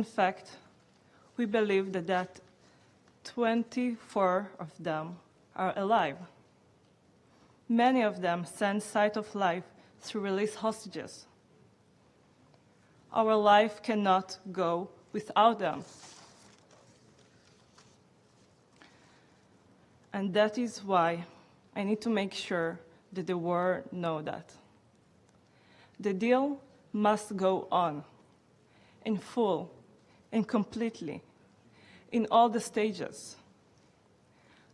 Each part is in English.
In fact, we believe that 24 of them are alive. Many of them send sight of life through released hostages. Our life cannot go without them. And that is why I need to make sure that the world knows that. The deal must go on, in full and completely, in all the stages.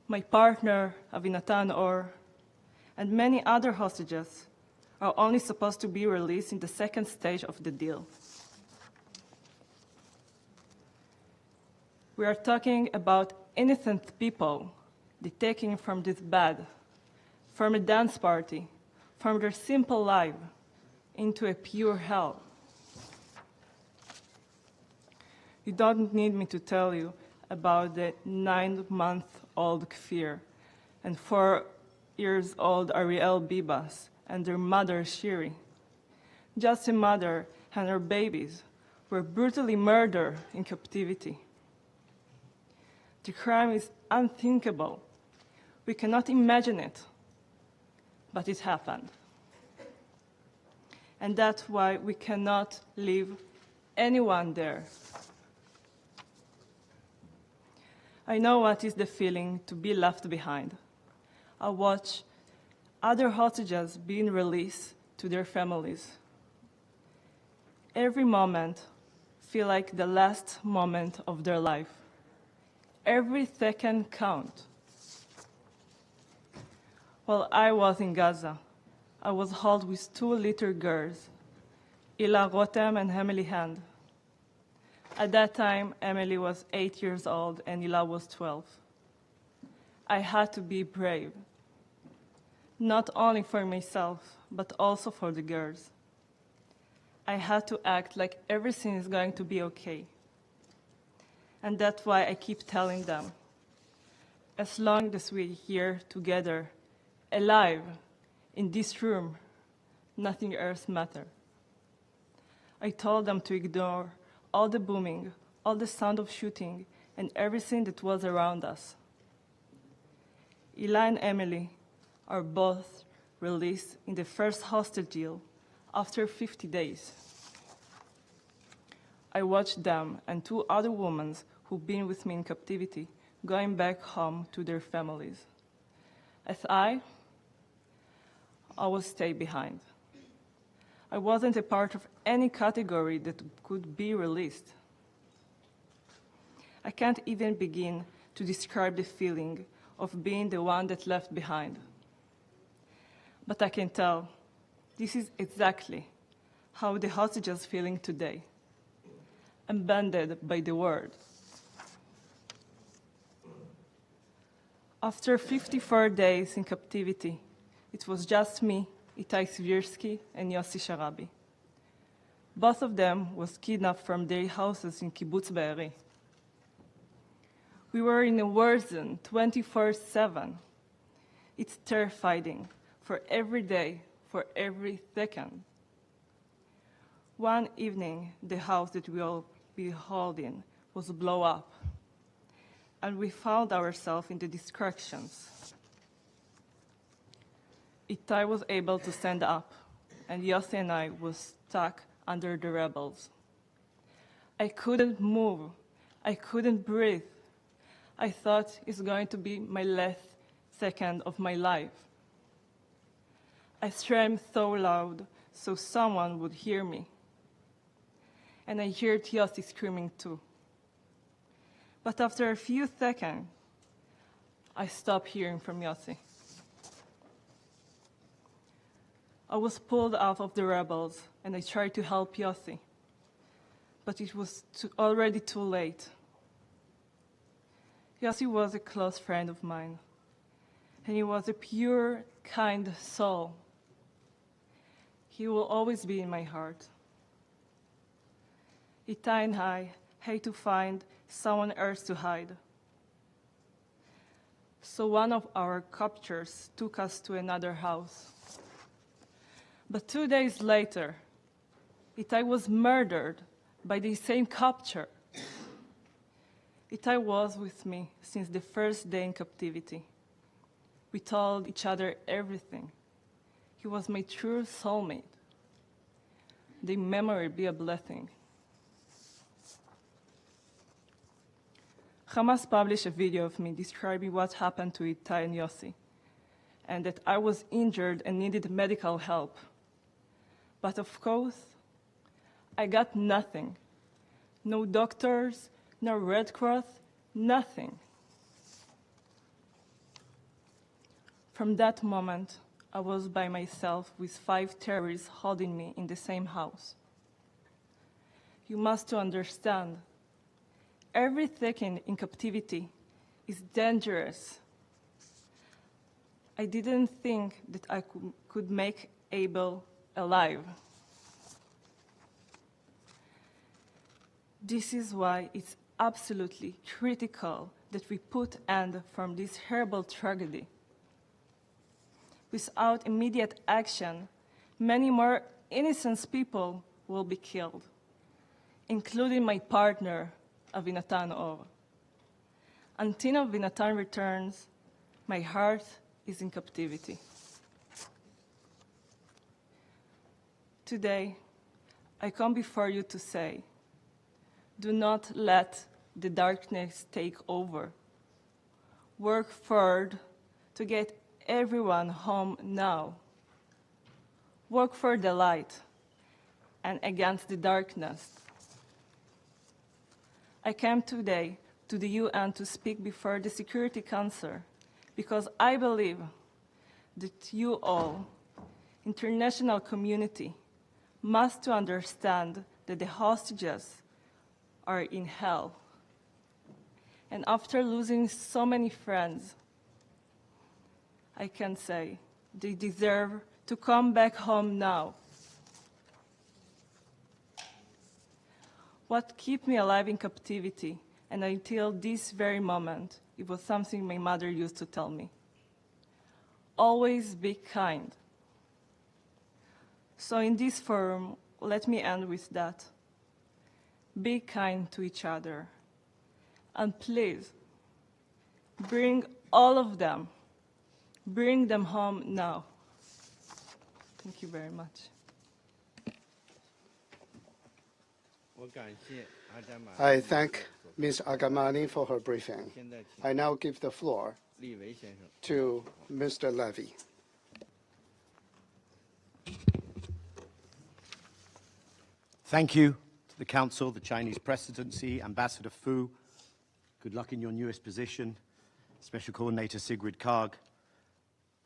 My partner, Avinatan Or, and many other hostages are only supposed to be released in the second stage of the deal. We are talking about innocent people detained from this bed, from a dance party, from their simple life, into a pure hell. You don't need me to tell you about the 9-month-old Kfir and 4-year-old Ariel Bibas and their mother Shiri. Just a mother and her babies were brutally murdered in captivity. The crime is unthinkable. We cannot imagine it, but it happened. And that's why we cannot leave anyone there. I know what is the feeling to be left behind. I watch other hostages being released to their families. Every moment feels like the last moment of their life. Every second counts. While I was in Gaza, I was held with 2 little girls, Ila Rotem and Emily Hand. At that time, Emily was 8 years old and Ila was 12. I had to be brave, not only for myself, but also for the girls. I had to act like everything is going to be okay. And that's why I keep telling them, as long as we're here together, alive, in this room, nothing else matters. I told them to ignore all the booming, all the sound of shooting, and everything that was around us. Ila and Emily are both released in the first hostage deal after 50 days. I watched them and 2 other women who've been with me in captivity going back home to their families. As I will stay behind. I wasn't a part of any category that could be released. I can't even begin to describe the feeling of being the one that left behind. But I can tell this is exactly how the hostages are feeling today, abandoned by the world. After 54 days in captivity, it was just me, Itai Svirsky, and Yossi Sharabi. Both of them was kidnapped from their houses in Kibbutz Viory. We were in a war zone 24/7. It's terrifying for every day, for every second. One evening, the house that we all be holding was blown up, and we found ourselves in the destructions. Itai was able to stand up, and Yossi and I was stuck under the rebels. I couldn't move. I couldn't breathe. I thought it's going to be my last second of my life. I screamed so loud so someone would hear me. And I heard Yossi screaming too. But after a few seconds, I stopped hearing from Yossi. I was pulled out of the rebels, and I tried to help Yossi, but it was already too late. Yossi was a close friend of mine, and he was a pure, kind soul. He will always be in my heart. Itai and I had to find someone else to hide. So one of our captors took us to another house. But 2 days later, Itai was murdered by the same captor. Itai was with me since the first day in captivity. We told each other everything. He was my true soulmate. May memory be a blessing. Hamas published a video of me describing what happened to Itai and Yossi, and that I was injured and needed medical help. But of course, I got nothing. No doctors, no Red Cross, nothing. From that moment, I was by myself with 5 terrorists holding me in the same house. You must understand, every second in captivity is dangerous. I didn't think that I could make Abel alive. This is why it's absolutely critical that we put an end from this horrible tragedy. Without immediate action, many more innocent people will be killed, including my partner, Avinatan Or. Until Avinatan returns, my heart is in captivity. Today, I come before you to say, do not let the darkness take over. Work hard to get everyone home now. Work for the light and against the darkness. I came today to the UN to speak before the Security Council because I believe that you all, international community, must understand that the hostages are in hell. And after losing so many friends, I can say they deserve to come back home now. What kept me alive in captivity, and until this very moment, it was something my mother used to tell me. Always be kind. So in this forum, let me end with that. Be kind to each other. And please, bring all of them. Bring them home now. Thank you very much. I thank Ms. Agamani for her briefing. I now give the floor to Mr. Levy. Thank you to the Council, the Chinese Presidency, Ambassador Fu. Good luck in your newest position, Special Coordinator Sigrid Kaag.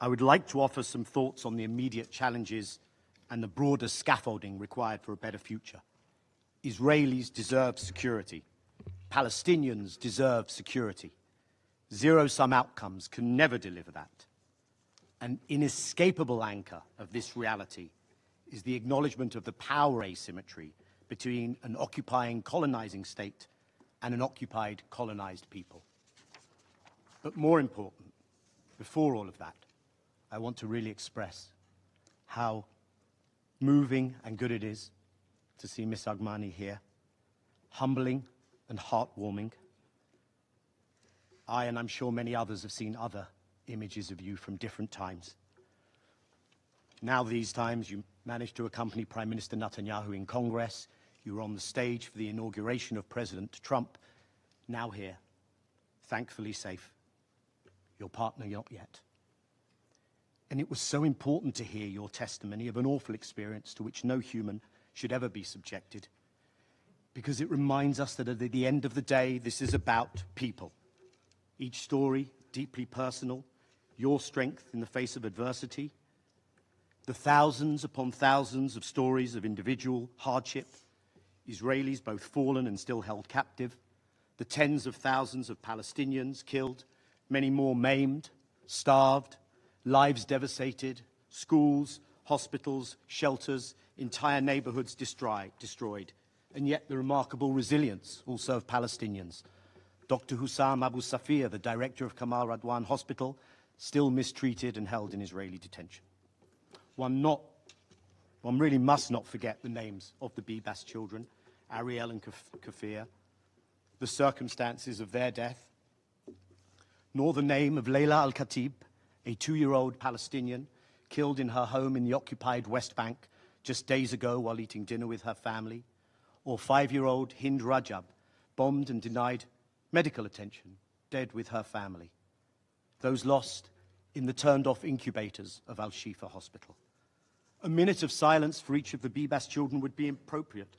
I would like to offer some thoughts on the immediate challenges and the broader scaffolding required for a better future. Israelis deserve security. Palestinians deserve security. Zero-sum outcomes can never deliver that. An inescapable anchor of this reality is the acknowledgement of the power asymmetry between an occupying, colonizing state and an occupied, colonized people. But more important, before all of that, I want to really express how moving and good it is to see Ms. Agmani here, humbling and heartwarming. I, and I'm sure many others, have seen other images of you from different times. Now these times, you managed to accompany Prime Minister Netanyahu in Congress. You were on the stage for the inauguration of President Trump. Now here, thankfully safe. Your partner not yet. And it was so important to hear your testimony of an awful experience to which no human should ever be subjected, because it reminds us that at the end of the day, this is about people. Each story deeply personal, your strength in the face of adversity, the thousands upon thousands of stories of individual hardship, Israelis both fallen and still held captive, the tens of thousands of Palestinians killed, many more maimed, starved, lives devastated, schools, hospitals, shelters, entire neighborhoods destroyed, and yet the remarkable resilience also of Palestinians. Dr. Hussam Abu Safir, the director of Kamal Radwan Hospital, still mistreated and held in Israeli detention. One really must not forget the names of the Bibas children, Ariel and Kafir, the circumstances of their death, nor the name of Layla al-Khatib, a 2-year-old Palestinian killed in her home in the occupied West Bank just days ago while eating dinner with her family, or 5-year-old Hind Rajab, bombed and denied medical attention, dead with her family. Those lost in the turned-off incubators of Al-Shifa Hospital. A minute of silence for each of the Bibas children would be appropriate,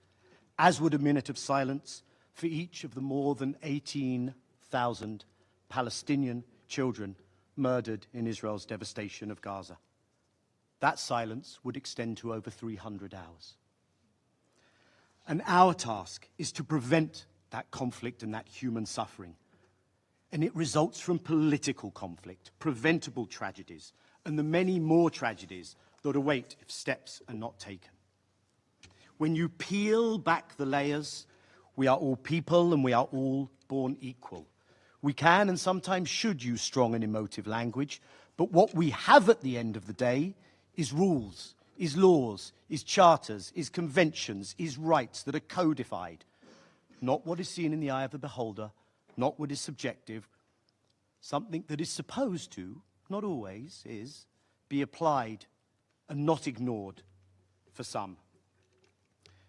as would a minute of silence for each of the more than 18,000 Palestinian children murdered in Israel's devastation of Gaza. That silence would extend to over 300 hours. And our task is to prevent that conflict and that human suffering. And it results from political conflict, preventable tragedies, and the many more tragedies that await if steps are not taken. When you peel back the layers, we are all people and we are all born equal. We can and sometimes should use strong and emotive language, but what we have at the end of the day is rules, is laws, is charters, is conventions, is rights that are codified. Not what is seen in the eye of the beholder, not what is subjective, something that is supposed to, not always, is, be applied and not ignored for some.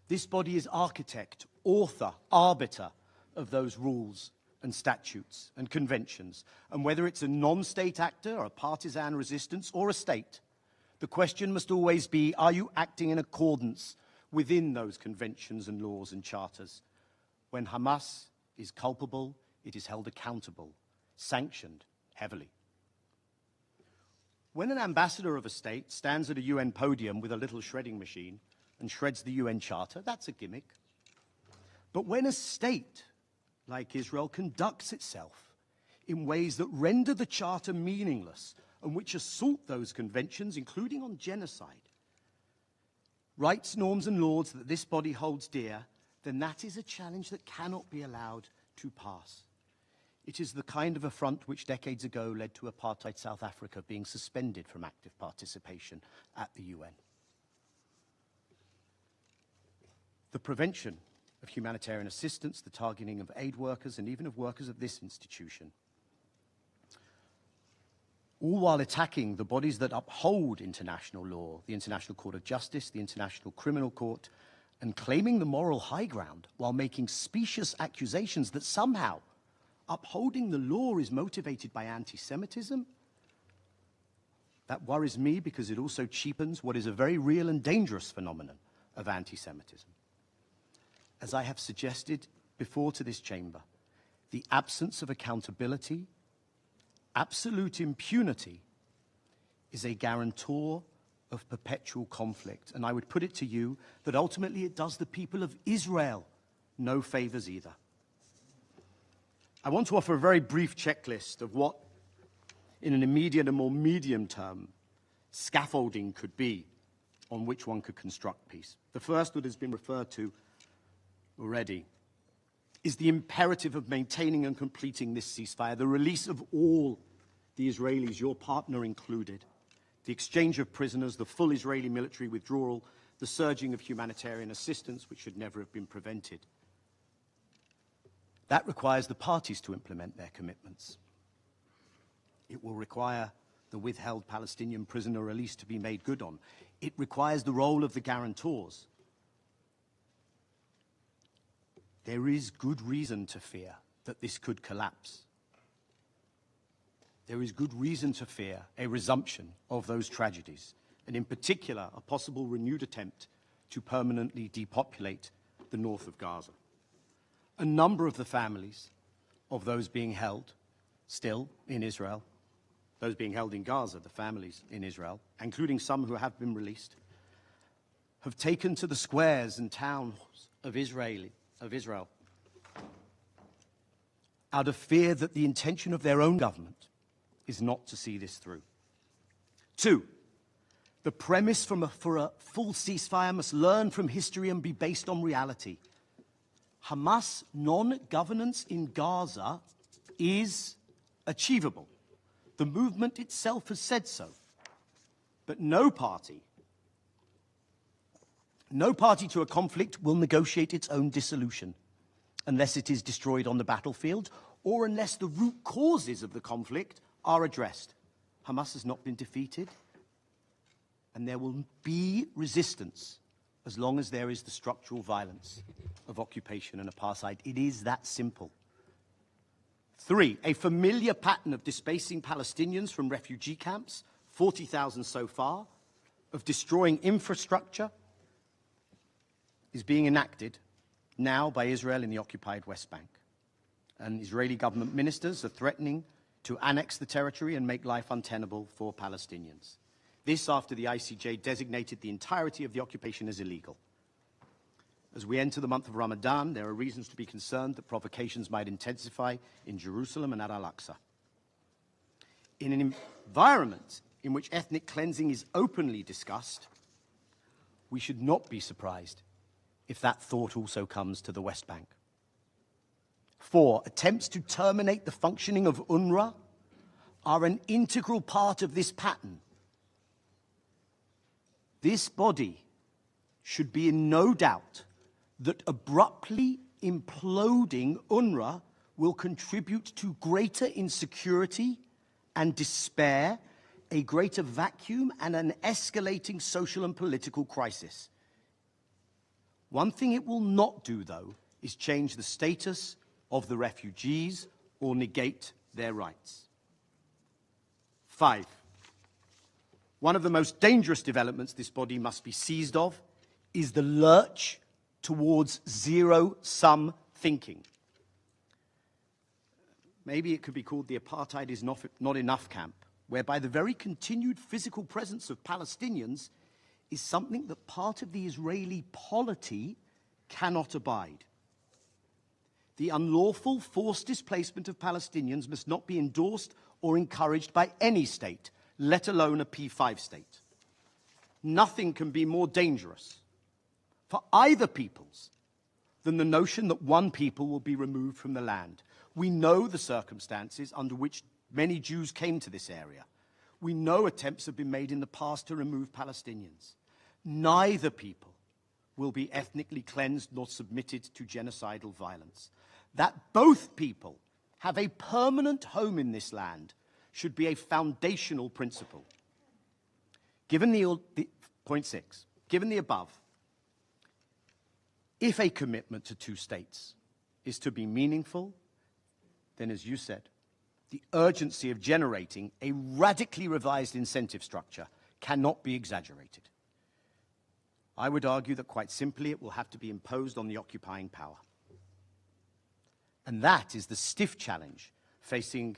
This body is architect, author, arbiter of those rules and statutes and conventions. And whether it's a non-state actor or a partisan resistance or a state, the question must always be, are you acting in accordance within those conventions and laws and charters? When Hamas is culpable, it is held accountable, sanctioned heavily. When an ambassador of a state stands at a UN podium with a little shredding machine and shreds the UN Charter, that's a gimmick. But when a state, like Israel, conducts itself in ways that render the Charter meaningless and which assault those conventions, including on genocide, rights, norms and laws that this body holds dear, then that is a challenge that cannot be allowed to pass. It is the kind of affront which decades ago led to apartheid South Africa being suspended from active participation at the UN. The prevention of humanitarian assistance, the targeting of aid workers and even of workers of this institution, all while attacking the bodies that uphold international law, the International Court of Justice, the International Criminal Court, and claiming the moral high ground while making specious accusations that somehow upholding the law is motivated by anti-Semitism. That worries me because it also cheapens what is a very real and dangerous phenomenon of anti-Semitism. As I have suggested before to this chamber, the absence of accountability, absolute impunity, is a guarantor of perpetual conflict. And I would put it to you that ultimately it does the people of Israel no favors either. I want to offer a very brief checklist of what, in an immediate and more medium term, scaffolding could be on which one could construct peace. The first that has been referred to already is the imperative of maintaining and completing this ceasefire, the release of all the Israelis, your partner included, the exchange of prisoners, the full Israeli military withdrawal, the surging of humanitarian assistance, which should never have been prevented. That requires the parties to implement their commitments. It will require the withheld Palestinian prisoner release to be made good on. It requires the role of the guarantors. There is good reason to fear that this could collapse. There is good reason to fear a resumption of those tragedies, and in particular, a possible renewed attempt to permanently depopulate the north of Gaza. A number of the families of those being held still in Israel, those being held in Gaza, the families in Israel, including some who have been released, have taken to the squares and towns of Israel out of fear that the intention of their own government is not to see this through. Two, the premise for a full ceasefire must learn from history and be based on reality. Hamas non-governance in Gaza is achievable. The movement itself has said so. But no party to a conflict will negotiate its own dissolution. unless it is destroyed on the battlefield or unless the root causes of the conflict are addressed. Hamas has not been defeated, and there will be resistance as long as there is the structural violence of occupation and apartheid. It is that simple. 3, a familiar pattern of displacing Palestinians from refugee camps, 40,000 so far, of destroying infrastructure, is being enacted now by Israel in the occupied West Bank. And Israeli government ministers are threatening to annex the territory and make life untenable for Palestinians. This after the ICJ designated the entirety of the occupation as illegal. As we enter the month of Ramadan, there are reasons to be concerned that provocations might intensify in Jerusalem and at Al-Aqsa. In an environment in which ethnic cleansing is openly discussed, we should not be surprised if that thought also comes to the West Bank. 4, attempts to terminate the functioning of UNRWA are an integral part of this pattern. This body should be in no doubt that abruptly imploding UNRWA will contribute to greater insecurity and despair, a greater vacuum, and an escalating social and political crisis. One thing it will not do, though, is change the status of the refugees or negate their rights. 5, one of the most dangerous developments this body must be seized of is the lurch towards zero-sum thinking. Maybe it could be called the apartheid is not enough camp, whereby the very continued physical presence of Palestinians is something that part of the Israeli polity cannot abide. The unlawful forced displacement of Palestinians must not be endorsed or encouraged by any state, let alone a P5 state. Nothing can be more dangerous for either peoples than the notion that one people will be removed from the land. We know the circumstances under which many Jews came to this area. We know attempts have been made in the past to remove Palestinians. Neither people will be ethnically cleansed nor submitted to genocidal violence. That both people have a permanent home in this land should be a foundational principle. Given point 6, given the above, if a commitment to 2 states is to be meaningful, then as you said, the urgency of generating a radically revised incentive structure cannot be exaggerated. I would argue that quite simply it will have to be imposed on the occupying power. And that is the stiff challenge facing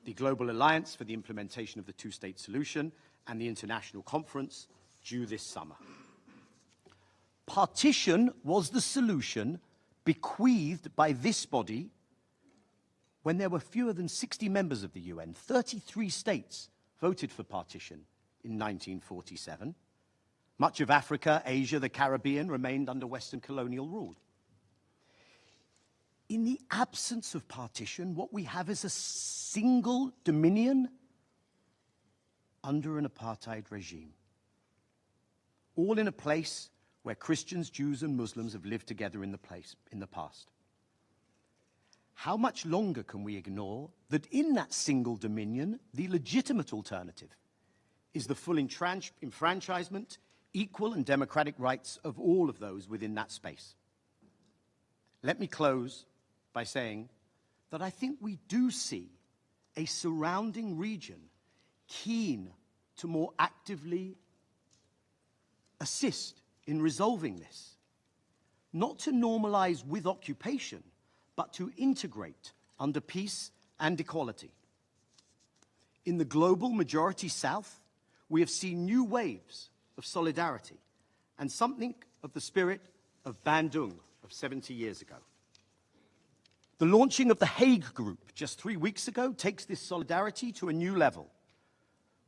the Global Alliance for the Implementation of the 2-State Solution and the International Conference due this summer. Partition was the solution bequeathed by this body when there were fewer than 60 members of the UN. 33 states voted for partition in 1947. Much of Africa, Asia, the Caribbean remained under Western colonial rule. In the absence of partition, what we have is a single dominion under an apartheid regime, all in a place where Christians, Jews, and Muslims have lived together in the past. How much longer can we ignore that in that single dominion, the legitimate alternative is the full enfranchisement, equal and democratic rights of all of those within that space? Let me close by saying that I think we do see a surrounding region keen to more actively assist in resolving this, not to normalize with occupation, but to integrate under peace and equality. In the global majority South, we have seen new waves of solidarity and something of the spirit of Bandung of 70 years ago. The launching of the Hague Group just 3 weeks ago takes this solidarity to a new level.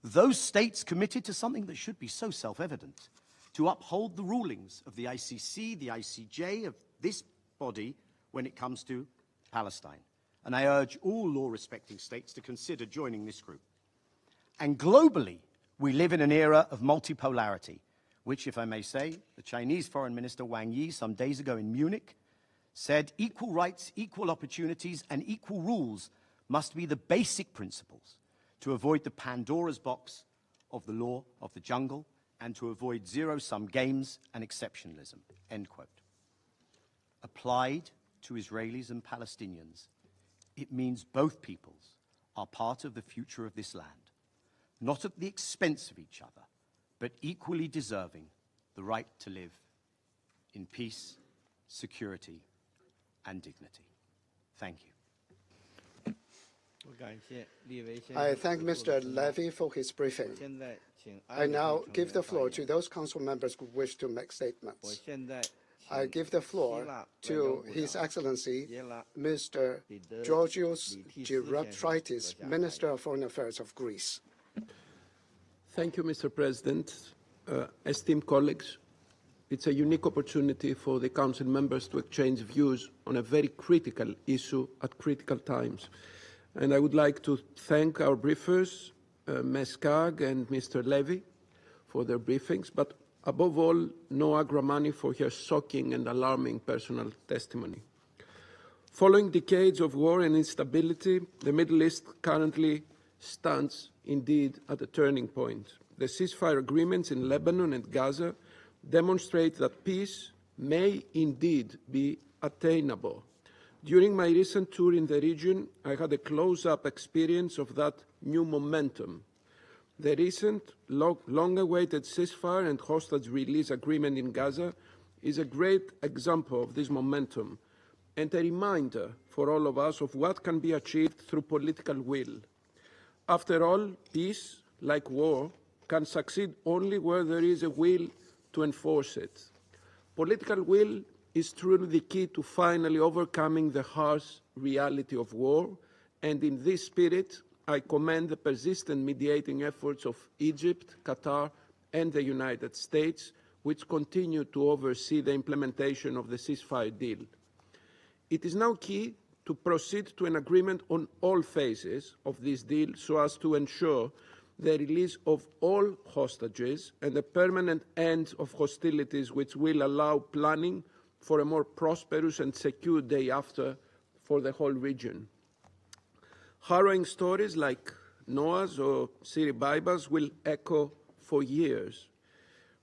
Those states committed to something that should be so self-evident, to uphold the rulings of the ICC, the ICJ, of this body when it comes to Palestine. And I urge all law-respecting states to consider joining this group. And globally, we live in an era of multipolarity, which, if I may say, the Chinese Foreign Minister Wang Yi some days ago in Munich said equal rights, equal opportunities, and equal rules must be the basic principles to avoid the Pandora's box of the law of the jungle and to avoid zero-sum games and exceptionalism, end quote. Applied to Israelis and Palestinians, it means both peoples are part of the future of this land, not at the expense of each other, but equally deserving the right to live in peace, security, and dignity. Thank you. I thank Mr. Levy for his briefing. I now give the floor to those council members who wish to make statements. I give the floor to His Excellency Mr. Georgios Gerotritis, Minister of Foreign Affairs of Greece. Thank you, Mr. President. Esteemed colleagues, it's a unique opportunity for the Council members to exchange views on a very critical issue at critical times. And I would like to thank our briefers, Ms. Kag and Mr. Levy, for their briefings, but above all, Noa Gramani for her shocking and alarming personal testimony. Following decades of war and instability, the Middle East currently stands indeed at a turning point. The ceasefire agreements in Lebanon and Gaza demonstrate that peace may indeed be attainable. During my recent tour in the region, I had a close-up experience of that new momentum. The recent long-awaited ceasefire and hostage release agreement in Gaza is a great example of this momentum and a reminder for all of us of what can be achieved through political will. After all, peace, like war, can succeed only where there is a will to enforce it. Political will is truly the key to finally overcoming the harsh reality of war, and in this spirit, I commend the persistent mediating efforts of Egypt, Qatar, and the United States, which continue to oversee the implementation of the ceasefire deal. It is now key to proceed to an agreement on all phases of this deal so as to ensure the release of all hostages and a permanent end of hostilities, which will allow planning for a more prosperous and secure day after for the whole region. Harrowing stories like Noah's or Siri Baiba's will echo for years.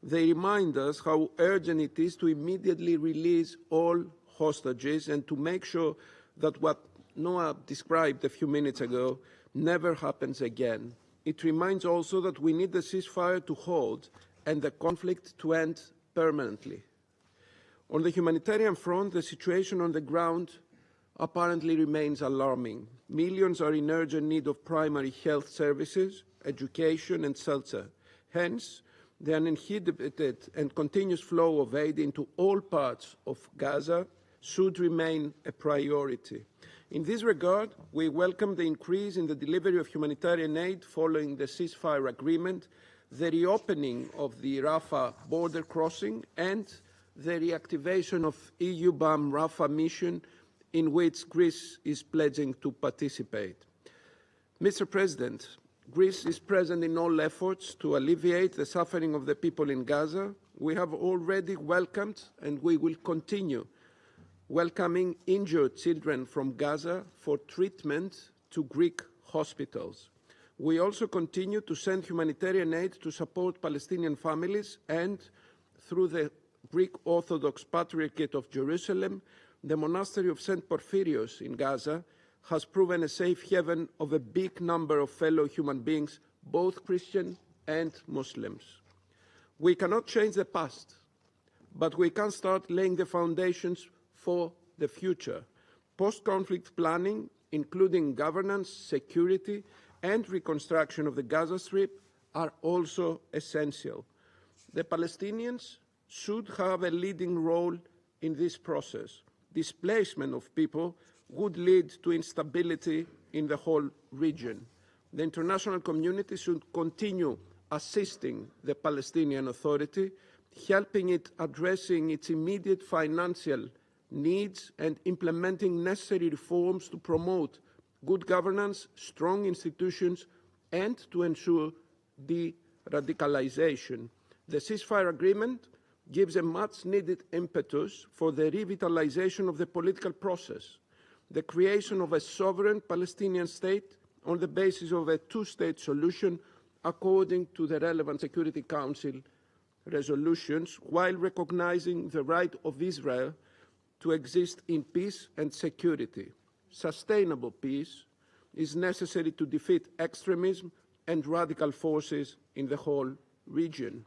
They remind us how urgent it is to immediately release all hostages and to make sure that what Noah described a few minutes ago never happens again. It reminds also that we need the ceasefire to hold and the conflict to end permanently. On the humanitarian front, the situation on the ground apparently remains alarming. Millions are in urgent need of primary health services, education, and shelter. Hence, the uninhibited and continuous flow of aid into all parts of Gaza should remain a priority. In this regard, we welcome the increase in the delivery of humanitarian aid following the ceasefire agreement, the reopening of the Rafah border crossing, and the reactivation of EU-BAM Rafah mission, in which Greece is pledging to participate. Mr. President, Greece is present in all efforts to alleviate the suffering of the people in Gaza. We have already welcomed, and we will continue welcoming injured children from Gaza for treatment to Greek hospitals. We also continue to send humanitarian aid to support Palestinian families, and through the Greek Orthodox Patriarchate of Jerusalem, the monastery of St. Porphyrios in Gaza has proven a safe haven of a big number of fellow human beings, both Christian and Muslims. We cannot change the past, but we can start laying the foundations for the future. Post-conflict planning, including governance, security, and reconstruction of the Gaza Strip, are also essential. The Palestinians should have a leading role in this process. Displacement of people would lead to instability in the whole region. The international community should continue assisting the Palestinian Authority, helping it addressing its immediate financial needs and implementing necessary reforms to promote good governance, strong institutions, and to ensure de-radicalization. The ceasefire agreement gives a much-needed impetus for the revitalization of the political process, the creation of a sovereign Palestinian state on the basis of a two-state solution according to the relevant Security Council resolutions, while recognizing the right of Israel to exist in peace and security. Sustainable peace is necessary to defeat extremism and radical forces in the whole region.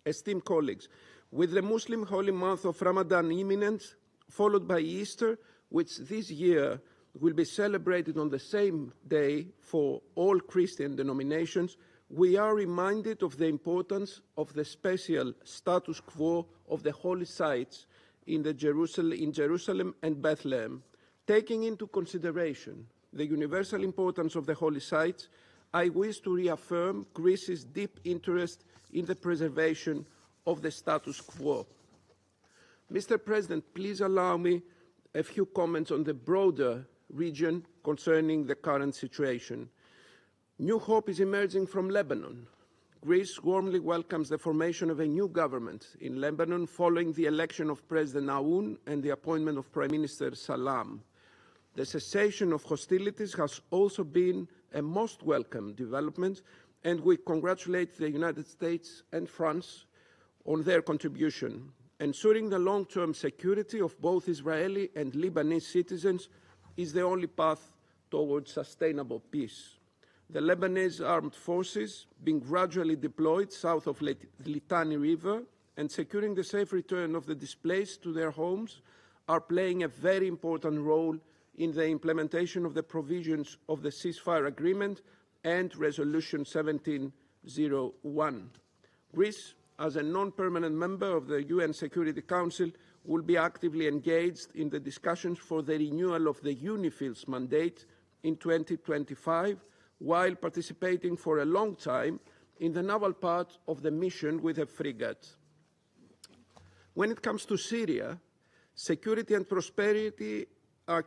Esteemed colleagues, with the Muslim holy month of Ramadan imminent, followed by Easter, which this year will be celebrated on the same day for all Christian denominations, we are reminded of the importance of the special status quo of the holy sites in Jerusalem and Bethlehem. Taking into consideration the universal importance of the holy sites, I wish to reaffirm Greece's deep interest in the preservation of the status quo. Mr. President, please allow me a few comments on the broader region concerning the current situation. New hope is emerging from Lebanon. Greece warmly welcomes the formation of a new government in Lebanon following the election of President Aoun and the appointment of Prime Minister Salam. The cessation of hostilities has also been a most welcome development, and we congratulate the United States and France on their contribution. Ensuring the long-term security of both Israeli and Lebanese citizens is the only path towards sustainable peace. The Lebanese armed forces being gradually deployed south of the Litani River and securing the safe return of the displaced to their homes are playing a very important role in the implementation of the provisions of the ceasefire agreement and Resolution 1701. Greece, as a non-permanent member of the UN Security Council, will be actively engaged in the discussions for the renewal of the UNIFIL's mandate in 2025, while participating for a long time in the naval part of the mission with a frigate. When it comes to Syria, security and prosperity are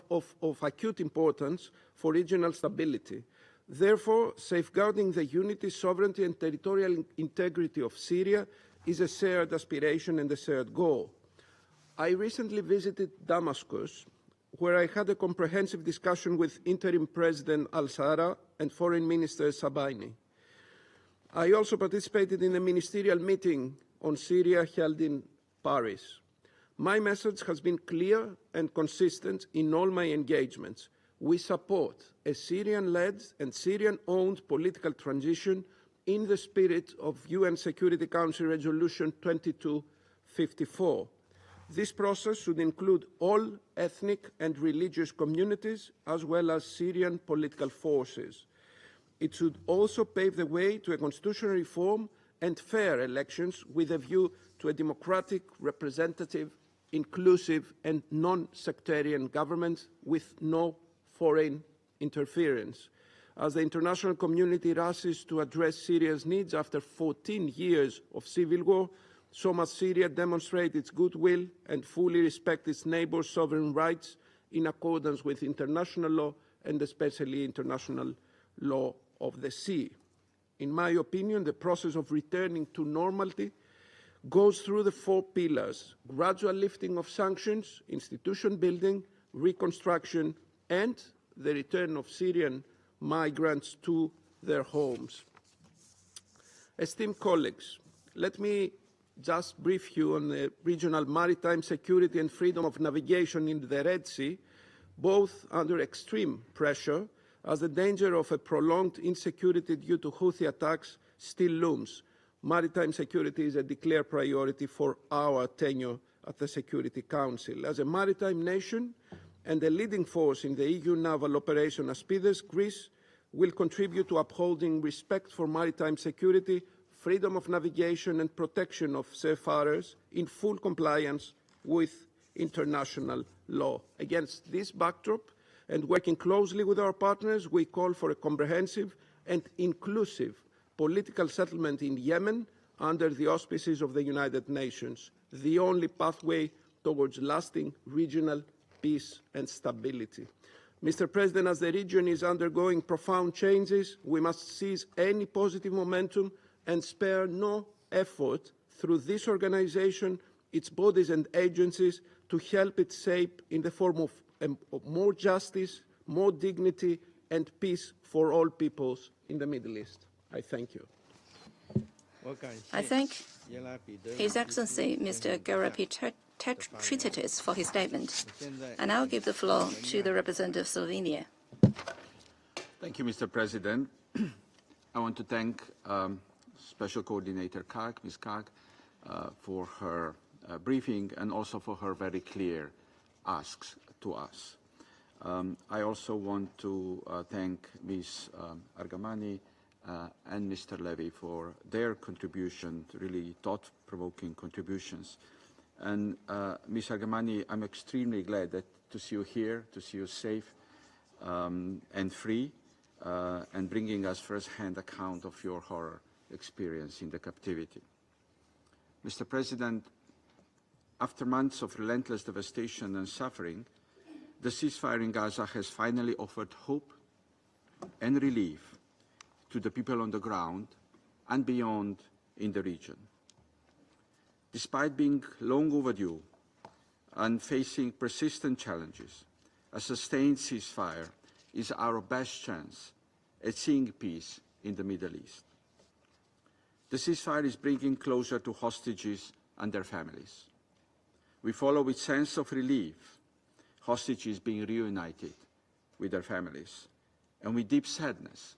of acute importance for regional stability. Therefore, safeguarding the unity, sovereignty, and territorial integrity of Syria is a shared aspiration and a shared goal. I recently visited Damascus, where I had a comprehensive discussion with Interim President al-Sara and Foreign Minister Sabaini. I also participated in a ministerial meeting on Syria held in Paris. My message has been clear and consistent in all my engagements. We support a Syrian-led and Syrian-owned political transition in the spirit of UN Security Council Resolution 2254. This process should include all ethnic and religious communities, as well as Syrian political forces. It should also pave the way to a constitutional reform and fair elections with a view to a democratic, representative, inclusive, and non-sectarian government with no foreign interference. As the international community rushes to address Syria's needs after 14 years of civil war, so must Syria demonstrate its goodwill and fully respect its neighbors' sovereign rights in accordance with international law and especially international law of the sea. In my opinion, the process of returning to normality goes through the four pillars: gradual lifting of sanctions, institution building, reconstruction, and the return of Syrian migrants to their homes. Esteemed colleagues, let me just brief you on the regional maritime security and freedom of navigation in the Red Sea, both under extreme pressure, as the danger of a prolonged insecurity due to Houthi attacks still looms. Maritime security is a declared priority for our tenure at the Security Council. As a maritime nation and a leading force in the EU naval operation Aspides, Greece will contribute to upholding respect for maritime security, freedom of navigation, and protection of seafarers in full compliance with international law. Against this backdrop, and working closely with our partners, we call for a comprehensive and inclusive political settlement in Yemen under the auspices of the United Nations, the only pathway towards lasting regional peace and stability. Mr. President, as the region is undergoing profound changes, we must seize any positive momentum and spare no effort through this organization, its bodies and agencies, to help it shape in the form of more justice, more dignity, and peace for all peoples in the Middle East. I thank you. I thank His Excellency Mr. Garapi Trititis for his statement. I now give the floor to the representative of Slovenia. Thank you, Mr. President. I want to thank Special Coordinator Karg, Ms. Karg, for her briefing and also for her very clear asks to us. I also want to thank Ms. Argamani and Mr. Levy for their contribution, really thought-provoking contributions. And Ms. Argamani, I'm extremely glad to see you here, to see you safe and free, and bringing us first-hand account of your horror experience in the captivity. Mr. President, after months of relentless devastation and suffering, the ceasefire in Gaza has finally offered hope and relief to the people on the ground and beyond in the region. Despite being long overdue and facing persistent challenges, a sustained ceasefire is our best chance at seeing peace in the Middle East. The ceasefire is bringing closer to hostages and their families. We follow with sense of relief hostages being reunited with their families, and with deep sadness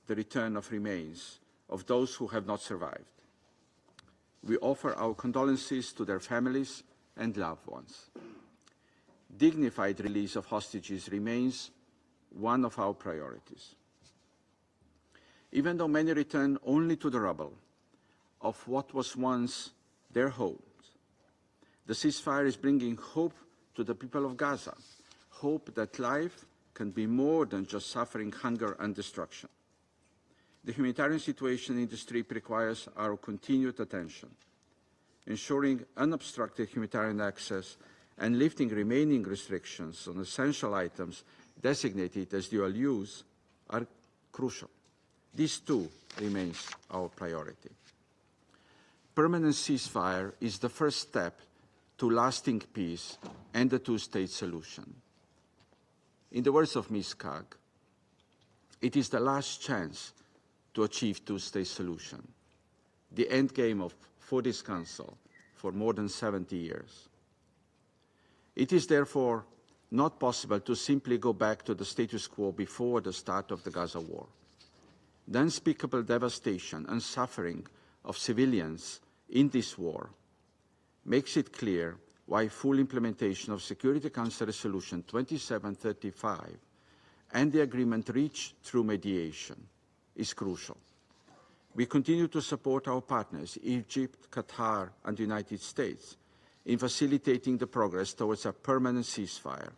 the return of remains of those who have not survived. We offer our condolences to their families and loved ones. Dignified release of hostages remains one of our priorities. Even though many return only to the rubble of what was once their homes, the ceasefire is bringing hope to the people of Gaza, hope that life can be more than just suffering, hunger, and destruction. The humanitarian situation in the Strip requires our continued attention. Ensuring unobstructed humanitarian access and lifting remaining restrictions on essential items designated as dual use are crucial. This too remains our priority. Permanent ceasefire is the first step to lasting peace and the two-state solution. In the words of Ms. Karg, it is the last chance to achieve two-state solution, the end game for this Council for more than 70 years. It is therefore not possible to simply go back to the status quo before the start of the Gaza war. The unspeakable devastation and suffering of civilians in this war makes it clear why full implementation of Security Council Resolution 2735 and the agreement reached through mediation is crucial. We continue to support our partners, Egypt, Qatar, and the United States, in facilitating the progress towards a permanent ceasefire,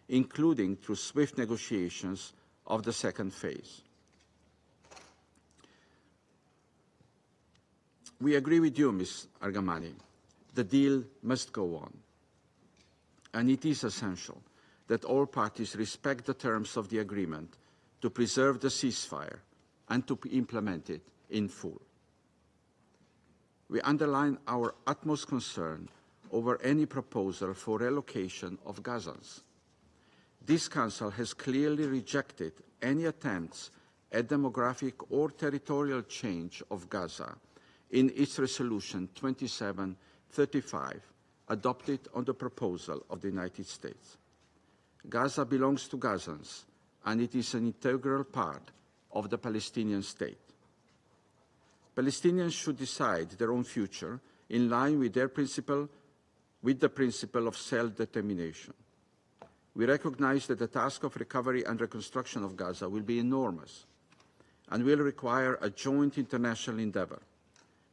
including through swift negotiations of the second phase. We agree with you, Ms. Argamani. The deal must go on. And it is essential that all parties respect the terms of the agreement to preserve the ceasefire and to implement it in full. We underline our utmost concern over any proposal for relocation of Gazans. This Council has clearly rejected any attempts at demographic or territorial change of Gaza in its Resolution 2735, adopted on the proposal of the United States. Gaza belongs to Gazans, and it is an integral part of the Palestinian state. Palestinians should decide their own future in line with the principle of self-determination. We recognize that the task of recovery and reconstruction of Gaza will be enormous and will require a joint international endeavor.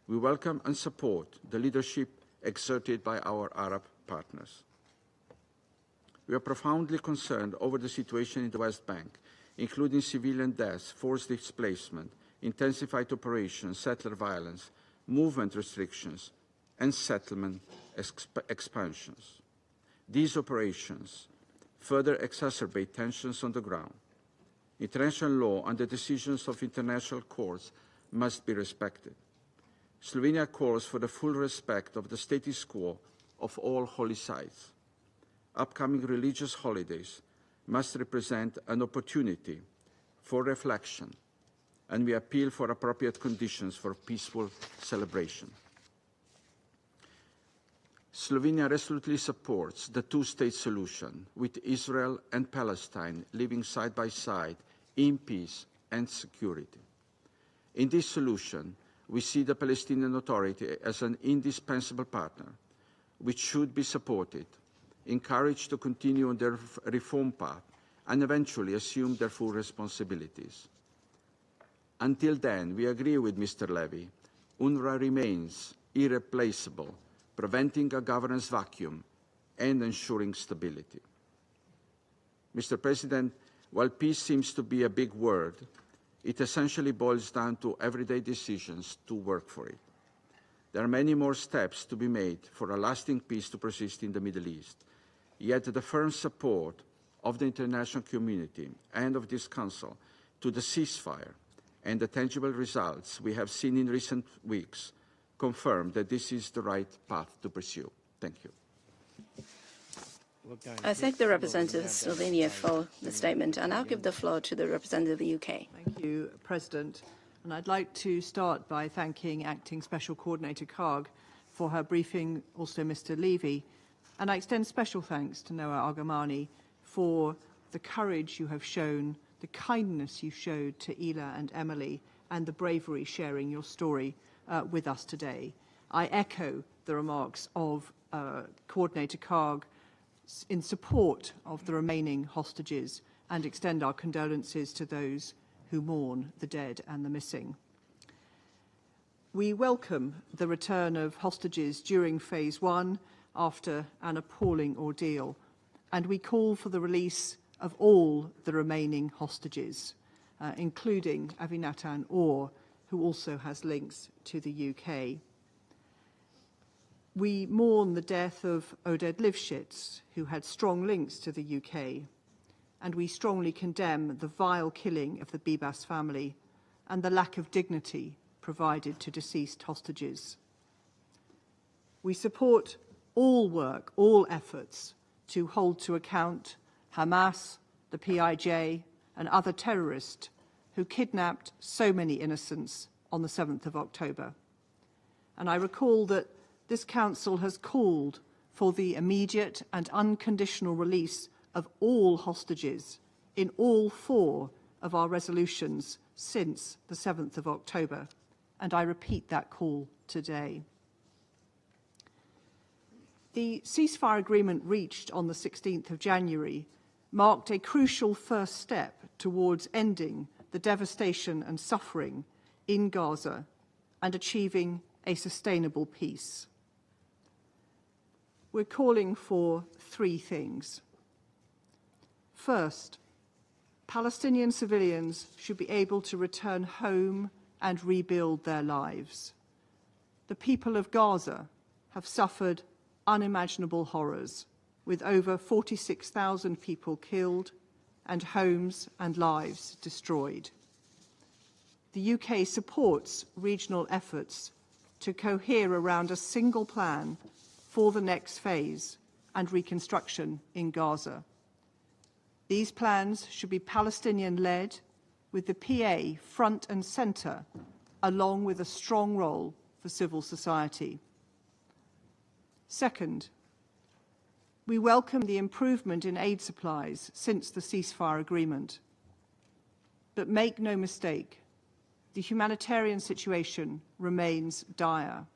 We welcome and support the leadership exerted by our Arab partners. We are profoundly concerned over the situation in the West Bank, including civilian deaths, forced displacement, intensified operations, settler violence, movement restrictions, and settlement expansions. These operations further exacerbate tensions on the ground. International law and the decisions of international courts must be respected. Slovenia calls for the full respect of the status quo of all holy sites. Upcoming religious holidays must represent an opportunity for reflection, and we appeal for appropriate conditions for peaceful celebration. Slovenia resolutely supports the two-state solution, with Israel and Palestine living side by side in peace and security. In this solution, we see the Palestinian Authority as an indispensable partner, which should be supported, encouraged to continue on their reform path, and eventually assume their full responsibilities. Until then, we agree with Mr. Levy, UNRWA remains irreplaceable, preventing a governance vacuum and ensuring stability. Mr. President, while peace seems to be a big word, it essentially boils down to everyday decisions to work for it. There are many more steps to be made for a lasting peace to persist in the Middle East, yet the firm support of the international community and of this Council to the ceasefire and the tangible results we have seen in recent weeks confirm that this is the right path to pursue. Thank you. I thank the representative of Slovenia for the statement, and I'll give the floor to the representative of the UK. Thank you, President. And I'd like to start by thanking Acting Special Coordinator Karg for her briefing, also Mr. Levy. And I extend special thanks to Noah Argamani for the courage you have shown, the kindness you showed to Ila and Emily, and the bravery sharing your story with us today. I echo the remarks of Coordinator Karg in support of the remaining hostages and extend our condolences to those who mourn the dead and the missing. We welcome the return of hostages during Phase 1 after an appalling ordeal, and we call for the release of all the remaining hostages, including Avinatan Orr, who also has links to the UK. We mourn the death of Oded Lifshitz, who had strong links to the UK, and we strongly condemn the vile killing of the Bibas family and the lack of dignity provided to deceased hostages. We support all work, all efforts to hold to account Hamas, the PIJ, and other terrorists who kidnapped so many innocents on the 7th of October. And I recall that this Council has called for the immediate and unconditional release of all hostages in all 4 of our resolutions since the 7th of October, and I repeat that call today. The ceasefire agreement reached on the 16th of January marked a crucial first step towards ending the devastation and suffering in Gaza and achieving a sustainable peace. We're calling for 3 things. First, Palestinian civilians should be able to return home and rebuild their lives. The people of Gaza have suffered unimaginable horrors, with over 46,000 people killed and homes and lives destroyed. The UK supports regional efforts to cohere around a single plan for the next phase and reconstruction in Gaza. These plans should be Palestinian-led, with the PA front and centre, along with a strong role for civil society. Second, we welcome the improvement in aid supplies since the ceasefire agreement. But make no mistake, the humanitarian situation remains dire.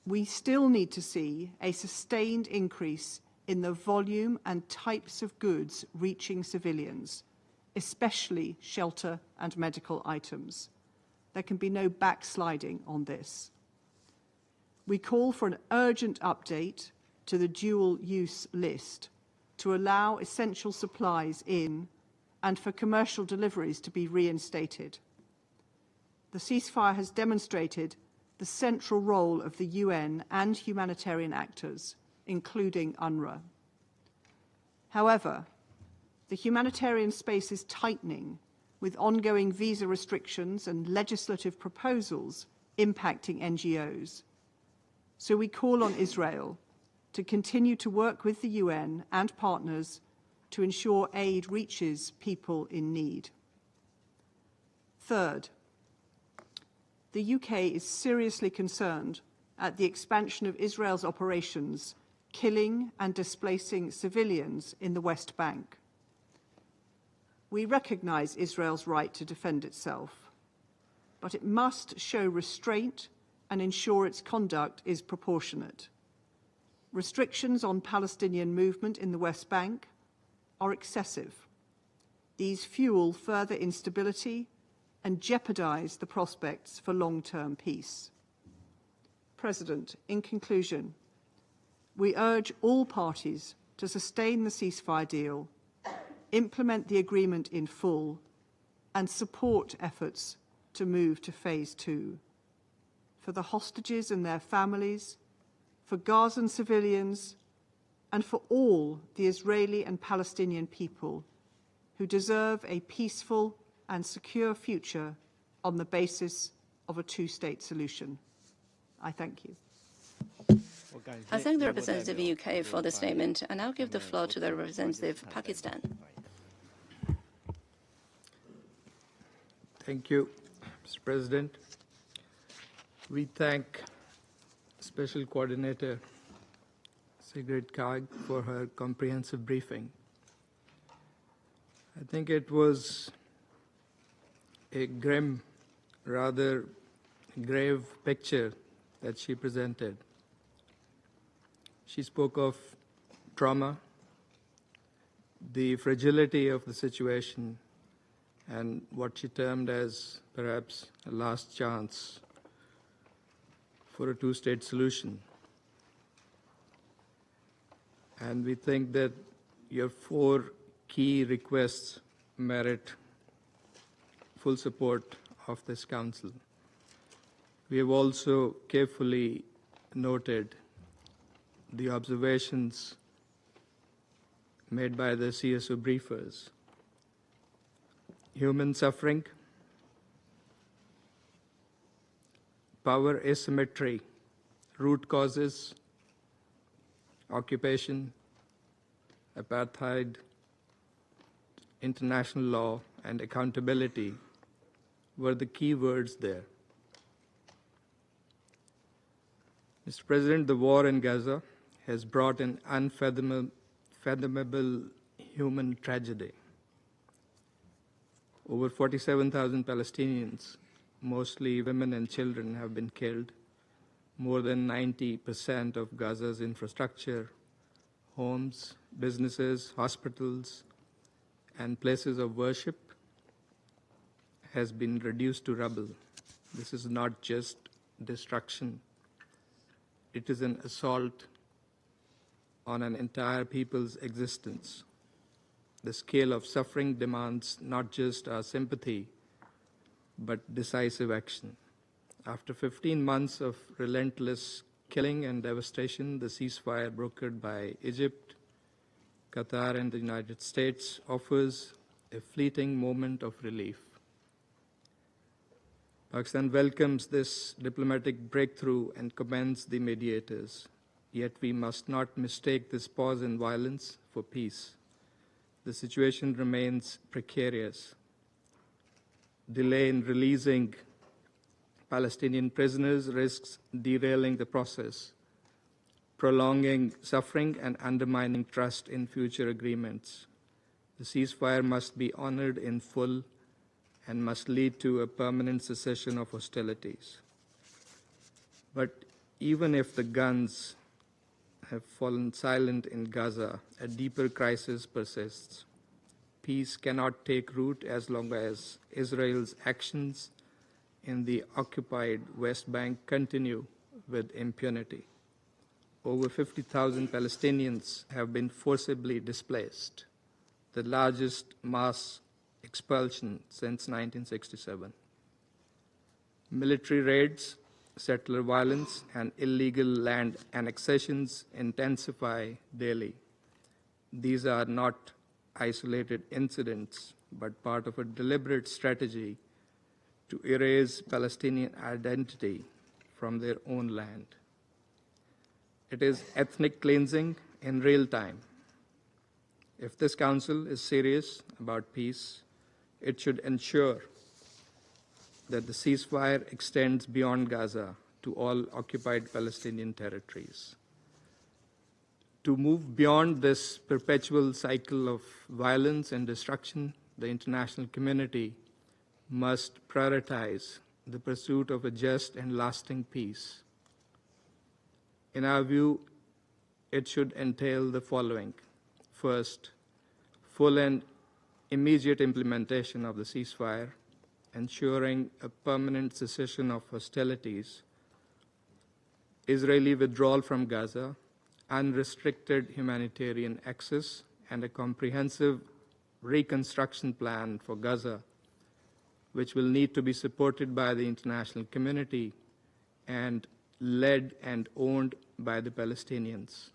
We still need to see a sustained increase in the volume and types of goods reaching civilians, especially shelter and medical items. There can be no backsliding on this. We call for an urgent update to the dual-use list to allow essential supplies in and for commercial deliveries to be reinstated. The ceasefire has demonstrated the central role of the UN and humanitarian actors, including UNRWA. However, the humanitarian space is tightening with ongoing visa restrictions and legislative proposals impacting NGOs. So we call on Israel to continue to work with the UN and partners to ensure aid reaches people in need. Third, the UK is seriously concerned at the expansion of Israel's operations, killing and displacing civilians in the West Bank. We recognise Israel's right to defend itself, but it must show restraint and ensure its conduct is proportionate. Restrictions on Palestinian movement in the West Bank are excessive. These fuel further instability and jeopardise the prospects for long-term peace. President, in conclusion, we urge all parties to sustain the ceasefire deal, implement the agreement in full, and support efforts to move to phase 2. For the hostages and their families, for Gazan civilians, and for all the Israeli and Palestinian people who deserve a peaceful and secure future on the basis of a two-state solution. I thank you. I thank the representative of the UK for the statement, and I'll give the floor to the representative of Pakistan. Thank you, Mr. President. We thank Special Coordinator Sigrid Kaag for her comprehensive briefing. I think it was a grim, rather grave picture that she presented. She spoke of trauma, the fragility of the situation, and what she termed as perhaps a last chance for a two-state solution. And we think that your 4 key requests merit full support of this Council. We have also carefully noted the observations made by the CSO briefers. Human suffering, power asymmetry, root causes, occupation, apartheid, international law, and accountability were the key words there. Mr. President, the war in Gaza has brought an unfathomable human tragedy. Over 47,000 Palestinians, mostly women and children, have been killed. More than 90% of Gaza's infrastructure, homes, businesses, hospitals, and places of worship has been reduced to rubble. This is not just destruction. It is an assault on an entire people's existence. The scale of suffering demands not just our sympathy, but decisive action. After 15 months of relentless killing and devastation, the ceasefire brokered by Egypt, Qatar, and the United States offers a fleeting moment of relief. Pakistan welcomes this diplomatic breakthrough and commends the mediators. Yet we must not mistake this pause in violence for peace. The situation remains precarious. Delay in releasing Palestinian prisoners risks derailing the process, prolonging suffering and undermining trust in future agreements. The ceasefire must be honored in full and must lead to a permanent cessation of hostilities. But even if the guns have fallen silent in Gaza, a deeper crisis persists. Peace cannot take root as long as Israel's actions in the occupied West Bank continue with impunity. Over 50,000 Palestinians have been forcibly displaced, the largest mass expulsion since 1967. Military raids, settler violence, and illegal land annexations intensify daily. These are not isolated incidents. but part of a deliberate strategy to erase Palestinian identity from their own land. It is ethnic cleansing in real time. If this Council is serious about peace, it should ensure that the ceasefire extends beyond Gaza to all occupied Palestinian territories. To move beyond this perpetual cycle of violence and destruction, the international community must prioritize the pursuit of a just and lasting peace. In our view, it should entail the following. First, full and immediate implementation of the ceasefire, ensuring a permanent cessation of hostilities, Israeli withdrawal from Gaza, unrestricted humanitarian access, and a comprehensive reconstruction plan for Gaza, which will need to be supported by the international community and led and owned by the Palestinians.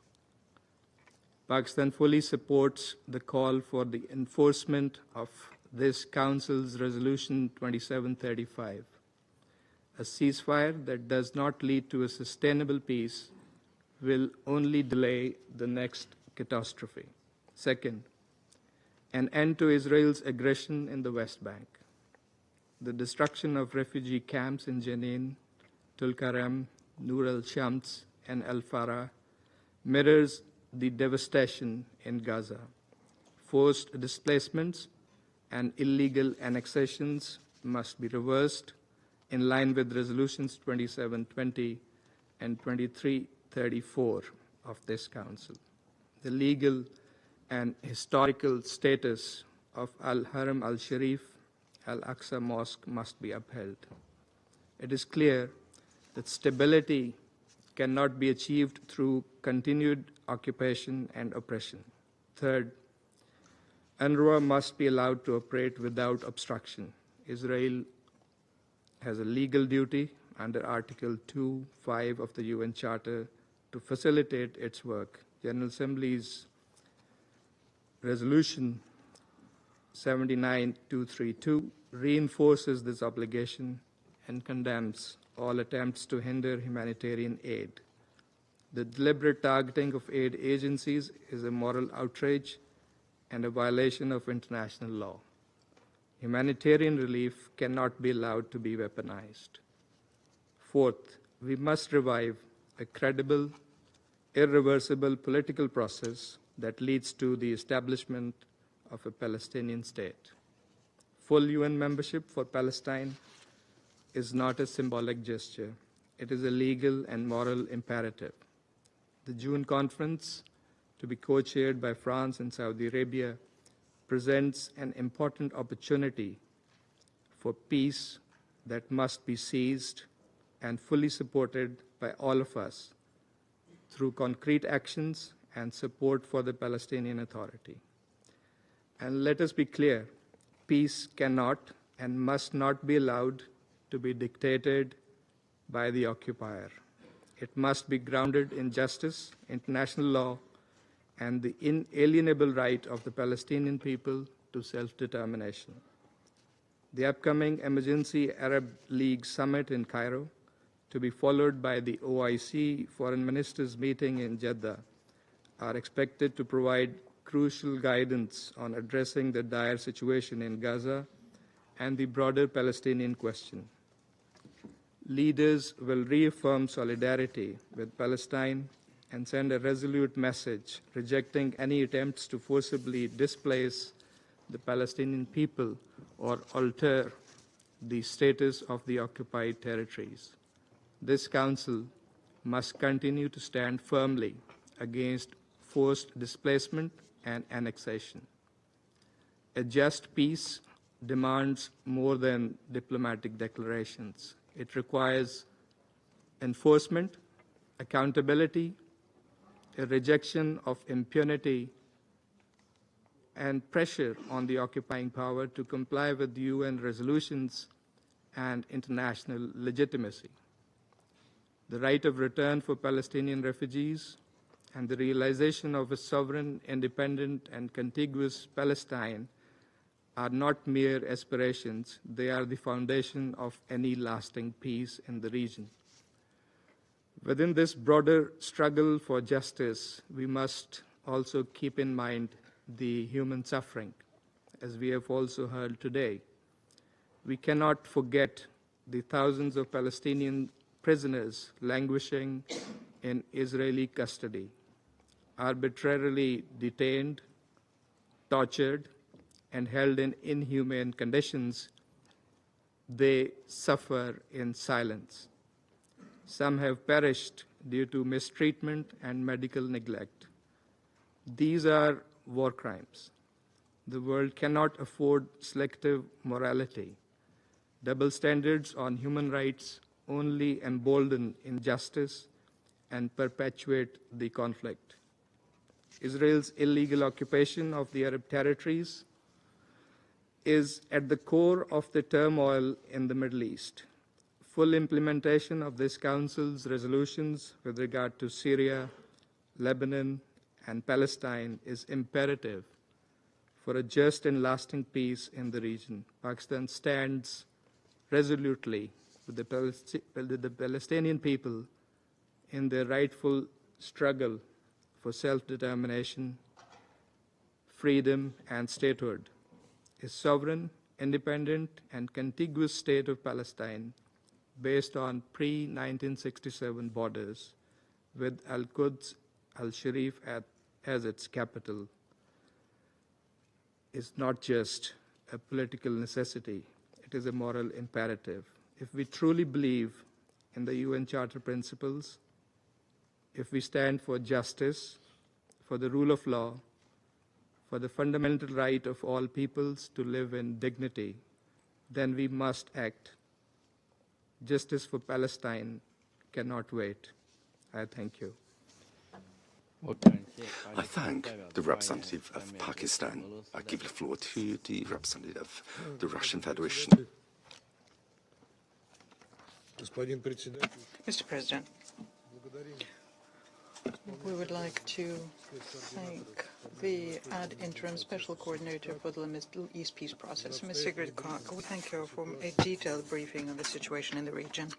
Pakistan fully supports the call for the enforcement of this Council's Resolution 2735. A ceasefire that does not lead to a sustainable peace will only delay the next catastrophe. Second, an end to Israel's aggression in the West Bank. The destruction of refugee camps in Jenin, Tulkarem, Nur al-Shams, and Al-Farah mirrors the devastation in Gaza. Forced displacements and illegal annexations must be reversed in line with Resolutions 2720 and 2334 of this Council. The legal and historical status of Al-Haram al-Sharif, Al-Aqsa Mosque must be upheld. It is clear that stability cannot be achieved through continued occupation and oppression. Third, UNRWA must be allowed to operate without obstruction. Israel has a legal duty under Article 2.5 of the UN Charter to facilitate its work. General Assembly's Resolution 79232 reinforces this obligation and condemns all attempts to hinder humanitarian aid. The deliberate targeting of aid agencies is a moral outrage and a violation of international law. Humanitarian relief cannot be allowed to be weaponized. Fourth, we must revive a credible, irreversible political process that leads to the establishment of a Palestinian state. Full UN membership for Palestine is not a symbolic gesture. It is a legal and moral imperative. The June conference, to be co-chaired by France and Saudi Arabia, presents an important opportunity for peace that must be seized and fully supported by all of us through concrete actions and support for the Palestinian Authority. And let us be clear, peace cannot and must not be allowed to be dictated by the occupier. It must be grounded in justice, international law, and the inalienable right of the Palestinian people to self-determination. The upcoming Emergency Arab League Summit in Cairo, to be followed by the OIC Foreign Ministers meeting in Jeddah, are expected to provide crucial guidance on addressing the dire situation in Gaza and the broader Palestinian question. Leaders will reaffirm solidarity with Palestine and send a resolute message rejecting any attempts to forcibly displace the Palestinian people or alter the status of the occupied territories. This Council must continue to stand firmly against forced displacement and annexation. A just peace demands more than diplomatic declarations. It requires enforcement, accountability, a rejection of impunity, and pressure on the occupying power to comply with UN resolutions and international legitimacy. The right of return for Palestinian refugees and the realization of a sovereign, independent, and contiguous Palestine are not mere aspirations, they are the foundation of any lasting peace in the region. Within this broader struggle for justice, we must also keep in mind the human suffering, as we have also heard today. We cannot forget the thousands of Palestinian prisoners languishing in Israeli custody, arbitrarily detained, tortured, and held in inhumane conditions. They suffer in silence. Some have perished due to mistreatment and medical neglect. These are war crimes. The world cannot afford selective morality. Double standards on human rights only embolden injustice and perpetuate the conflict. Israel's illegal occupation of the Arab territories is at the core of the turmoil in the Middle East. Full implementation of this Council's resolutions with regard to Syria, Lebanon, and Palestine is imperative for a just and lasting peace in the region. Pakistan stands resolutely with the Palestinian people in their rightful struggle for self-determination, freedom, and statehood. A sovereign, independent, and contiguous state of Palestine based on pre-1967 borders with Al-Quds, Al-Sharif as its capital is not just a political necessity, it is a moral imperative. If we truly believe in the UN Charter principles, if we stand for justice, for the rule of law, for the fundamental right of all peoples to live in dignity, then we must act. Justice for Palestine cannot wait. I thank you. I thank the representative of Pakistan. I give the floor to the representative of the Russian Federation. Mr. President, we would like to thank the ad interim special coordinator for the Middle East peace process, Ms. Sigrid Kaag. We thank her for a detailed briefing on the situation in the region.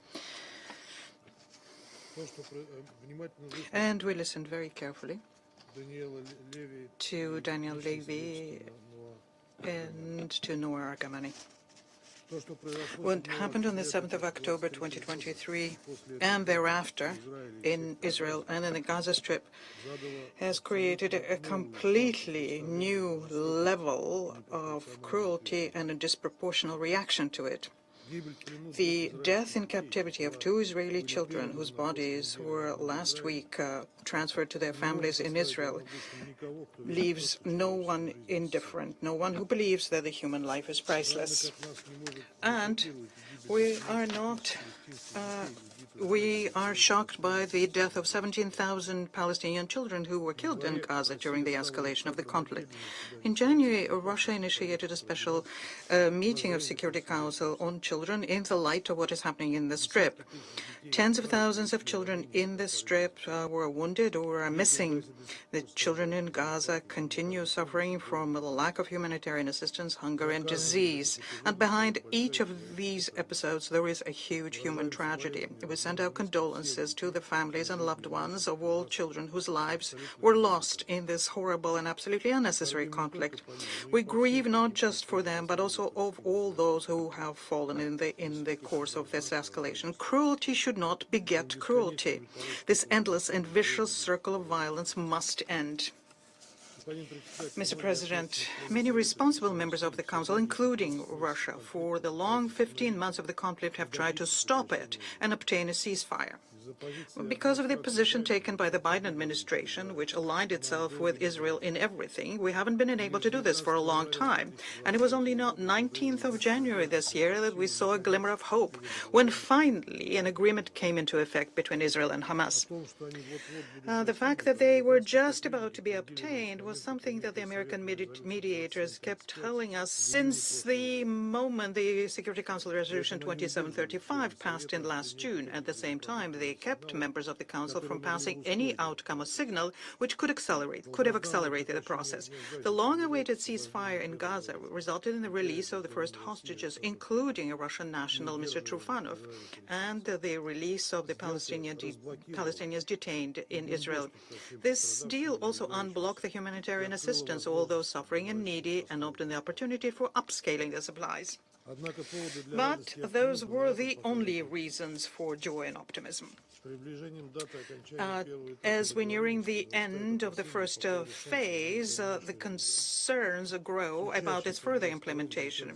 And we listened very carefully to Daniel Levy and to Noor Argamani. What happened on the 7th of October 2023 and thereafter in Israel and in the Gaza Strip has created a completely new level of cruelty and a disproportional reaction to it. The death in captivity of 2 Israeli children whose bodies were last week transferred to their families in Israel leaves no one indifferent, no one who believes that the human life is priceless. And we are shocked by the death of 17,000 Palestinian children who were killed in Gaza during the escalation of the conflict. In January, Russia initiated a special meeting of Security Council on children in the light of what is happening in the Strip. Tens of thousands of children in the Strip were wounded or are missing. The children in Gaza continue suffering from a lack of humanitarian assistance, hunger, and disease. And behind each of these episodes, there is a huge human tragedy. We send our condolences to the families and loved ones of all children whose lives were lost in this horrible and absolutely unnecessary conflict. We grieve not just for them, but also of all those who have fallen in the course of this escalation. Cruelty should not beget cruelty. This endless and vicious circle of violence must end. Mr. President, many responsible members of the Council, including Russia, for the long 15 months of the conflict have tried to stop it and obtain a ceasefire. Because of the position taken by the Biden administration, which aligned itself with Israel in everything, we haven't been able to do this for a long time. And it was only not 19th of January this year that we saw a glimmer of hope, when finally an agreement came into effect between Israel and Hamas. The fact that they were just about to be obtained was something that the American mediators kept telling us since the moment the Security Council Resolution 2735 passed in last June. At the same time, the kept members of the Council from passing any outcome or signal which could have accelerated the process. The long-awaited ceasefire in Gaza resulted in the release of the first hostages, including a Russian national, Mr. Trufanov, and the release of the Palestinians detained in Israel. This deal also unblocked the humanitarian assistance to all those suffering and needy and opened the opportunity for upscaling the supplies. But those were the only reasons for joy and optimism. As we're nearing the end of the first phase, the concerns grow about its further implementation.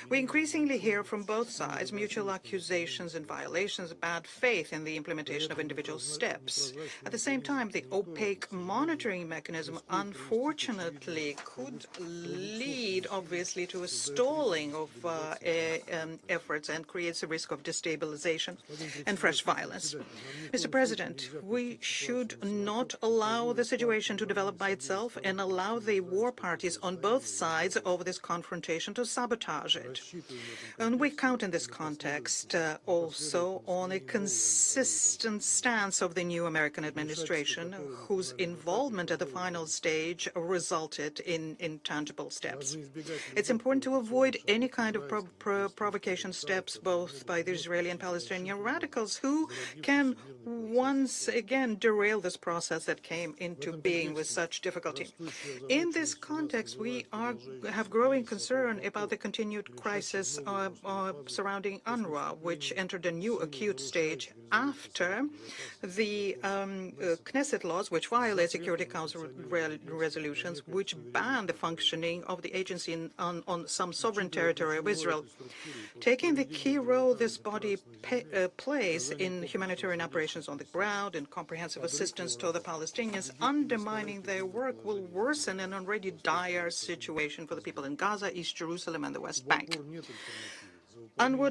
We increasingly hear from both sides mutual accusations and violations of bad faith in the implementation of individual steps. At the same time, the opaque monitoring mechanism, unfortunately, could lead, obviously, to a stalling of efforts and creates a risk of destabilization and fresh violence. Mr. President, we should not allow the situation to develop by itself and allow the war parties on both sides of this confrontation to sabotage it. And we count in this context also on a consistent stance of the new American administration, whose involvement at the final stage resulted in tangible steps. It's important to avoid any kind of provocation steps, both by the Israeli and Palestinian radicals, who can once again derail this process that came into being with such difficulty. In this context, we have growing concern about the continued crisis surrounding UNRWA, which entered a new acute stage after the Knesset laws, which violate Security Council resolutions, which ban the functioning of the agency on some sovereign territory of Israel. Taking the key role this body plays in humanitarian operations on the ground and comprehensive assistance to the Palestinians, undermining their work will worsen an already dire situation for the people in Gaza, East Jerusalem, and the West Bank. UNRWA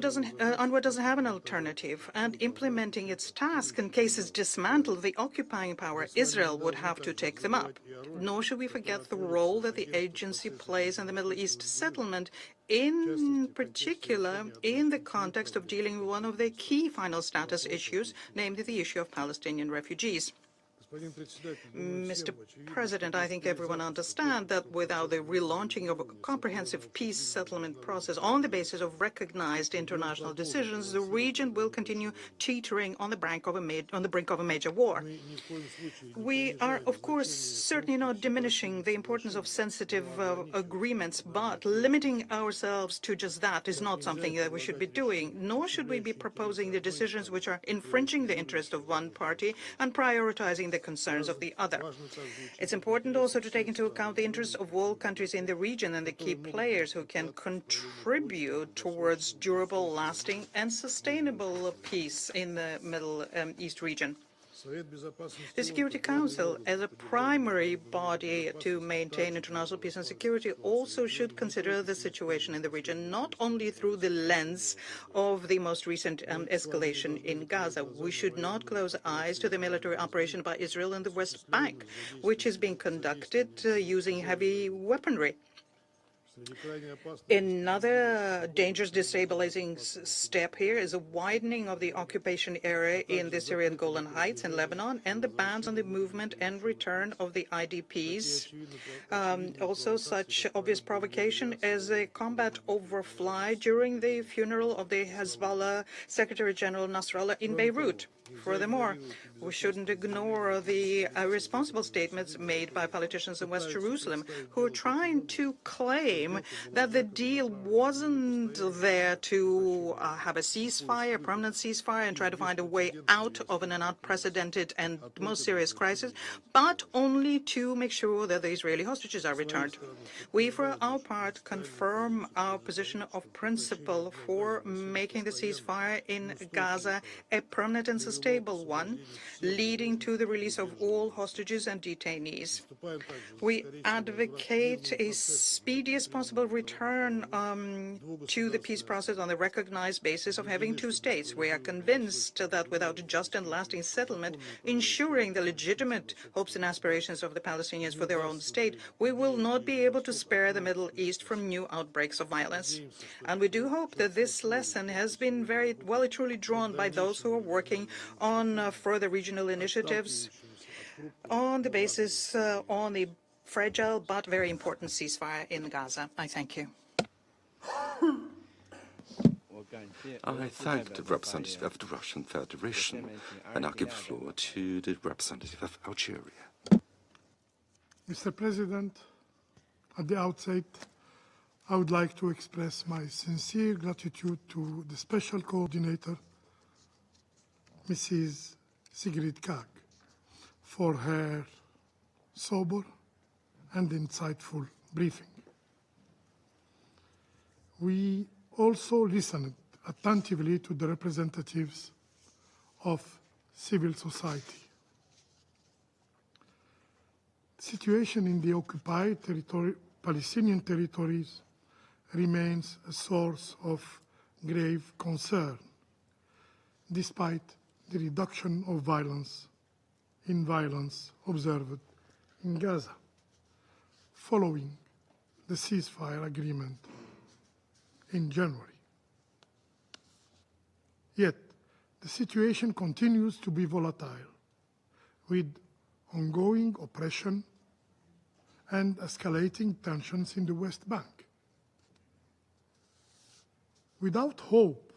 doesn't have an alternative, and implementing its task in case it's dismantled, the occupying power, Israel, would have to take them up. Nor should we forget the role that the agency plays in the Middle East settlement, in particular in the context of dealing with one of the key final status issues, namely the issue of Palestinian refugees. Mr. President, I think everyone understands that without the relaunching of a comprehensive peace settlement process on the basis of recognized international decisions, the region will continue teetering on the brink of a major war. We are, of course, certainly not diminishing the importance of sensitive agreements, but limiting ourselves to just that is not something that we should be doing, nor should we be proposing the decisions which are infringing the interest of one party and prioritizing the concerns of the other. It's important also to take into account the interests of all countries in the region and the key players who can contribute towards durable, lasting, and sustainable peace in the Middle East region. The Security Council, as a primary body to maintain international peace and security, also should consider the situation in the region not only through the lens of the most recent escalation in Gaza. We should not close eyes to the military operation by Israel in the West Bank, which is being conducted using heavy weaponry. Another dangerous destabilizing step here is a widening of the occupation area in the Syrian Golan Heights in Lebanon and the bans on the movement and return of the IDPs. Also, such obvious provocation as a combat overfly during the funeral of the Hezbollah Secretary General Nasrallah in Beirut. Furthermore, we shouldn't ignore the irresponsible statements made by politicians in West Jerusalem who are trying to claim that the deal wasn't there to have a ceasefire, a permanent ceasefire, and try to find a way out of an unprecedented and most serious crisis, but only to make sure that the Israeli hostages are returned. We, for our part, confirm our position of principle for making the ceasefire in Gaza a permanent and sustainable one, leading to the release of all hostages and detainees. We advocate a speediest possible return to the peace process on the recognized basis of having two states. We are convinced that without a just and lasting settlement, ensuring the legitimate hopes and aspirations of the Palestinians for their own state, we will not be able to spare the Middle East from new outbreaks of violence. And we do hope that this lesson has been very well and truly drawn by those who are working on further regional initiatives on the basis on the fragile but very important ceasefire in Gaza. I thank you. I thank the representative of the Russian Federation, and I give the floor to the representative of Algeria. Mr. President, at the outset, I would like to express my sincere gratitude to the Special Coordinator, Mrs. Sigrid Kaag, for her sober and insightful briefing. We also listened attentively to the representatives of civil society. The situation in the occupied Palestinian territories remains a source of grave concern, despite the reduction of violence observed in Gaza following the ceasefire agreement in January. Yet, the situation continues to be volatile, with ongoing oppression and escalating tensions in the West Bank. Without hope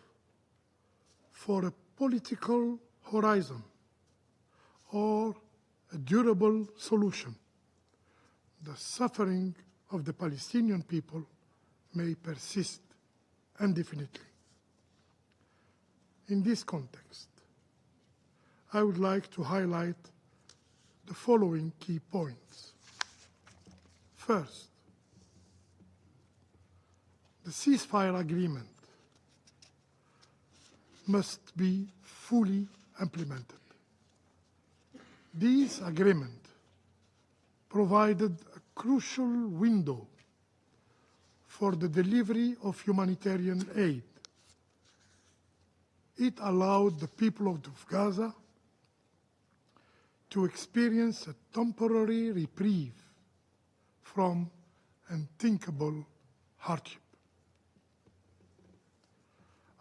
for a political horizon or a durable solution, the suffering of the Palestinian people may persist indefinitely. In this context, I would like to highlight the following key points. First, the ceasefire agreement must be fully implemented. This agreement provided a crucial window for the delivery of humanitarian aid. It allowed the people of Gaza to experience a temporary reprieve from unthinkable hardship.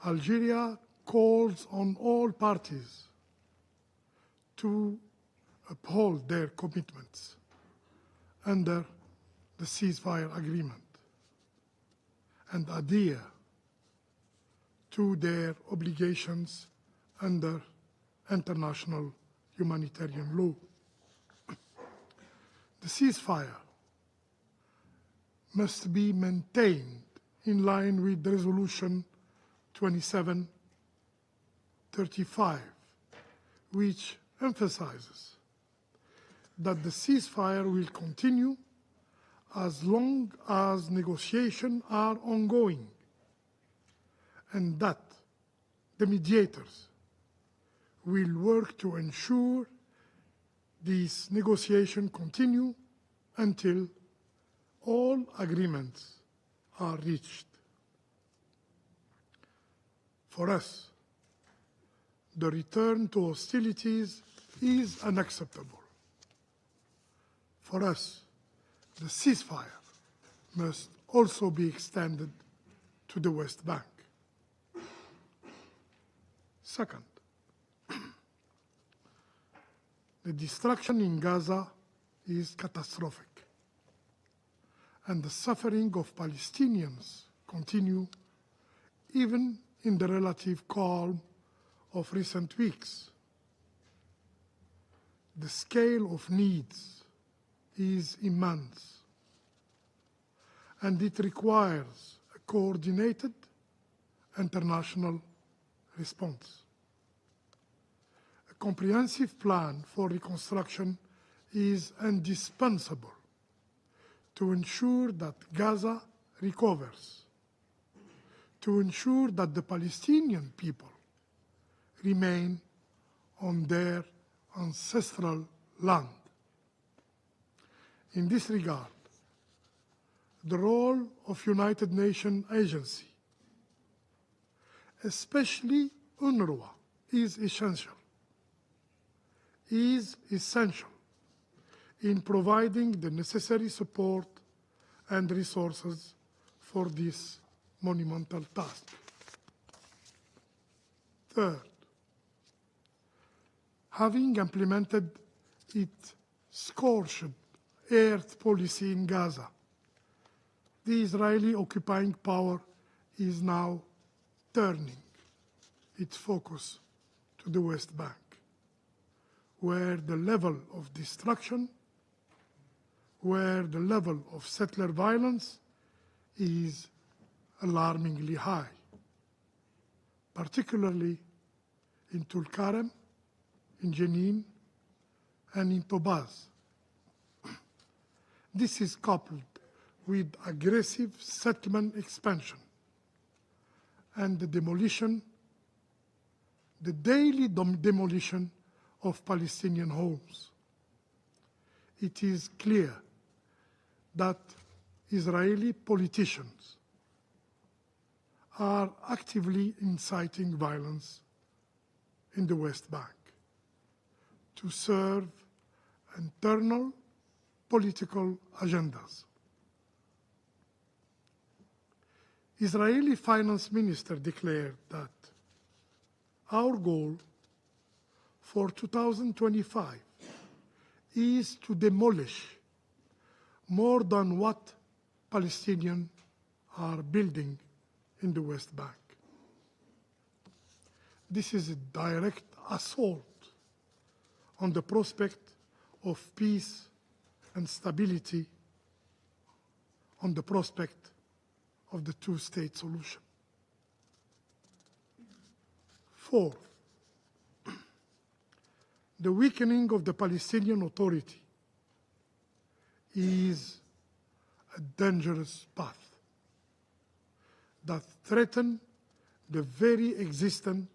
Algeria calls on all parties to uphold their commitments under the ceasefire agreement and adhere to their obligations under international humanitarian law. The ceasefire must be maintained in line with Resolution 2735, which emphasizes that the ceasefire will continue as long as negotiations are ongoing, and that the mediators will work to ensure these negotiations continue until all agreements are reached. For us, the return to hostilities is unacceptable. For us, the ceasefire must also be extended to the West Bank. Second, the destruction in Gaza is catastrophic, and the suffering of Palestinians continue even in the relative calm of recent weeks. The scale of needs is immense, and it requires a coordinated international response. A comprehensive plan for reconstruction is indispensable to ensure that Gaza recovers, to ensure that the Palestinian people remain on their ancestral land. In this regard, the role of United Nations agency, especially UNRWA, is essential in providing the necessary support and resources for this monumental task. Third, having implemented its scorched earth policy in Gaza, the Israeli occupying power is now turning its focus to the West Bank, where the level of destruction, where the level of settler violence is alarmingly high, particularly in Tulkarem, in Jenin, and in Tobaz. This is coupled with aggressive settlement expansion and the daily demolition of Palestinian homes. It is clear that Israeli politicians are actively inciting violence in the West Bank to serve internal political agendas. Israeli finance minister declared that our goal for 2025 is to demolish more than what Palestinians are building in the West Bank. This is a direct assault on the prospect of peace and stability, on the prospect of the two-state solution. Fourth, the weakening of the Palestinian Authority is a dangerous path that threatens the very existence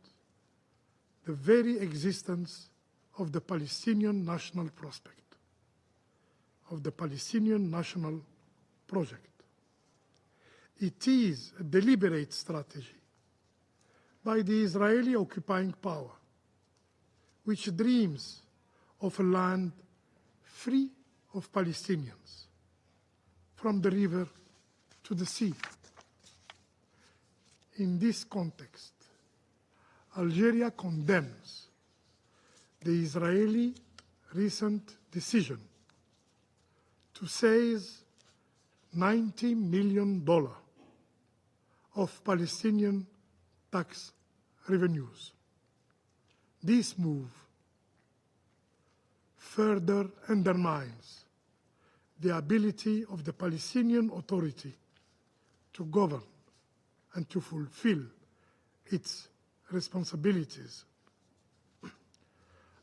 of the Palestinian national prospect, of the Palestinian national project. It is a deliberate strategy by the Israeli occupying power, which dreams of a land free of Palestinians, from the river to the sea. In this context, Algeria condemns the Israeli recent decision to seize $90 million of Palestinian tax revenues. This move further undermines the ability of the Palestinian Authority to govern and to fulfill its responsibilities.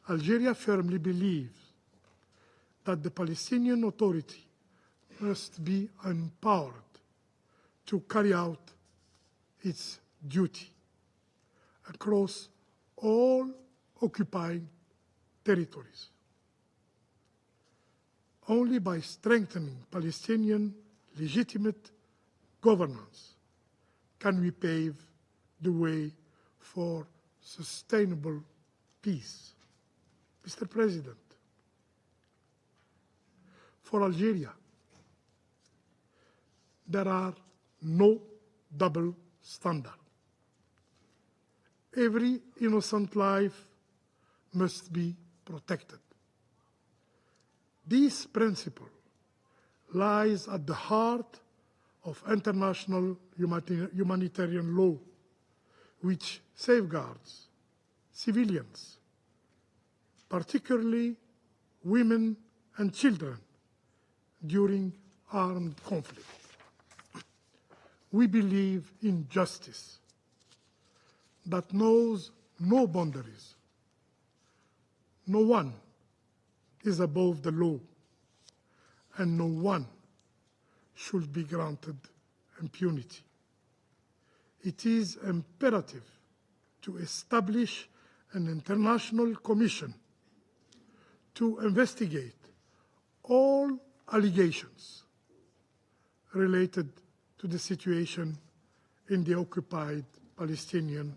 Algeria firmly believes that the Palestinian Authority must be empowered to carry out its duty across all occupied territories. Only by strengthening Palestinian legitimate governance can we pave the way for sustainable peace. Mr. President, for Algeria, there are no double standards. Every innocent life must be protected. This principle lies at the heart of international humanitarian law, which safeguards civilians, particularly women and children, during armed conflict. We believe in justice that knows no boundaries. No one is above the law, and no one should be granted impunity. It is imperative to establish an international commission to investigate all allegations related to the situation in the occupied Palestinian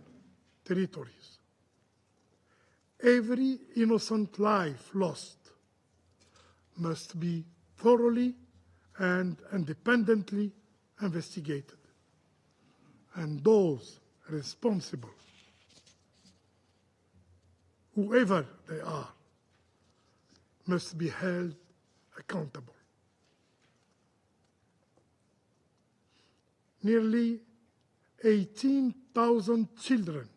territories. Every innocent life lost must be thoroughly and independently investigated, and those responsible whoever they are, must be held accountable. Nearly 18,000 children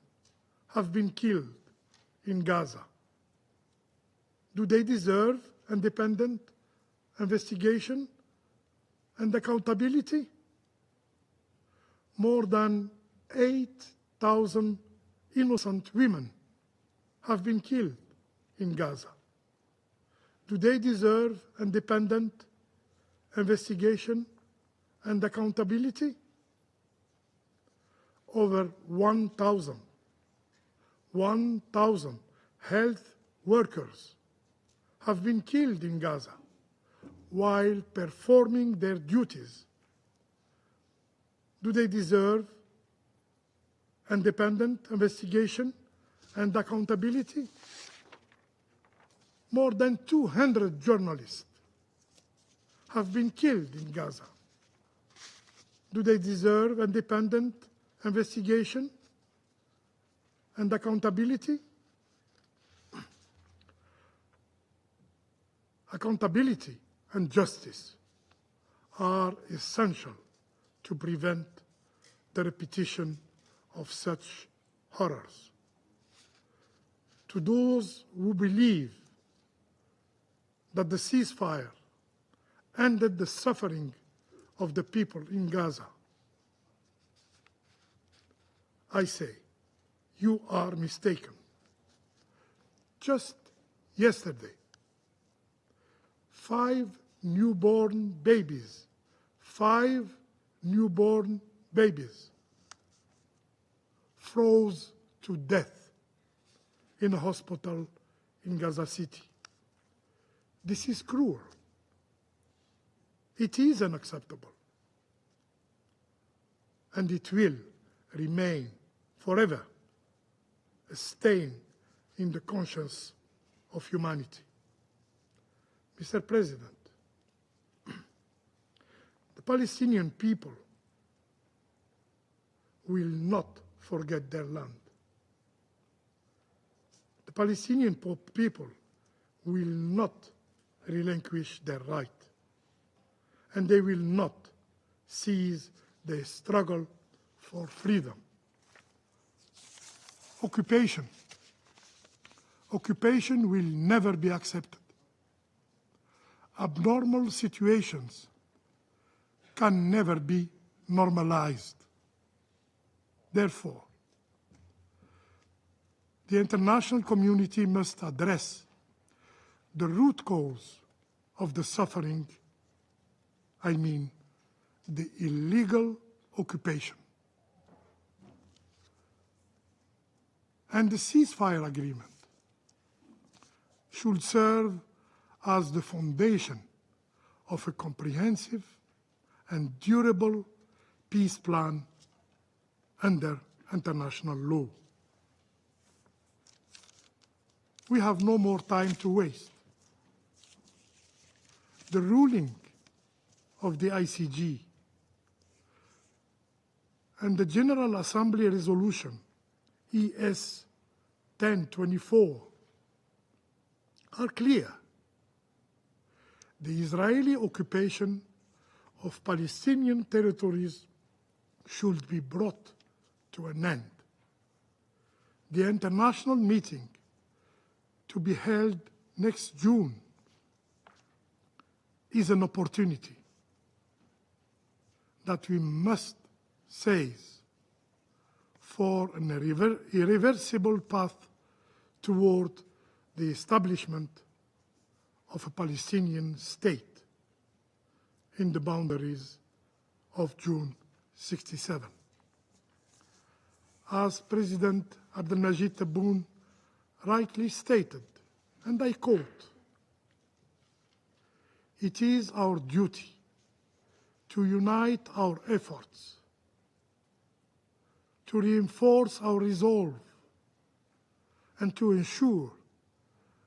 have been killed in Gaza. Do they deserve independent investigation and accountability? More than 8,000 innocent women have been killed in Gaza. Do they deserve independent investigation and accountability? Over 1,000 health workers have been killed in Gaza while performing their duties. Do they deserve independent investigation and accountability? More than 200 journalists have been killed in Gaza. Do they deserve independent investigation and accountability? Accountability and justice are essential to prevent the repetition of such horrors. To those who believe that the ceasefire ended the suffering of the people in Gaza, I say, you are mistaken. Just yesterday, 5 newborn babies froze to death in a hospital in Gaza City. This is cruel. It is unacceptable. And it will remain forever a stain in the conscience of humanity. Mr. President, the Palestinian people will not forget their land. The Palestinian people will not relinquish their right, and they will not cease their struggle for freedom. Occupation will never be accepted. Abnormal situations can never be normalized. Therefore, the international community must address the root cause of the suffering, I mean, the illegal occupation. And the ceasefire agreement should serve as the foundation of a comprehensive and durable peace plan under international law. We have no more time to waste. The ruling of the ICG and the General Assembly resolution ES 1024 are clear. The Israeli occupation of Palestinian territories should be brought to an end. The international meeting to be held next June is an opportunity that we must seize for an irreversible path toward the establishment of a Palestinian state in the boundaries of June 1967. As President Abdelmajid Tebboune rightly stated, and I quote, "It is our duty to unite our efforts, to reinforce our resolve, and to ensure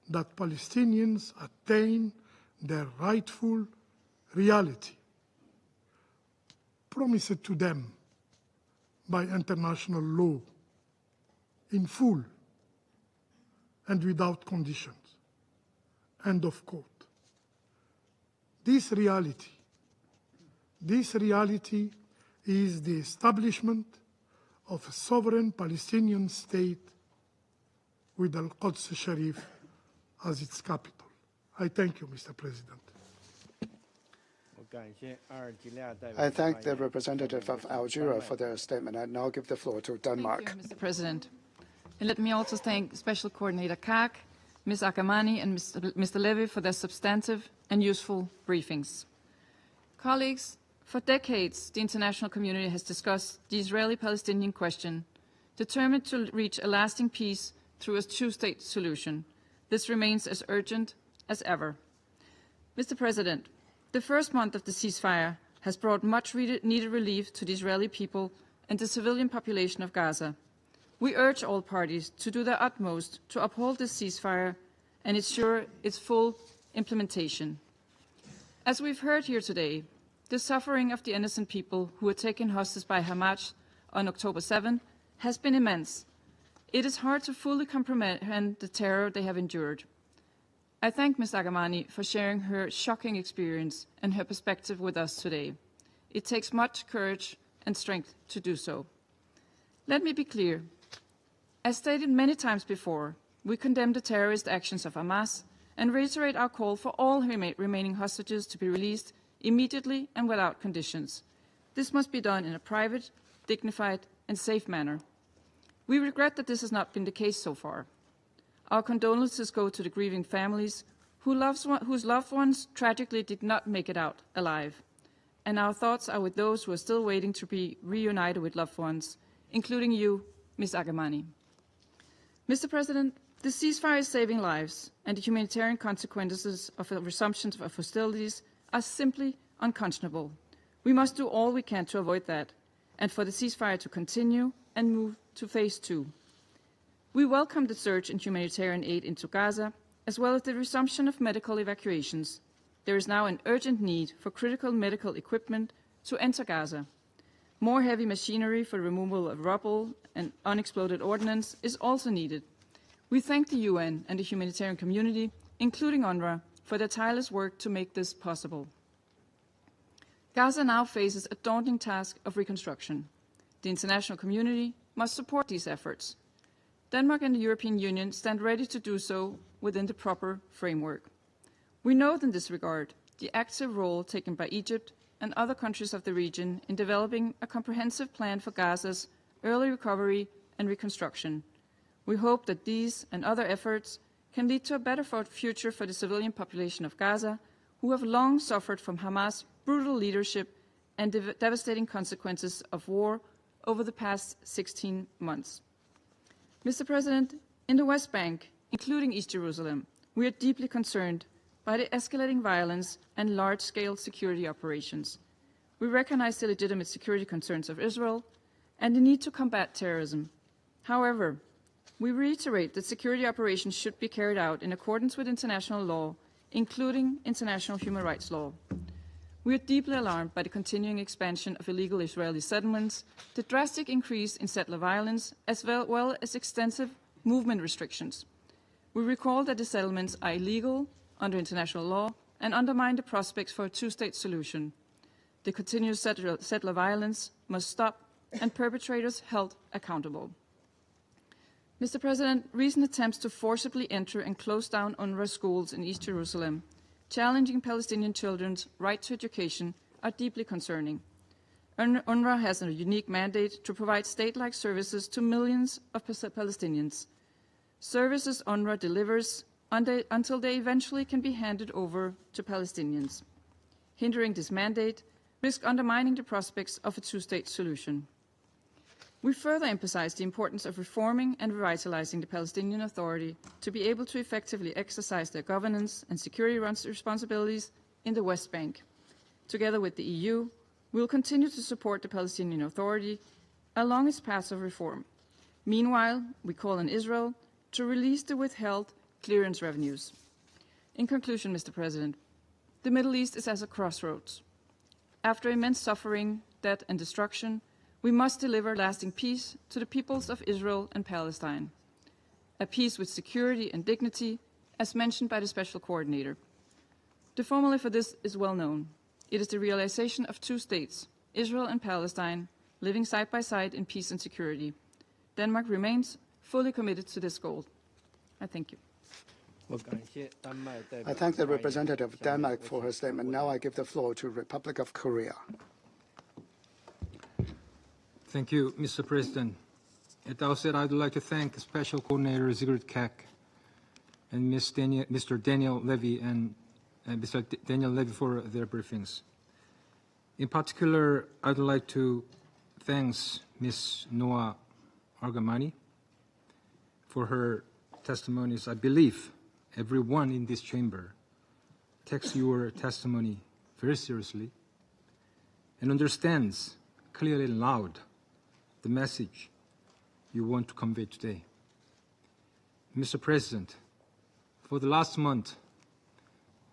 that Palestinians attain their rightful reality promised to them by international law in full and without conditions. End of quote. This reality is the establishment of a sovereign Palestinian state with Al-Quds Sharif as its capital. I thank you, Mr. President. I thank the representative of Algeria for their statement. I now give the floor to Denmark. Thank you, Mr. President. And let me also thank Special Coordinator Kaag, Ms. Akamani, and Mr. Levy for their substantive and useful briefings. Colleagues, for decades, the international community has discussed the Israeli-Palestinian question, determined to reach a lasting peace through a two-state solution. This remains as urgent as ever. Mr. President, the first month of the ceasefire has brought much needed relief to the Israeli people and the civilian population of Gaza. We urge all parties to do their utmost to uphold this ceasefire and ensure its full implementation. As we've heard here today, the suffering of the innocent people who were taken hostage by Hamas on October 7 has been immense. It is hard to fully comprehend the terror they have endured. I thank Ms. Agamani for sharing her shocking experience and her perspective with us today. It takes much courage and strength to do so. Let me be clear. As stated many times before, we condemn the terrorist actions of Hamas and reiterate our call for all remaining hostages to be released immediately and without conditions. This must be done in a private, dignified, and safe manner. We regret that this has not been the case so far. Our condolences go to the grieving families whose loved ones tragically did not make it out alive. And our thoughts are with those who are still waiting to be reunited with loved ones, including you, Ms. Agamani. Mr. President, the ceasefire is saving lives, and the humanitarian consequences of a resumption of hostilities are simply unconscionable. We must do all we can to avoid that, and for the ceasefire to continue and move to phase 2. We welcome the surge in humanitarian aid into Gaza, as well as the resumption of medical evacuations. There is now an urgent need for critical medical equipment to enter Gaza. More heavy machinery for removal of rubble and unexploded ordnance is also needed. We thank the UN and the humanitarian community, including UNRWA, for their tireless work to make this possible. Gaza now faces a daunting task of reconstruction. The international community must support these efforts. Denmark and the European Union stand ready to do so within the proper framework. We note in this regard the active role taken by Egypt and other countries of the region in developing a comprehensive plan for Gaza's early recovery and reconstruction. We hope that these and other efforts can lead to a better future for the civilian population of Gaza, who have long suffered from Hamas' brutal leadership and the devastating consequences of war over the past 16 months. Mr. President, in the West Bank, including East Jerusalem, we are deeply concerned by the escalating violence and large-scale security operations. We recognize the legitimate security concerns of Israel and the need to combat terrorism. However, we reiterate that security operations should be carried out in accordance with international law, including international human rights law. We are deeply alarmed by the continuing expansion of illegal Israeli settlements, the drastic increase in settler violence, as well as extensive movement restrictions. We recall that the settlements are illegal under international law and undermine the prospects for a two-state solution. The continuous settler violence must stop and perpetrators held accountable. Mr. President, recent attempts to forcibly enter and close down UNRWA schools in East Jerusalem, challenging Palestinian children's right to education, are deeply concerning. UNRWA has a unique mandate to provide state-like services to millions of Palestinians. Services UNRWA delivers until they eventually can be handed over to Palestinians. Hindering this mandate risks undermining the prospects of a two-state solution. We further emphasize the importance of reforming and revitalizing the Palestinian Authority to be able to effectively exercise their governance and security responsibilities in the West Bank. Together with the EU, we will continue to support the Palestinian Authority along its path of reform. Meanwhile, we call on Israel to release the withheld clearance revenues. In conclusion, Mr. President, the Middle East is at a crossroads. After immense suffering, death, and destruction, we must deliver lasting peace to the peoples of Israel and Palestine. a peace with security and dignity, as mentioned by the Special Coordinator. The formula for this is well known. It is the realization of two states, Israel and Palestine, living side by side in peace and security. Denmark remains fully committed to this goal. I thank you. I thank the representative of Denmark for her statement. Now I give the floor to Republic of Korea. Thank you, Mr. President. At the outset, I would like to thank Special Coordinator Sigrid Kaag and Mr. Daniel Levy and Mr. Daniel Levy for their briefings. In particular, I would like to thank Ms. Noah Argamani for her testimonies. I believe everyone in this chamber takes your testimony very seriously and understands clearly and loud the message you want to convey today. Mr. President, for the last month,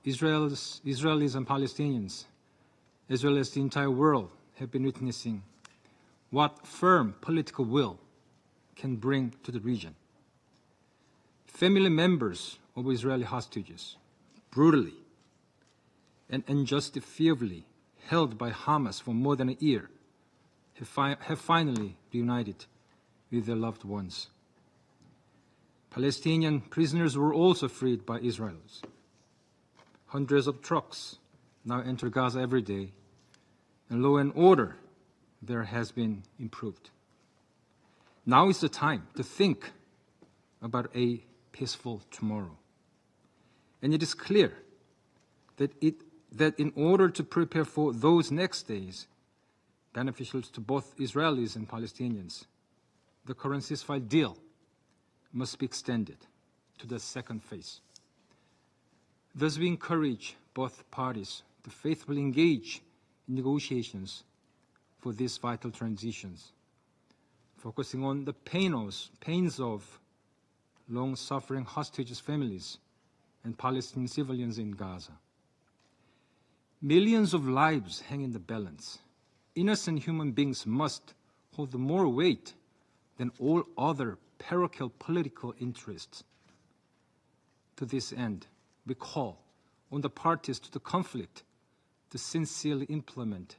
Israelis and Palestinians, as well as the entire world, have been witnessing what firm political will can bring to the region. Family members of Israeli hostages, brutally and unjustifiably held by Hamas for more than a year, have finally reunited with their loved ones. Palestinian prisoners were also freed by Israelis. Hundreds of trucks now enter Gaza every day, and law and order there has been improved. Now is the time to think about a peaceful tomorrow. And it is clear that in order to prepare for those next days, beneficial to both Israelis and Palestinians, the current ceasefire deal must be extended to the second phase. Thus, we encourage both parties to faithfully engage in negotiations for these vital transitions, focusing on the pains of long-suffering hostages' families and Palestinian civilians in Gaza. Millions of lives hang in the balance. Innocent human beings must hold more weight than all other parochial political interests. To this end, we call on the parties to the conflict to sincerely implement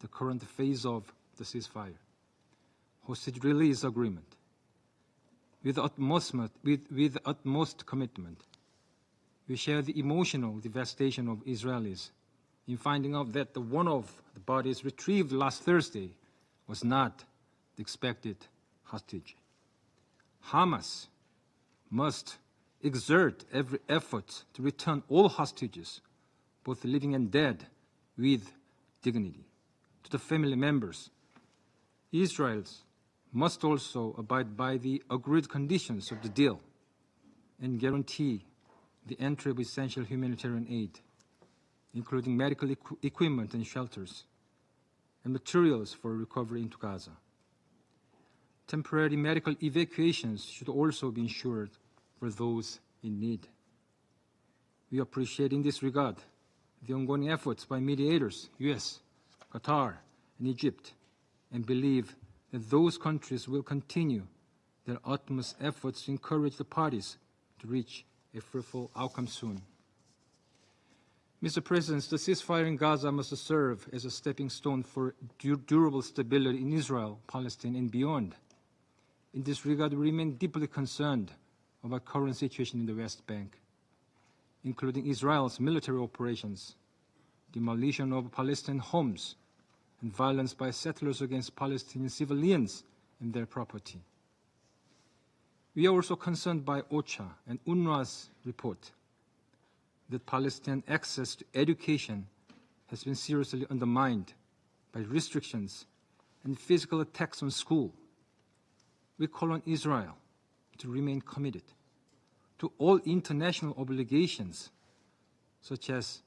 the current phase of the ceasefire, hostage release agreement, with the utmost commitment. We share the emotional devastation of Israelis in finding out that one of the bodies retrieved last Thursday was not the expected hostage. Hamas must exert every effort to return all hostages, both living and dead, with dignity. To the family members, Israel must also abide by the agreed conditions of the deal and guarantee the entry of essential humanitarian aid, including medical equipment and shelters, and materials for recovery into Gaza. Temporary medical evacuations should also be ensured for those in need. We appreciate in this regard the ongoing efforts by mediators, US, Qatar, and Egypt, and believe that those countries will continue their utmost efforts to encourage the parties to reach a fruitful outcome soon. Mr. President, the ceasefire in Gaza must serve as a stepping stone for durable stability in Israel, Palestine, and beyond. In this regard, we remain deeply concerned about the current situation in the West Bank, including Israel's military operations, demolition of Palestinian homes, and violence by settlers against Palestinian civilians and their property. We are also concerned by OCHA and UNRWA's report that Palestinian access to education has been seriously undermined by restrictions and physical attacks on school. We call on Israel to remain committed to all international obligations, such as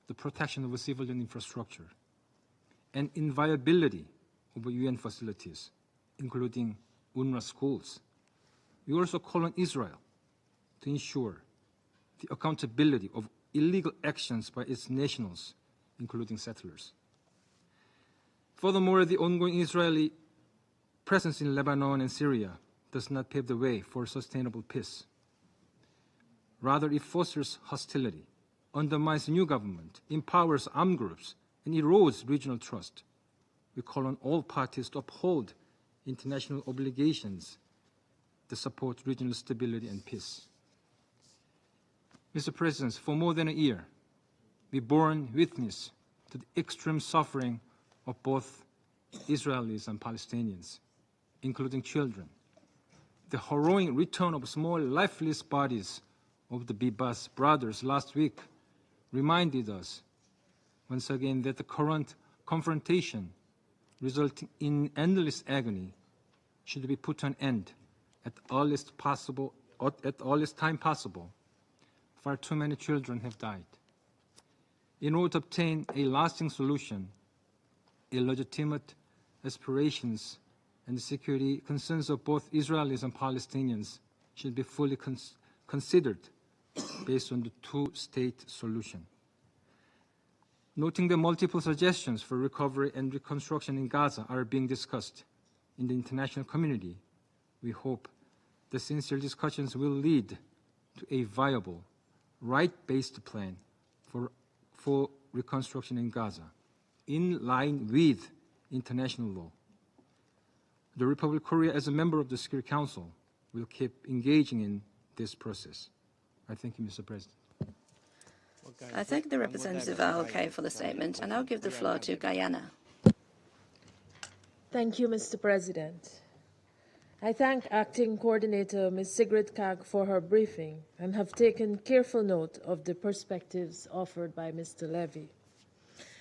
the protection of civilian infrastructure and inviolability of UN facilities, including UNRWA schools. We also call on Israel to ensure the accountability of illegal actions by its nationals, including settlers. Furthermore, the ongoing Israeli presence in Lebanon and Syria, does not pave the way for sustainable peace. Rather, it fosters hostility, undermines the new government, empowers armed groups, and erodes regional trust. We call on all parties to uphold international obligations to support regional stability and peace. Mr. President, for more than a year, we've borne witness to the extreme suffering of both Israelis and Palestinians, including children. The harrowing return of small, lifeless bodies of the Bibas brothers last week reminded us once again that the current confrontation resulting in endless agony should be put to an end at earliest time possible. Far too many children have died. In order to obtain a lasting solution, illegitimate aspirations and the security concerns of both Israelis and Palestinians should be fully considered based on the two-state solution. Noting the multiple suggestions for recovery and reconstruction in Gaza are being discussed in the international community, we hope the sincere discussions will lead to a viable, right-based plan for reconstruction in Gaza, in line with international law. The Republic of Korea, as a member of the Security Council, will keep engaging in this process. I thank you, Mr. President. I thank the representative ROK for the statement, and I'll give the floor to Guyana. Thank you, Mr. President. I thank Acting Coordinator Ms. Sigrid Kaag for her briefing and have taken careful note of the perspectives offered by Mr. Levy.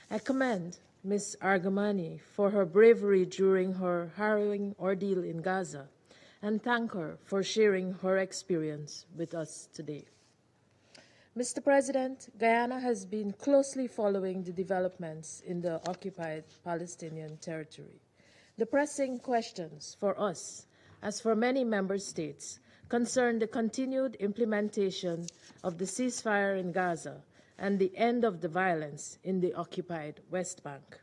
I commend Ms. Argamani for her bravery during her harrowing ordeal in Gaza and thank her for sharing her experience with us today. Mr. President, Guyana has been closely following the developments in the occupied Palestinian territory. The pressing questions for us, as for many member states, concern the continued implementation of the ceasefire in Gaza and the end of the violence in the occupied West Bank.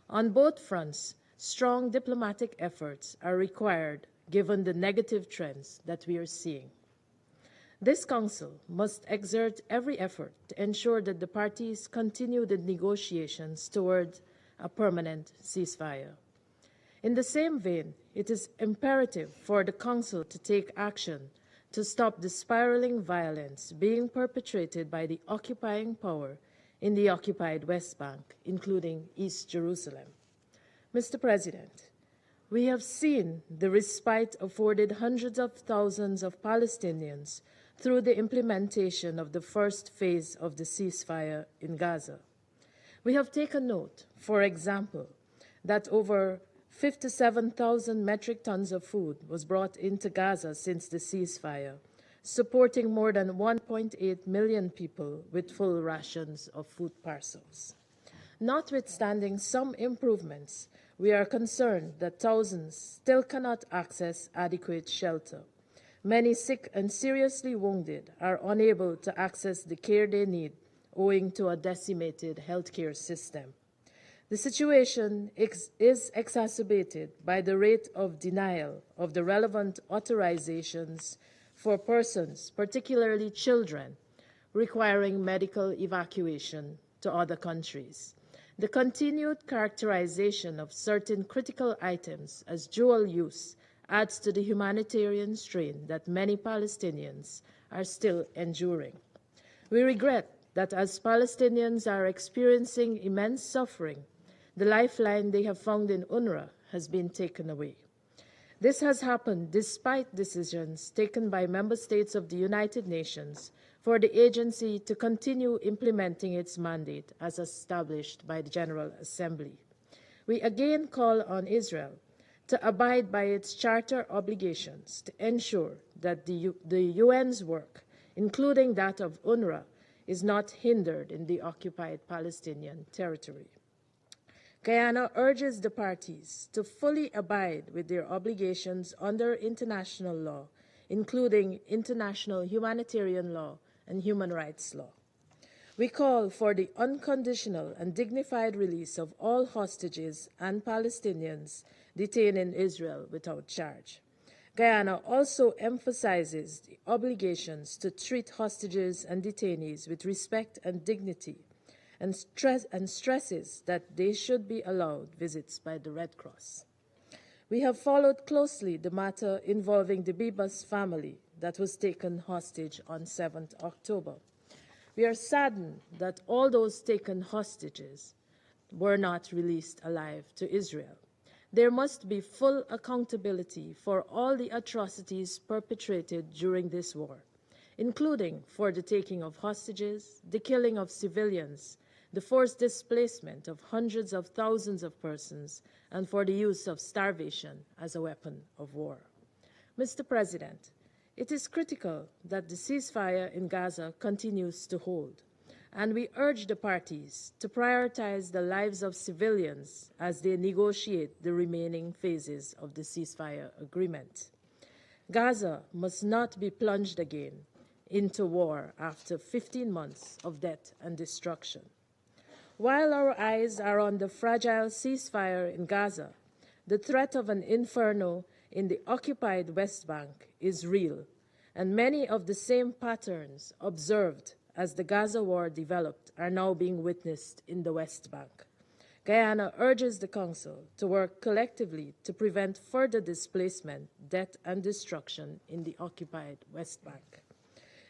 On both fronts, strong diplomatic efforts are required given the negative trends that we are seeing. This Council must exert every effort to ensure that the parties continue the negotiations toward a permanent ceasefire. In the same vein, it is imperative for the Council to take action to stop the spiraling violence being perpetrated by the occupying power in the occupied West Bank, including East Jerusalem. Mr. President, we have seen the respite afforded hundreds of thousands of Palestinians through the implementation of the first phase of the ceasefire in Gaza. We have taken note, for example, that over 57,000 metric tons of food was brought into Gaza since the ceasefire, supporting more than 1.8 million people with full rations of food parcels. Notwithstanding some improvements, we are concerned that thousands still cannot access adequate shelter. Many sick and seriously wounded are unable to access the care they need owing to a decimated healthcare system. The situation is exacerbated by the rate of denial of the relevant authorizations for persons, particularly children, requiring medical evacuation to other countries. The continued characterization of certain critical items as dual use adds to the humanitarian strain that many Palestinians are still enduring. We regret that as Palestinians are experiencing immense suffering, the lifeline they have found in UNRWA has been taken away. This has happened despite decisions taken by member states of the United Nations for the agency to continue implementing its mandate as established by the General Assembly. We again call on Israel to abide by its charter obligations to ensure that the UN's work, including that of UNRWA, is not hindered in the occupied Palestinian territory. Guyana urges the parties to fully abide with their obligations under international law, including international humanitarian law and human rights law. We call for the unconditional and dignified release of all hostages and Palestinians detained in Israel without charge. Guyana also emphasizes the obligations to treat hostages and detainees with respect and dignity, and stresses that they should be allowed visits by the Red Cross. We have followed closely the matter involving the Bibas family that was taken hostage on 7th October. We are saddened that all those taken hostages were not released alive to Israel. There must be full accountability for all the atrocities perpetrated during this war, including for the taking of hostages, the killing of civilians, the forced displacement of hundreds of thousands of persons, and for the use of starvation as a weapon of war. Mr. President, it is critical that the ceasefire in Gaza continues to hold, and we urge the parties to prioritize the lives of civilians as they negotiate the remaining phases of the ceasefire agreement. Gaza must not be plunged again into war after 15 months of death and destruction. While our eyes are on the fragile ceasefire in Gaza, the threat of an inferno in the occupied West Bank is real, and many of the same patterns observed as the Gaza war developed are now being witnessed in the West Bank. Guyana urges the Council to work collectively to prevent further displacement, death, and destruction in the occupied West Bank.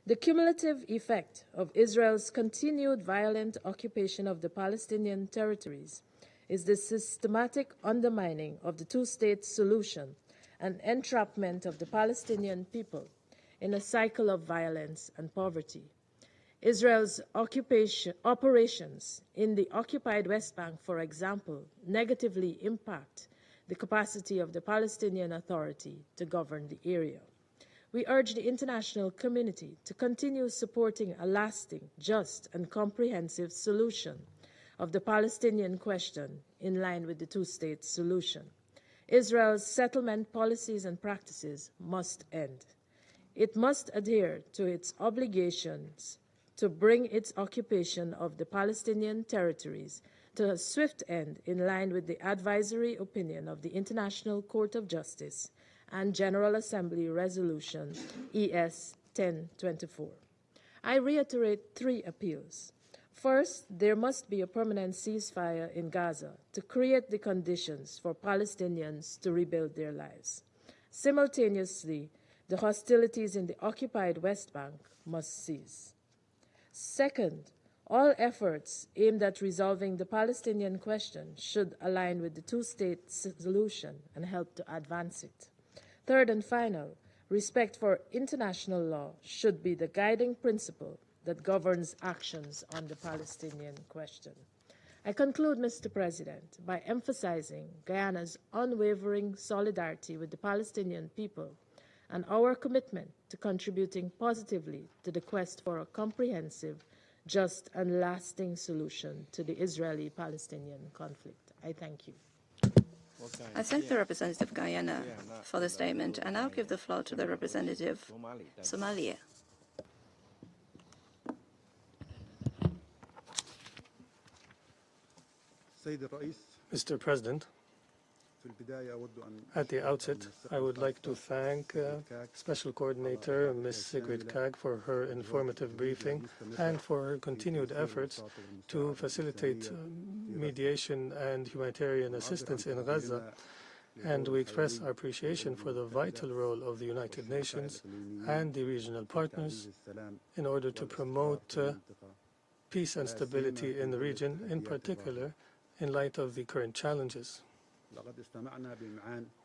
The cumulative effect of Israel's continued violent occupation of the Palestinian territories is the systematic undermining of the two-state solution and entrapment of the Palestinian people in a cycle of violence and poverty. Israel's operations in the occupied West Bank, for example, negatively impact the capacity of the Palestinian Authority to govern the area. We urge the international community to continue supporting a lasting, just, and comprehensive solution of the Palestinian question in line with the two-state solution. Israel's settlement policies and practices must end. It must adhere to its obligations to bring its occupation of the Palestinian territories to a swift end in line with the advisory opinion of the International Court of Justice and General Assembly Resolution ES 1024. I reiterate 3 appeals. First, there must be a permanent ceasefire in Gaza to create the conditions for Palestinians to rebuild their lives. Simultaneously, the hostilities in the occupied West Bank must cease. Second, all efforts aimed at resolving the Palestinian question should align with the two-state solution and help to advance it. Third and final, respect for international law should be the guiding principle that governs actions on the Palestinian question. I conclude, Mr. President, by emphasizing Guyana's unwavering solidarity with the Palestinian people and our commitment to contributing positively to the quest for a comprehensive, just, and lasting solution to the Israeli-Palestinian conflict. I thank you. I thank the representative of Guyana for the statement, and I'll give the floor to the representative of Somalia. Mr. President, at the outset, I would like to thank Special Coordinator Ms. Sigrid Kaag for her informative briefing and for her continued efforts to facilitate mediation and humanitarian assistance in Gaza. And we express our appreciation for the vital role of the United Nations and the regional partners in order to promote peace and stability in the region, in particular in light of the current challenges.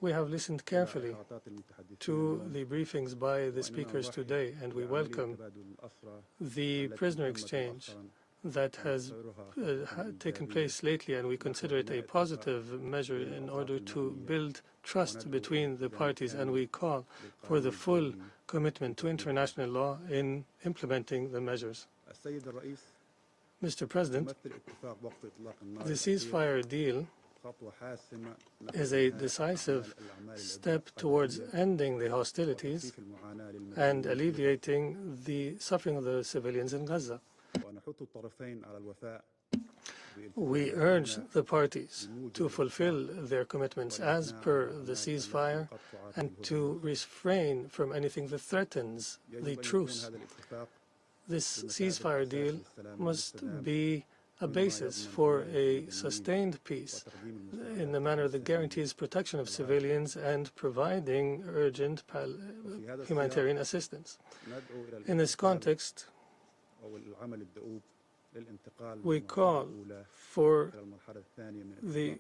We have listened carefully to the briefings by the speakers today, and we welcome the prisoner exchange that has taken place lately, and we consider it a positive measure in order to build trust between the parties, and we call for the full commitment to international law in implementing the measures. Mr. President, the ceasefire deal is a decisive step towards ending the hostilities and alleviating the suffering of the civilians in Gaza. We urge the parties to fulfill their commitments as per the ceasefire and to refrain from anything that threatens the truce. This ceasefire deal must be a basis for a sustained peace in a manner that guarantees protection of civilians and providing urgent humanitarian assistance. In this context, we call for the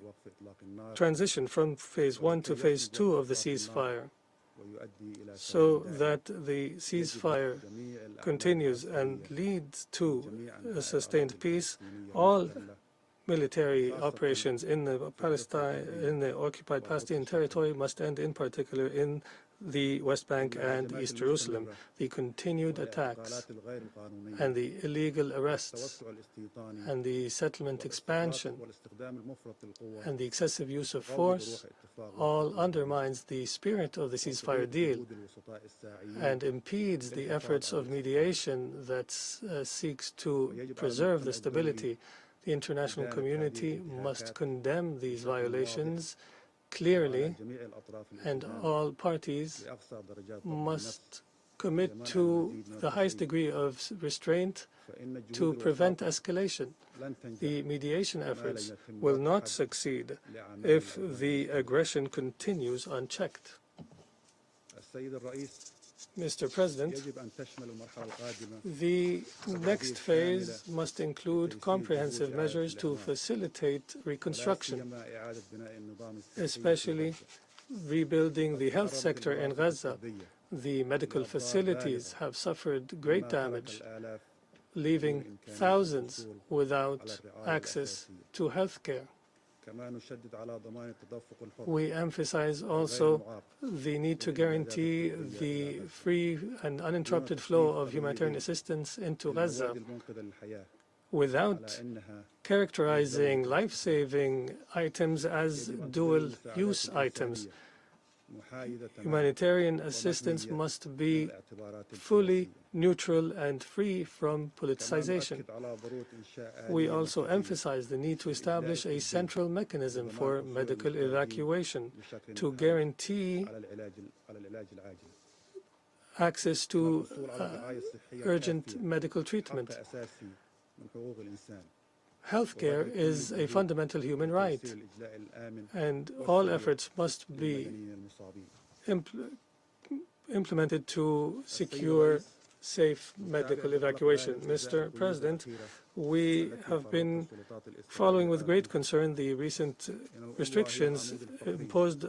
transition from phase 1 to phase 2 of the ceasefire, so that the ceasefire continues and leads to a sustained peace. All military operations in the occupied Palestinian territory must end, in particular in the West Bank and East Jerusalem. The continued attacks and the illegal arrests and the settlement expansion and the excessive use of force all undermines the spirit of the ceasefire deal and impedes the efforts of mediation that seeks to preserve the stability. The international community must condemn these violations clearly, and all parties must commit to the highest degree of restraint to prevent escalation. The mediation efforts will not succeed if the aggression continues unchecked. Mr. President, the next phase must include comprehensive measures to facilitate reconstruction, especially rebuilding the health sector in Gaza. The medical facilities have suffered great damage, leaving thousands without access to health care. We emphasize also the need to guarantee the free and uninterrupted flow of humanitarian assistance into Gaza without characterizing life-saving items as dual-use items. Humanitarian assistance must be fully neutral and free from politicization. We also emphasize the need to establish a central mechanism for medical evacuation to guarantee access to urgent medical treatment. Healthcare is a fundamental human right, and all efforts must be implemented to secure safe medical evacuation. Mr. President, we have been following with great concern the recent restrictions imposed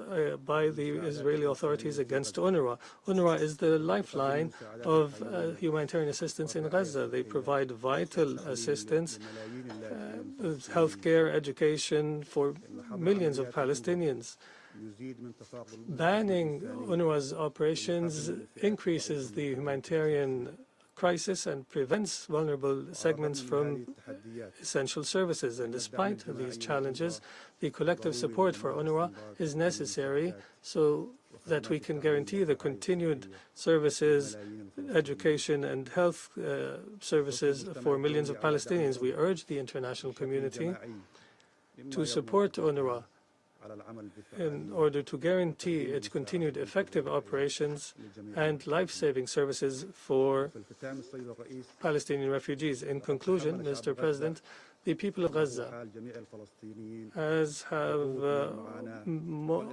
by the Israeli authorities against UNRWA. UNRWA is the lifeline of humanitarian assistance in Gaza. They provide vital assistance, healthcare, education for millions of Palestinians. Banning UNRWA's operations increases the humanitarian crisis and prevents vulnerable segments from essential services. And despite these challenges, the collective support for UNRWA is necessary so that we can guarantee the continued services, education, and health services for millions of Palestinians. We urge the international community to support UNRWA in order to guarantee its continued effective operations and life-saving services for Palestinian refugees. In conclusion, Mr. President, the people of Gaza, as have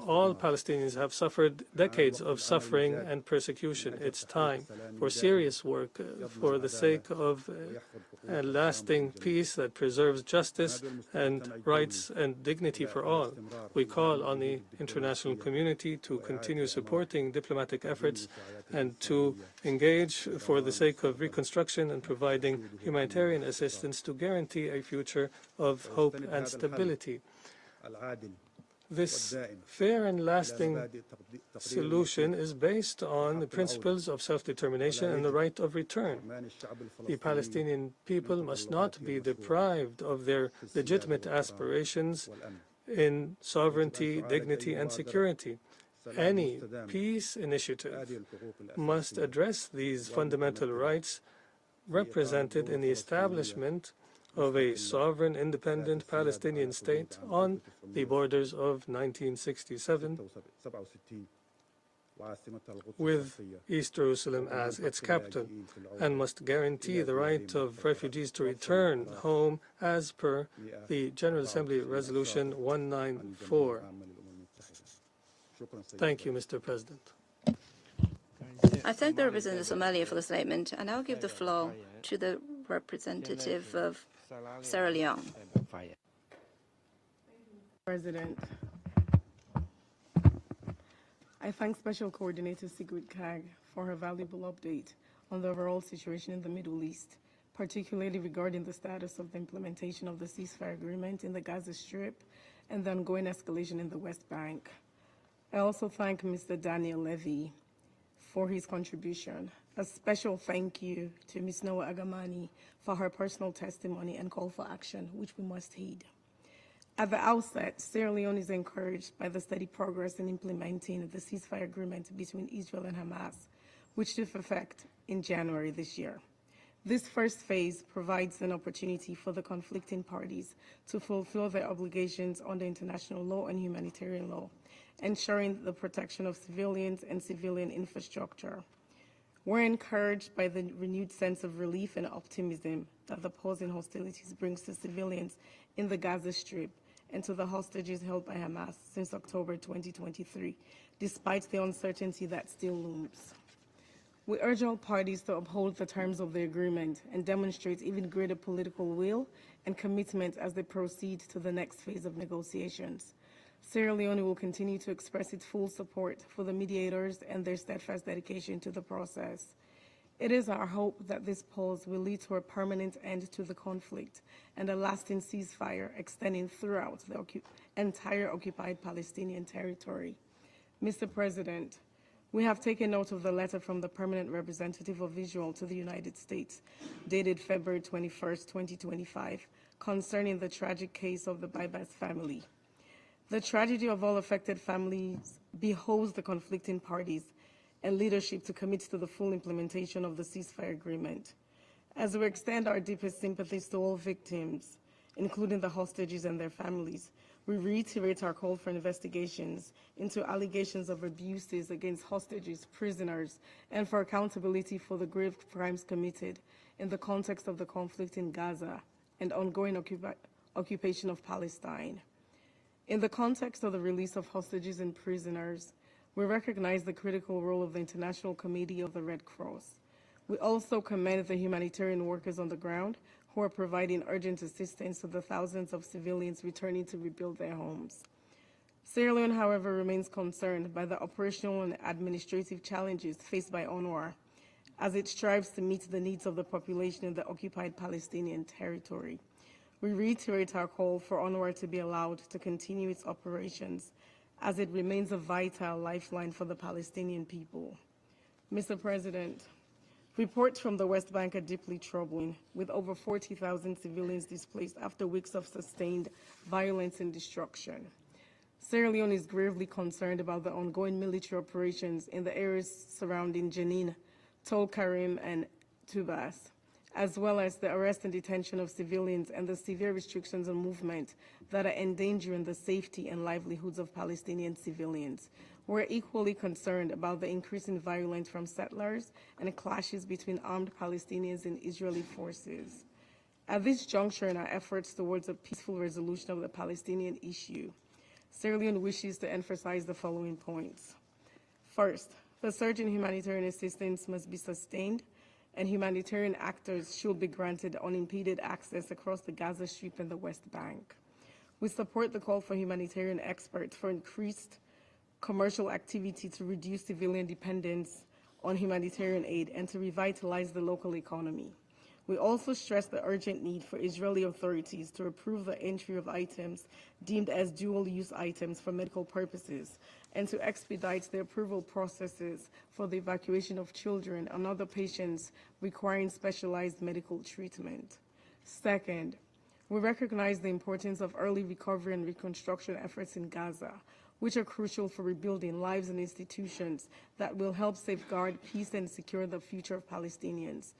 all Palestinians, have suffered decades of suffering and persecution. It's time for serious work for the sake of a lasting peace that preserves justice and rights and dignity for all. We call on the international community to continue supporting diplomatic efforts and to engage for the sake of reconstruction and providing humanitarian assistance to guarantee a future of hope and stability. This fair and lasting solution is based on the principles of self-determination and the right of return. The Palestinian people must not be deprived of their legitimate aspirations in sovereignty, dignity, and security. Any peace initiative must address these fundamental rights represented in the establishment of a sovereign, independent Palestinian state on the borders of 1967, with East Jerusalem as its capital, and must guarantee the right of refugees to return home as per the General Assembly Resolution 194. Thank you, Mr. President. I thank the representative of Somalia for the statement, and I'll give the floor to the representative of Sierra Leone. President, I thank Special Coordinator Sigrid Kaag for her valuable update on the overall situation in the Middle East, particularly regarding the status of the implementation of the ceasefire agreement in the Gaza Strip and the ongoing escalation in the West Bank. I also thank Mr. Daniel Levy for his contribution. A special thank you to Ms. Noah Agamani for her personal testimony and call for action, which we must heed. At the outset, Sierra Leone is encouraged by the steady progress in implementing the ceasefire agreement between Israel and Hamas, which took effect in January this year. This first phase provides an opportunity for the conflicting parties to fulfill their obligations under international law and humanitarian law, ensuring the protection of civilians and civilian infrastructure. We're encouraged by the renewed sense of relief and optimism that the pause in hostilities brings to civilians in the Gaza Strip and to the hostages held by Hamas since October 2023, despite the uncertainty that still looms. We urge all parties to uphold the terms of the agreement and demonstrate even greater political will and commitment as they proceed to the next phase of negotiations. Sierra Leone will continue to express its full support for the mediators and their steadfast dedication to the process. It is our hope that this pause will lead to a permanent end to the conflict and a lasting ceasefire extending throughout the entire occupied Palestinian territory. Mr. President, we have taken note of the letter from the permanent representative of Israel to the United States, dated February 21, 2025, concerning the tragic case of the Baibas family. The tragedy of all affected families behoves the conflicting parties and leadership to commit to the full implementation of the ceasefire agreement. As we extend our deepest sympathies to all victims, including the hostages and their families, we reiterate our call for investigations into allegations of abuses against hostages, prisoners, and for accountability for the grave crimes committed in the context of the conflict in Gaza and ongoing occupation of Palestine. In the context of the release of hostages and prisoners, we recognize the critical role of the International Committee of the Red Cross. We also commend the humanitarian workers on the ground who are providing urgent assistance to the thousands of civilians returning to rebuild their homes. Sierra Leone, however, remains concerned by the operational and administrative challenges faced by UNRWA as it strives to meet the needs of the population in the occupied Palestinian territory. We reiterate our call for UNRWA to be allowed to continue its operations as it remains a vital lifeline for the Palestinian people. Mr. President, reports from the West Bank are deeply troubling, with over 40,000 civilians displaced after weeks of sustained violence and destruction. Sierra Leone is gravely concerned about the ongoing military operations in the areas surrounding Jenin, Tol Karim, and Tubas, as well as the arrest and detention of civilians and the severe restrictions on movement that are endangering the safety and livelihoods of Palestinian civilians. We're equally concerned about the increasing violence from settlers and clashes between armed Palestinians and Israeli forces. At this juncture in our efforts towards a peaceful resolution of the Palestinian issue, Sierra Leone wishes to emphasize the following points. First, the surge in humanitarian assistance must be sustained, and humanitarian actors should be granted unimpeded access across the Gaza Strip and the West Bank. We support the call for humanitarian experts for increased commercial activity to reduce civilian dependence on humanitarian aid and to revitalize the local economy. We also stress the urgent need for Israeli authorities to approve the entry of items deemed as dual-use items for medical purposes and to expedite the approval processes for the evacuation of children and other patients requiring specialized medical treatment. Second, we recognize the importance of early recovery and reconstruction efforts in Gaza, which are crucial for rebuilding lives and institutions that will help safeguard peace and secure the future of Palestinians.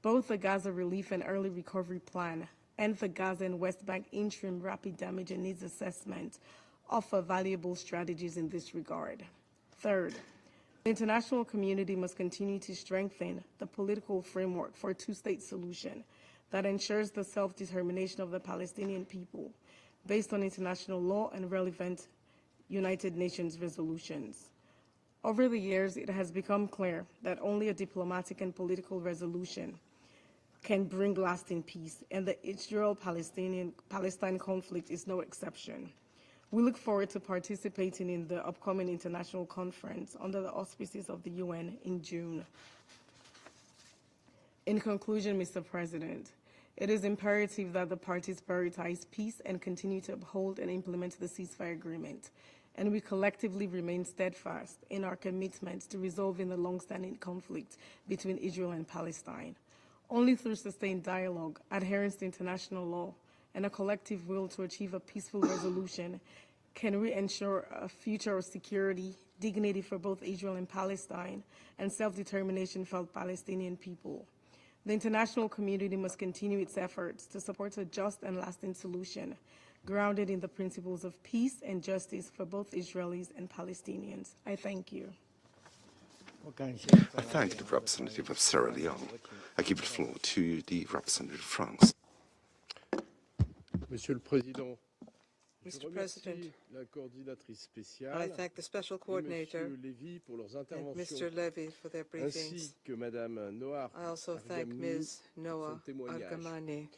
Both the Gaza Relief and Early Recovery Plan and the Gaza and West Bank interim rapid damage and needs assessment offer valuable strategies in this regard. Third, the international community must continue to strengthen the political framework for a two-state solution that ensures the self-determination of the Palestinian people based on international law and relevant United Nations resolutions. Over the years, it has become clear that only a diplomatic and political resolution can bring lasting peace, and the Israel-Palestine conflict is no exception. We look forward to participating in the upcoming international conference under the auspices of the UN in June. In conclusion, Mr. President, it is imperative that the parties prioritize peace and continue to uphold and implement the ceasefire agreement, and we collectively remain steadfast in our commitment to resolving the long-standing conflict between Israel and Palestine. Only through sustained dialogue, adherence to international law, and a collective will to achieve a peaceful resolution can we ensure a future of security, dignity for both Israel and Palestine, and self-determination for the Palestinian people. The international community must continue its efforts to support a just and lasting solution grounded in the principles of peace and justice for both Israelis and Palestinians. I thank you. I thank the representative of Sierra Leone. I give the floor to the representative of France. Monsieur le Président, Mr. President, I thank the Special Coordinator and Mr. Levy for their briefings. I also thank Ms. Noa Argamani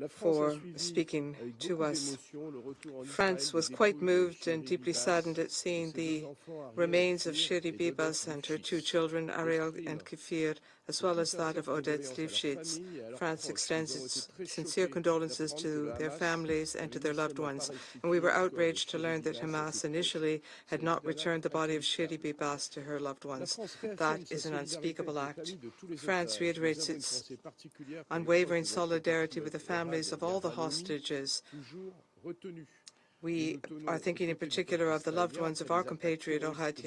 for speaking to us. France was quite moved and deeply saddened at seeing the remains of Shiri Bibas and her two children, Ariel and Kefir, as well as that of Odette Slivchitz. France extends its sincere condolences to their families and to their loved ones, and we were outraged to learn that Hamas initially had not returned the body of Shiri Bibas to her loved ones. That is an unspeakable act. France reiterates its unwavering solidarity with the families of all the hostages. We are thinking in particular of the loved ones of our compatriot Ohad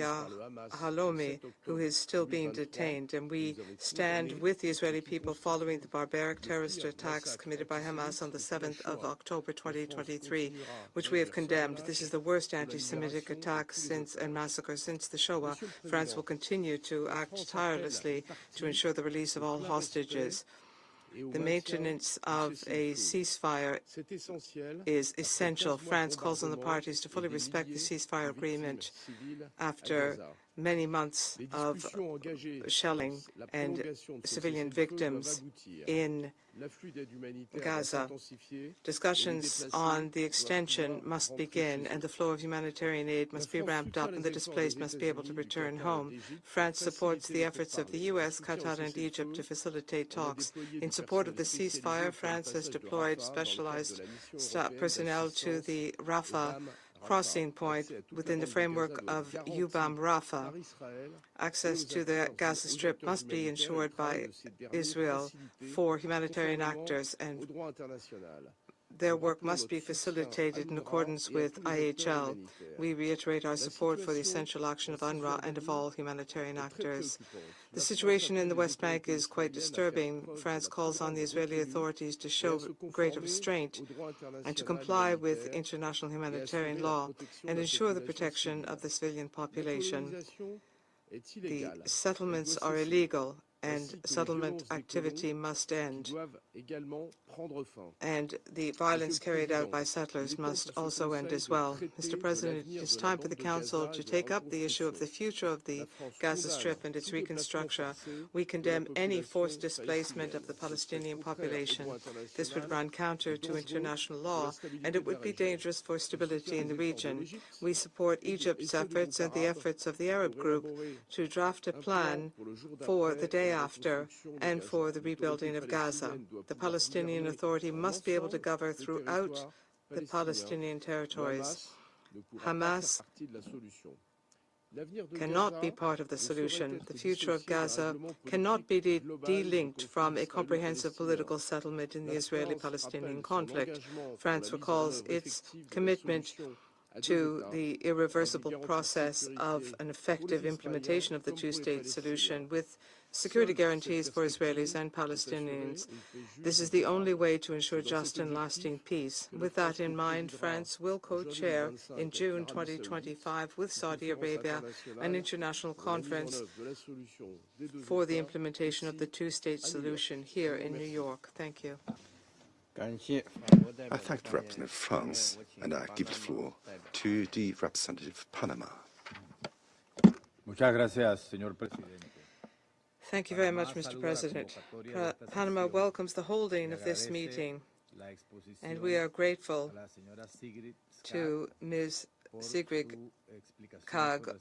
Halomi, who is still being detained, and we stand with the Israeli people following the barbaric terrorist attacks committed by Hamas on the 7th of October 2023, which we have condemned. This is the worst anti-Semitic attack and massacre since the Shoah. France will continue to act tirelessly to ensure the release of all hostages. The maintenance of a ceasefire is essential. France calls on the parties to fully respect the ceasefire agreement after many months of shelling and civilian victims in Gaza. Discussions on the extension must begin, and the flow of humanitarian aid must be ramped up, and the displaced must be able to return home. France supports the efforts of the US, Qatar, and Egypt to facilitate talks. In support of the ceasefire, France has deployed specialized personnel to the Rafah crossing point within the framework of UBAM Rafah. Access to the Gaza Strip must be ensured by Israel for humanitarian actors, and their work must be facilitated in accordance with IHL. We reiterate our support for the essential action of UNRWA and of all humanitarian actors. The situation in the West Bank is quite disturbing. France calls on the Israeli authorities to show greater restraint and to comply with international humanitarian law and ensure the protection of the civilian population. The settlements are illegal, and settlement activity must end, and the violence carried out by settlers must also end as well. Mr. President, it is time for the Council to take up the issue of the future of the Gaza Strip and its reconstruction. We condemn any forced displacement of the Palestinian population. This would run counter to international law, and it would be dangerous for stability in the region. We support Egypt's efforts and the efforts of the Arab group to draft a plan for the day after and for the rebuilding of Gaza. The Palestinian Authority must be able to govern throughout the Palestinian territories. Hamas cannot be part of the solution. The future of Gaza cannot be de-linked from a comprehensive political settlement in the Israeli-Palestinian conflict. France recalls its commitment to the irreversible process of an effective implementation of the two-state solution with security guarantees for Israelis and Palestinians. This is the only way to ensure just and lasting peace. With that in mind, France will co-chair in June 2025 with Saudi Arabia an international conference for the implementation of the two-state solution here in New York. Thank you. I thank the representative of France, and I give the floor to the representative of Panama. Thank you very much, Mr. President. Panama welcomes the holding of this meeting, and we are grateful to Ms. Sigrid Kaag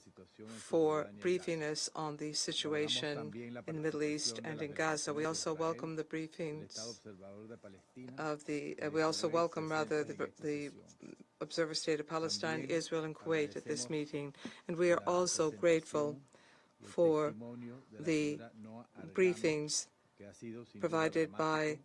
for briefing us on the situation in the Middle East and in Gaza. We also welcome the briefings of the, the Observer State of Palestine, Israel, and Kuwait at this meeting. And we are also grateful for the briefings provided by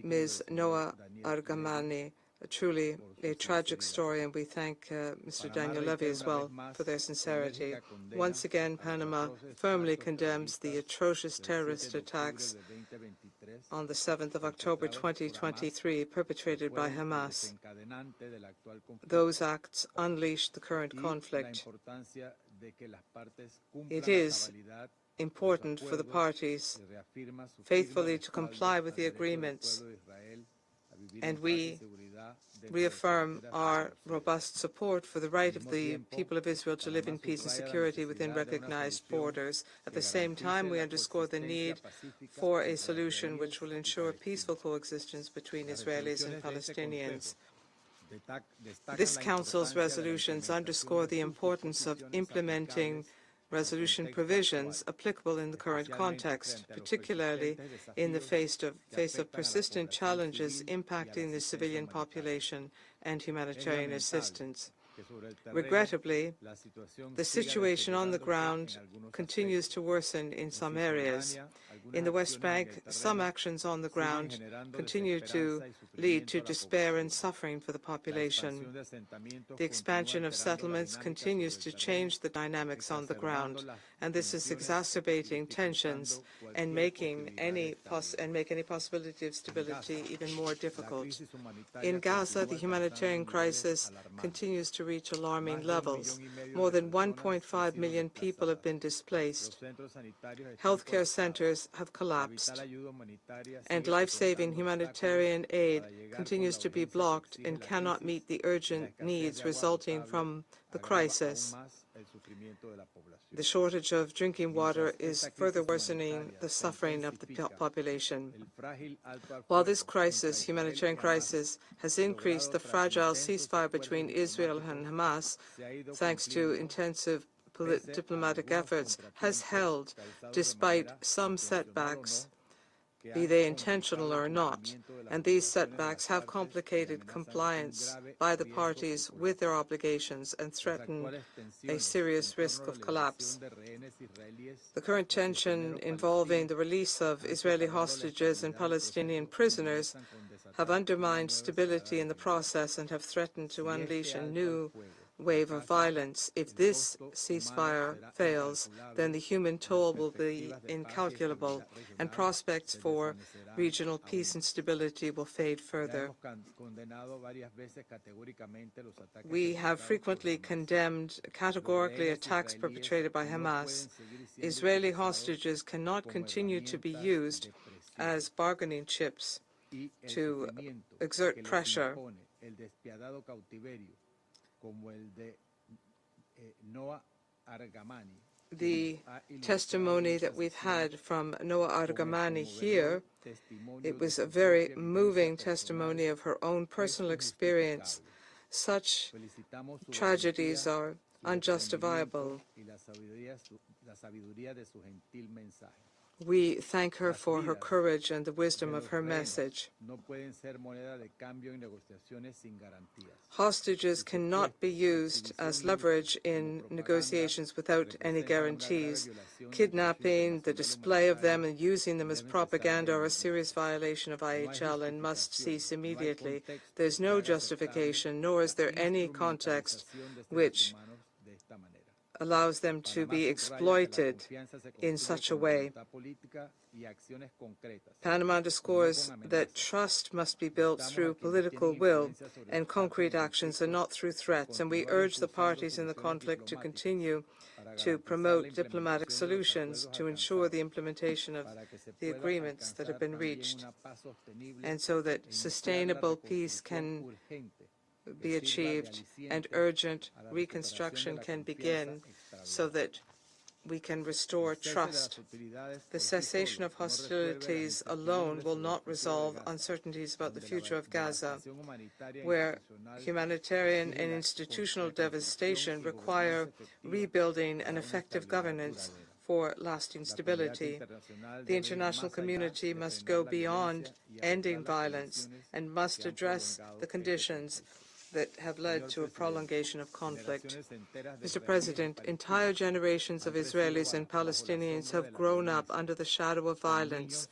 Ms. Noa Argamani. Truly a tragic story, and we thank Mr. Daniel Levy as well for their sincerity. Once again, Panama firmly condemns the atrocious terrorist attacks on the 7th of October 2023 perpetrated by Hamas. Those acts unleashed the current conflict. It is important for the parties faithfully to comply with the agreements, and we reaffirm our robust support for the right of the people of Israel to live in peace and security within recognized borders. At the same time, we underscore the need for a solution which will ensure peaceful coexistence between Israelis and Palestinians. This Council's resolutions underscore the importance of implementing resolution provisions applicable in the current context, particularly in the face of persistent challenges impacting the civilian population and humanitarian assistance. Regrettably, the situation on the ground continues to worsen in some areas. In the West Bank, some actions on the ground continue to lead to despair and suffering for the population. The expansion of settlements continues to change the dynamics on the ground, and this is exacerbating tensions and make any possibility of stability even more difficult. In Gaza, the humanitarian crisis continues to reach alarming levels. More than 1.5 million people have been displaced. Healthcare centers have collapsed, and life-saving humanitarian aid continues to be blocked and cannot meet the urgent needs resulting from the crisis. The shortage of drinking water is further worsening the suffering of the population. While this crisis, humanitarian crisis, has increased the fragile ceasefire between Israel and Hamas, thanks to intensive diplomatic efforts, has held despite some setbacks, be they intentional or not, and these setbacks have complicated compliance by the parties with their obligations and threaten a serious risk of collapse. The current tension involving the release of Israeli hostages and Palestinian prisoners have undermined stability in the process and have threatened to unleash a new wave of violence. If this ceasefire fails, then the human toll will be incalculable, and prospects for regional peace and stability will fade further. We have frequently condemned categorically attacks perpetrated by Hamas. Israeli hostages cannot continue to be used as bargaining chips to exert pressure. The testimony that we've had from Noa Argamani here, it was a very moving testimony of her own personal experience. Such tragedies are unjustifiable. We thank her for her courage and the wisdom of her message. Hostages cannot be used as leverage in negotiations without any guarantees. Kidnapping, the display of them and using them as propaganda are a serious violation of IHL and must cease immediately. There is no justification, nor is there any context which allows them to be exploited in such a way. Panama underscores that trust must be built through political will and concrete actions and not through threats, and we urge the parties in the conflict to continue to promote diplomatic solutions to ensure the implementation of the agreements that have been reached, and so that sustainable peace can be achieved and urgent reconstruction can begin so that we can restore trust. The cessation of hostilities alone will not resolve uncertainties about the future of Gaza, where humanitarian and institutional devastation require rebuilding and effective governance for lasting stability. The international community must go beyond ending violence and must address the conditions that have led to a prolongation of conflict. Mr. President, entire generations of Israelis and Palestinians have grown up under the shadow of violence,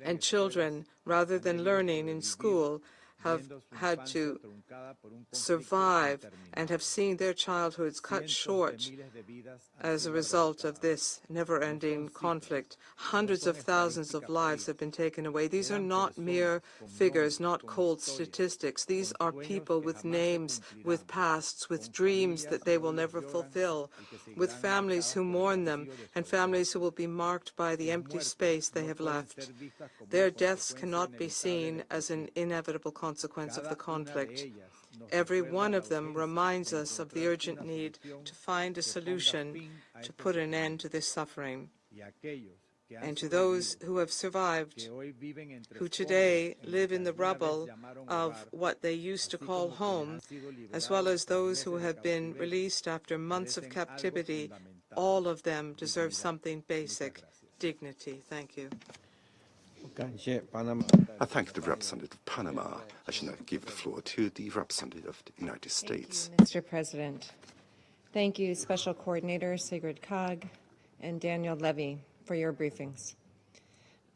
and children, rather than learning in school, have had to survive and have seen their childhoods cut short as a result of this never-ending conflict. Hundreds of thousands of lives have been taken away. These are not mere figures, not cold statistics. These are people with names, with pasts, with dreams that they will never fulfill, with families who mourn them and families who will be marked by the empty space they have left. Their deaths cannot be seen as an inevitable consequence of the conflict. Every one of them reminds us of the urgent need to find a solution to put an end to this suffering. And to those who have survived, who today live in the rubble of what they used to call home, as well as those who have been released after months of captivity, all of them deserve something basic: dignity. Thank you. I thank the representative of Panama. I shall now give the floor to the representative of the United States. Thank you, Mr. President. Thank you, Special Coordinator Sigrid Kaag and Daniel Levy, for your briefings.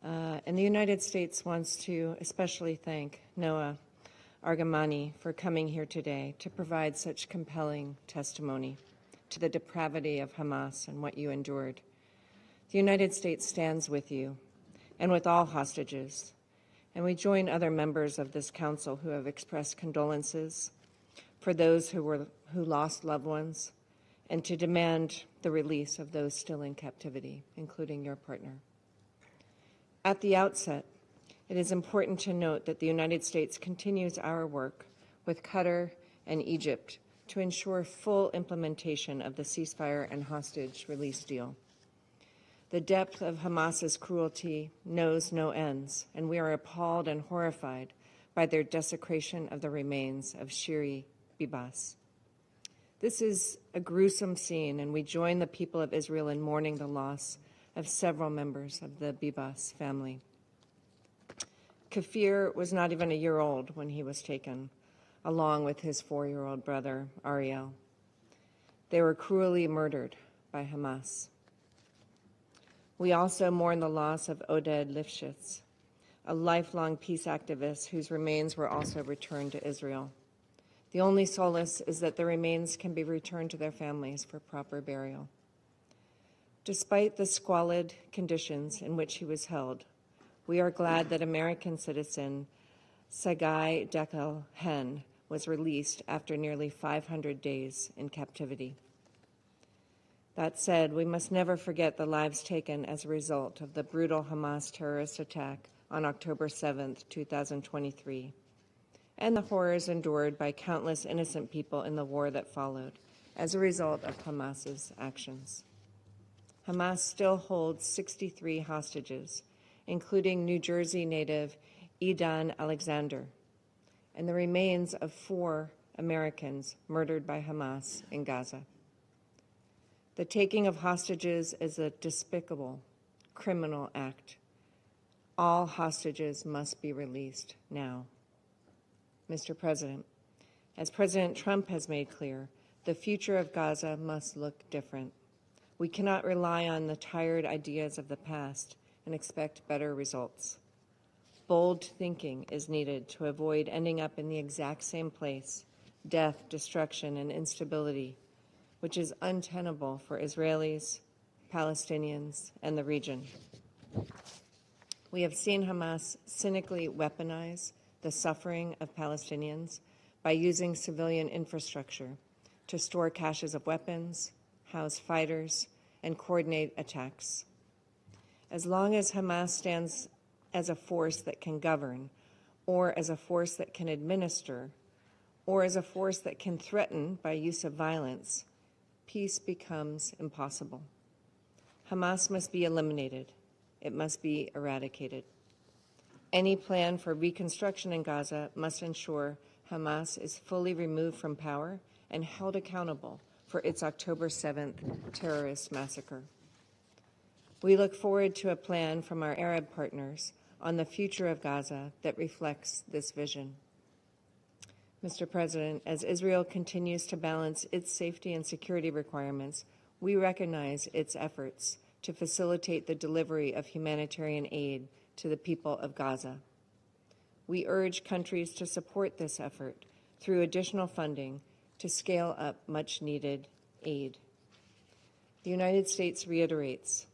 And the United States wants to especially thank Noah Argamani for coming here today to provide such compelling testimony to the depravity of Hamas and what you endured. The United States stands with you and with all hostages, and we join other members of this council who have expressed condolences for those who lost loved ones, and to demand the release of those still in captivity, including your partner. At the outset, it is important to note that the United States continues our work with Qatar and Egypt to ensure full implementation of the ceasefire and hostage release deal. The depth of Hamas's cruelty knows no ends, and we are appalled and horrified by their desecration of the remains of Shiri Bibas. This is a gruesome scene, and we join the people of Israel in mourning the loss of several members of the Bibas family. Kafir was not even a year old when he was taken, along with his 4-year-old brother, Ariel. They were cruelly murdered by Hamas. We also mourn the loss of Oded Lifshitz, a lifelong peace activist whose remains were also returned to Israel. The only solace is that the remains can be returned to their families for proper burial. Despite the squalid conditions in which he was held, we are glad that American citizen Sagai Dekel Hen was released after nearly 500 days in captivity. That said, we must never forget the lives taken as a result of the brutal Hamas terrorist attack on October 7th, 2023, and the horrors endured by countless innocent people in the war that followed as a result of Hamas's actions. Hamas still holds 63 hostages, including New Jersey native Edan Alexander, and the remains of 4 Americans murdered by Hamas in Gaza. The taking of hostages is a despicable, criminal act. All hostages must be released now. Mr. President, as President Trump has made clear, the future of Gaza must look different. We cannot rely on the tired ideas of the past and expect better results. Bold thinking is needed to avoid ending up in the exact same place: death, destruction, and instability, which is untenable for Israelis, Palestinians, and the region. We have seen Hamas cynically weaponize the suffering of Palestinians by using civilian infrastructure to store caches of weapons, house fighters, and coordinate attacks. As long as Hamas stands as a force that can govern, or as a force that can administer, or as a force that can threaten by use of violence, peace becomes impossible. Hamas must be eliminated. It must be eradicated. Any plan for reconstruction in Gaza must ensure Hamas is fully removed from power and held accountable for its October 7th terrorist massacre. We look forward to a plan from our Arab partners on the future of Gaza that reflects this vision. Mr. President, as Israel continues to balance its safety and security requirements, we recognize its efforts to facilitate the delivery of humanitarian aid to the people of Gaza. We urge countries to support this effort through additional funding to scale up much-needed aid. The United States reiterates,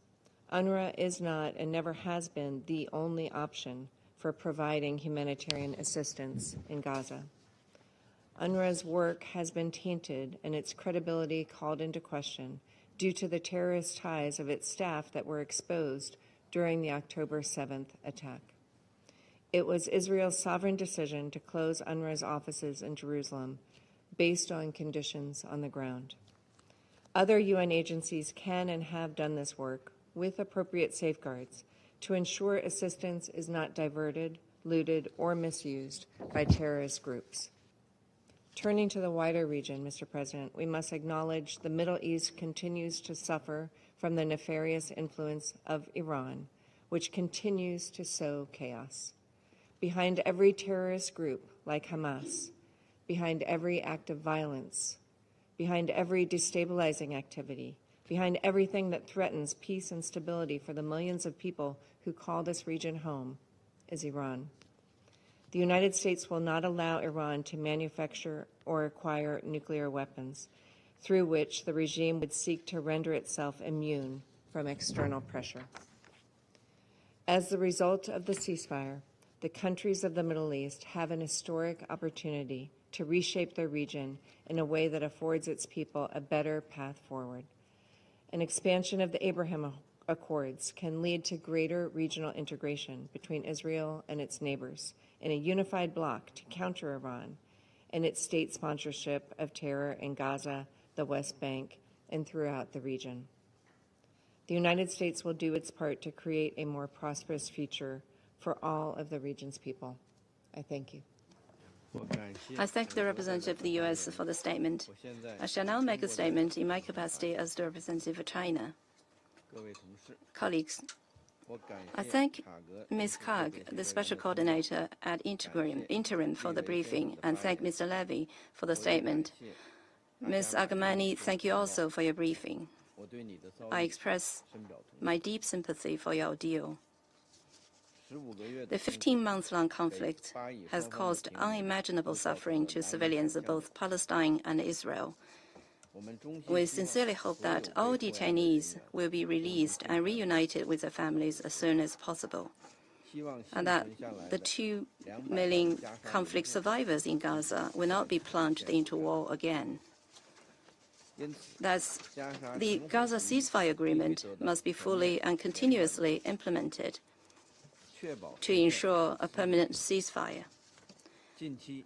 UNRWA is not and never has been the only option for providing humanitarian assistance in Gaza. UNRWA's work has been tainted and its credibility called into question due to the terrorist ties of its staff that were exposed during the October 7th attack. It was Israel's sovereign decision to close UNRWA's offices in Jerusalem based on conditions on the ground. Other UN agencies can and have done this work with appropriate safeguards to ensure assistance is not diverted, looted, or misused by terrorist groups. Turning to the wider region, Mr. President, we must acknowledge the Middle East continues to suffer from the nefarious influence of Iran, which continues to sow chaos. Behind every terrorist group like Hamas, behind every act of violence, behind every destabilizing activity, behind everything that threatens peace and stability for the millions of people who call this region home, is Iran. The United States will not allow Iran to manufacture or acquire nuclear weapons, through which the regime would seek to render itself immune from external pressure. As the result of the ceasefire, the countries of the Middle East have an historic opportunity to reshape their region in a way that affords its people a better path forward. An expansion of the Abraham Accords can lead to greater regional integration between Israel and its neighbors in a unified bloc to counter Iran and its state sponsorship of terror in Gaza, the West Bank, and throughout the region. The United States will do its part to create a more prosperous future for all of the region's people. I thank you. I thank the representative of the U.S. for the statement. I shall now make a statement in my capacity as the representative of China. Colleagues, I thank Ms. Karg, the Special Coordinator at Interim for the briefing, and thank Mr. Levy for the statement. Ms. Agamani, thank you also for your briefing. I express my deep sympathy for your ordeal. The 15-month-long conflict has caused unimaginable suffering to civilians of both Palestine and Israel. We sincerely hope that all detainees will be released and reunited with their families as soon as possible, and that the 2 million conflict survivors in Gaza will not be plunged into war again. Thus, the Gaza ceasefire agreement must be fully and continuously implemented to ensure a permanent ceasefire.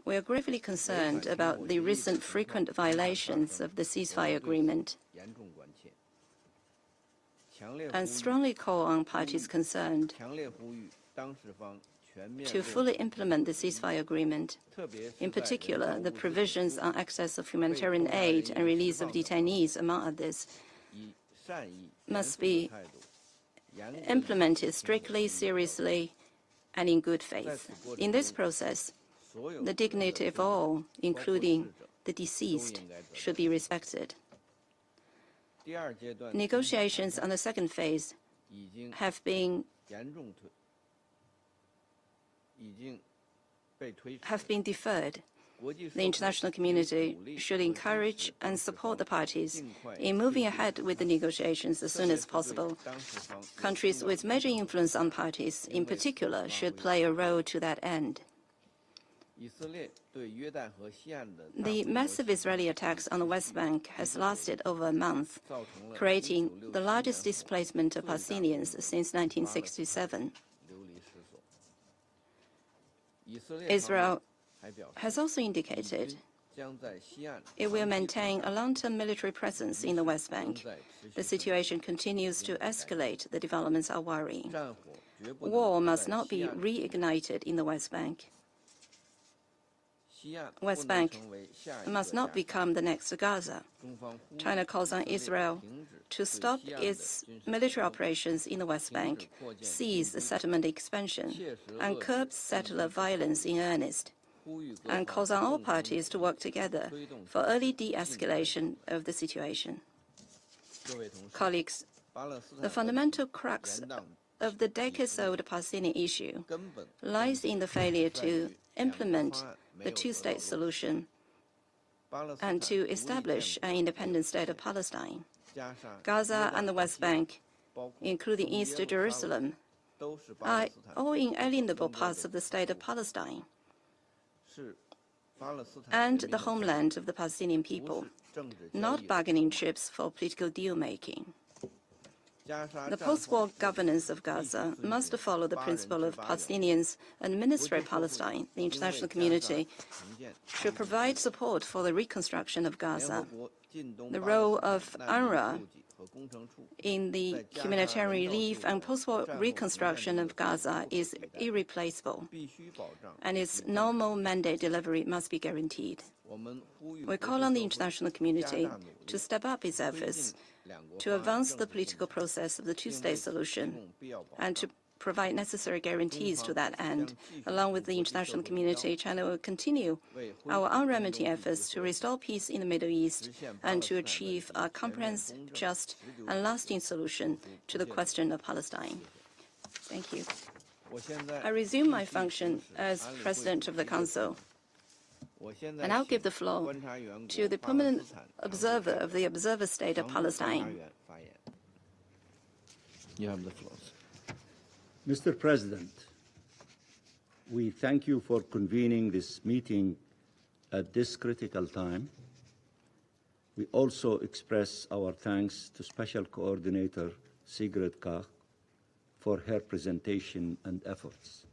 We are gravely concerned about the recent frequent violations of the ceasefire agreement and strongly call on parties concerned to fully implement the ceasefire agreement. In particular, the provisions on access of humanitarian aid and release of detainees, among others, must be implemented strictly, seriously, and in good faith. In this process, the dignity of all, including the deceased, should be respected. Negotiations on the second phase have been deferred. The international community should encourage and support the parties in moving ahead with the negotiations as soon as possible. Countries with major influence on parties, in particular, should play a role to that end. The massive Israeli attacks on the West Bank has lasted over a month, creating the largest displacement of Palestinians since 1967. Israel has also indicated it will maintain a long-term military presence in the West Bank. The situation continues to escalate. The developments are worrying. War must not be reignited in the West Bank. West Bank must not become the next Gaza. China calls on Israel to stop its military operations in the West Bank, cease the settlement expansion, and curb settler violence in earnest, and calls on all parties to work together for early de-escalation of the situation. Colleagues, the fundamental crux of the decades-old Palestinian issue lies in the failure to implement the two-state solution and to establish an independent state of Palestine. Gaza and the West Bank, including East Jerusalem, are all inalienable parts of the state of Palestine and the homeland of the Palestinian people, not bargaining chips for political deal-making. The post-war governance of Gaza must follow the principle of Palestinians administrate Palestine. The international community should provide support for the reconstruction of Gaza. The role of UNRWA in the humanitarian relief and post-war reconstruction of Gaza is irreplaceable, and its normal mandate delivery must be guaranteed. We call on the international community to step up its efforts to advance the political process of the two-state solution and to provide necessary guarantees to that end. Along with the international community, China will continue our unremitting efforts to restore peace in the Middle East and to achieve a comprehensive, just, and lasting solution to the question of Palestine. Thank you. I resume my function as President of the Council. And I'll give the floor to the permanent observer of the Observer State of Palestine. You have the floor. Mr. President, we thank you for convening this meeting at this critical time. We also express our thanks to Special Coordinator Sigrid Kaag for her presentation and efforts,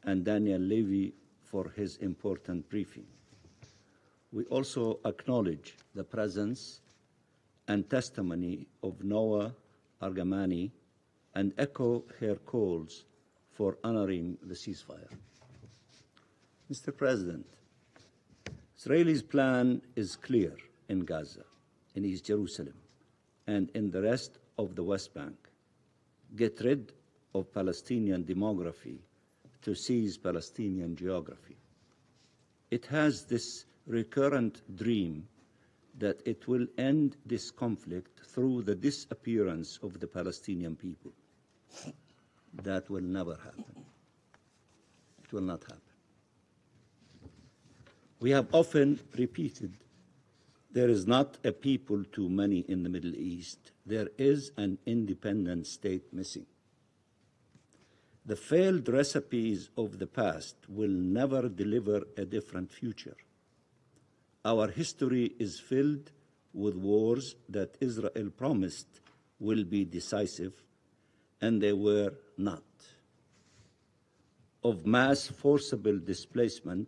and Daniel Levy for his important briefing. We also acknowledge the presence and testimony of Noah Argamani and echo her calls for honoring the ceasefire. Mr. President, Israel's plan is clear in Gaza, in East Jerusalem, and in the rest of the West Bank. Get rid of Palestinian demography to seize Palestinian geography. It has this recurrent dream that it will end this conflict through the disappearance of the Palestinian people. That will never happen. It will not happen. We have often repeated, there is not a people too many in the Middle East. There is an independent state missing. The failed recipes of the past will never deliver a different future. Our history is filled with wars that Israel promised will be decisive, and they were not. Of mass forcible displacement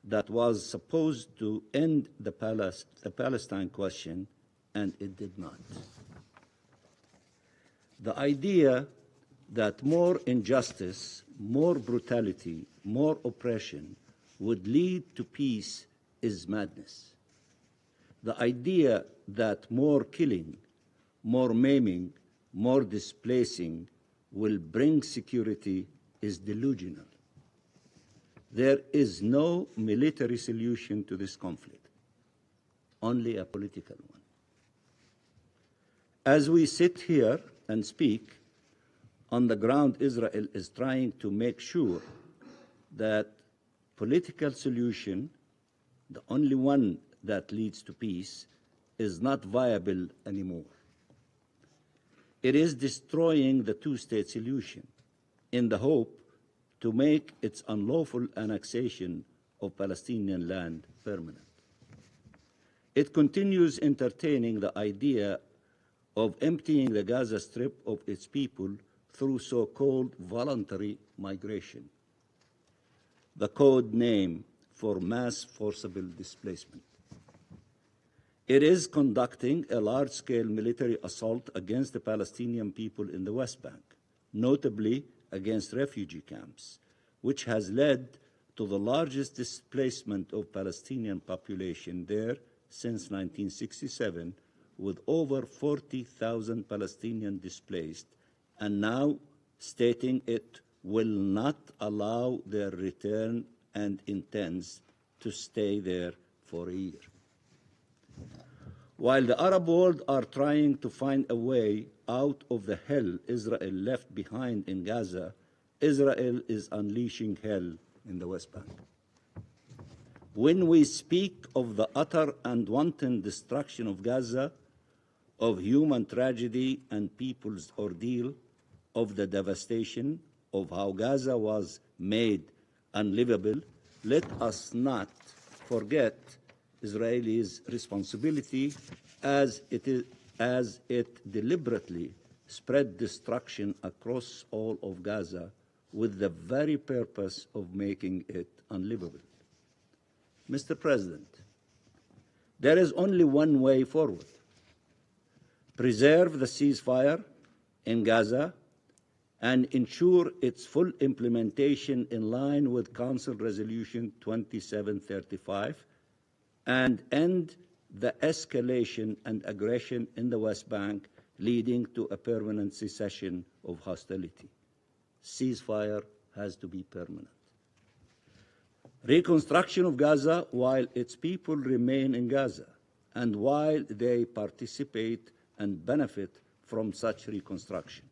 that was supposed to end the Palestine question, and it did not. The idea that more injustice, more brutality, more oppression would lead to peace is madness. The idea that more killing, more maiming, more displacing will bring security is delusional. There is no military solution to this conflict, only a political one. As we sit here and speak, on the ground, Israel is trying to make sure that political solution, the only one that leads to peace, is not viable anymore. It is destroying the two-state solution in the hope to make its unlawful annexation of Palestinian land permanent. It continues entertaining the idea of emptying the Gaza Strip of its people through so-called voluntary migration, the code name for mass forcible displacement. It is conducting a large-scale military assault against the Palestinian people in the West Bank, notably against refugee camps, which has led to the largest displacement of Palestinian population there since 1967, with over 40,000 Palestinians displaced, and now stating it will not allow their return and intends to stay there for a year. While the Arab world are trying to find a way out of the hell Israel left behind in Gaza, Israel is unleashing hell in the West Bank. When we speak of the utter and wanton destruction of Gaza, of human tragedy and people's ordeal, of the devastation, of how Gaza was made unlivable, let us not forget Israel's responsibility as it deliberately spread destruction across all of Gaza with the very purpose of making it unlivable. Mr. President, there is only one way forward. Preserve the ceasefire in Gaza and ensure its full implementation in line with Council Resolution 2735 and end the escalation and aggression in the West Bank, leading to a permanent cessation of hostility. Ceasefire has to be permanent. Reconstruction of Gaza while its people remain in Gaza and while they participate and benefit from such reconstruction.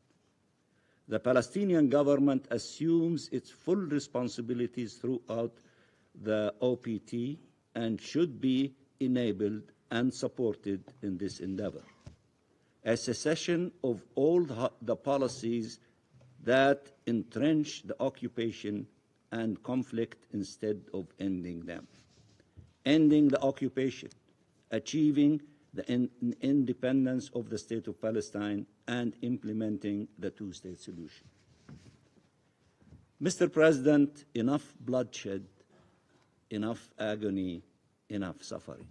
The Palestinian government assumes its full responsibilities throughout the OPT and should be enabled and supported in this endeavor. A cessation of all the policies that entrench the occupation and conflict instead of ending them. Ending the occupation, achieving the independence of the State of Palestine, and implementing the two-state solution. Mr. President, enough bloodshed, enough agony, enough suffering.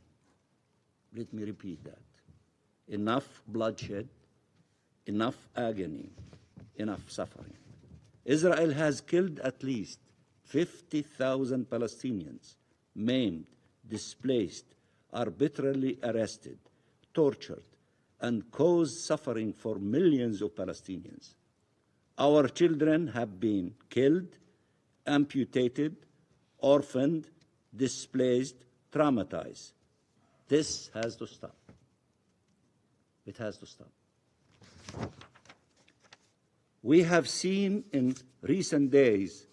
Let me repeat that. Enough bloodshed, enough agony, enough suffering. Israel has killed at least 50,000 Palestinians, maimed, displaced, arbitrarily arrested, tortured, and caused suffering for millions of Palestinians. Our children have been killed, amputated, orphaned, displaced, traumatized. This has to stop. It has to stop. We have seen in recent days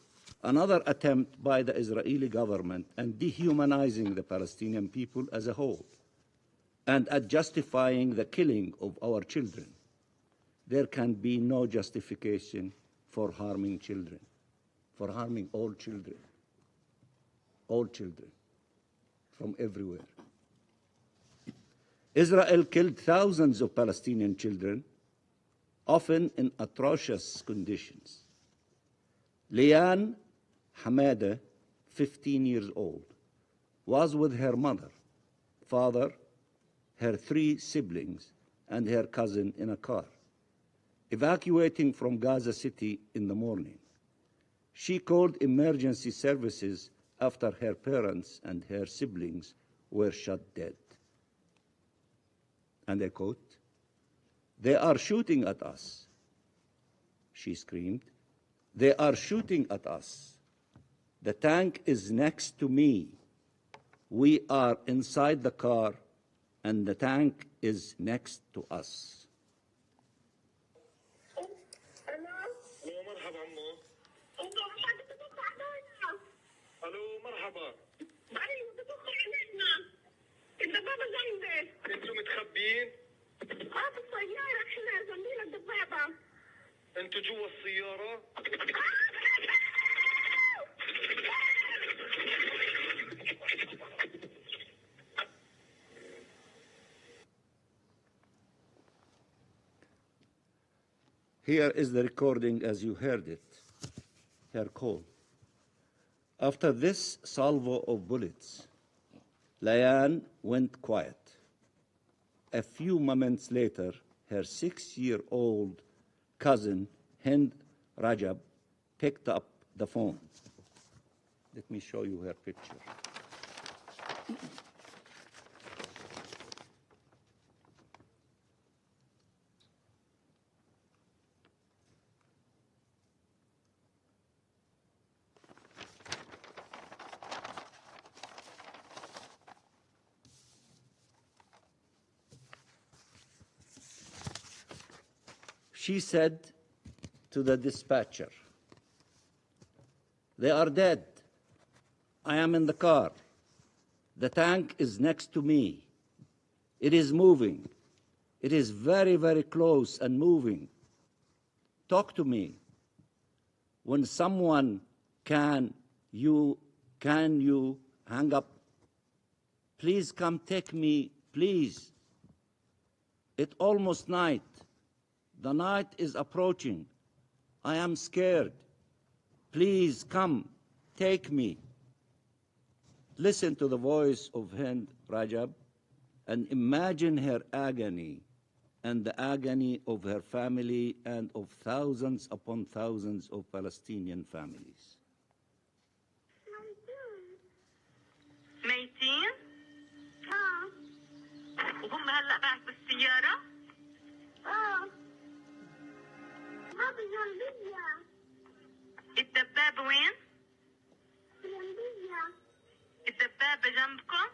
another attempt by the Israeli government at dehumanizing the Palestinian people as a whole and at justifying the killing of our children. There can be no justification for harming children, for harming all children from everywhere. Israel killed thousands of Palestinian children, often in atrocious conditions. Liane Hamada, 15 years old, was with her mother, father, her 3 siblings, and her cousin in a car, evacuating from Gaza City in the morning. She called emergency services after her parents and her siblings were shot dead. And I quote, "They are shooting at us," she screamed. "They are shooting at us. The tank is next to me. We are inside the car, and the tank is next to us." الو مرحبا. ايوه بتدخل علينا. الدبابه جنبي. انتوا متخبيين؟ في السياره احنا جنبينا الدبابه. انتوا جوا السياره؟ Here is the recording as you heard it, her call. After this salvo of bullets, Layan went quiet. A few moments later, her 6-year-old cousin, Hind Rajab, picked up the phone. Let me show you her picture. She said to the dispatcher, "They are dead. I am in the car. The tank is next to me. It is moving. It is very, very close and moving. Talk to me. When someone can you hang up? Please come take me, please. It's almost night. The night is approaching. I am scared. Please come, take me." Listen to the voice of Hind Rajab and imagine her agony and the agony of her family and of thousands upon thousands of Palestinian families. ميتين؟ وهم هلا بعد بالسيارة؟ هذا جنبية. الدبابة وين؟ جنبية. الدبابة جنبكم؟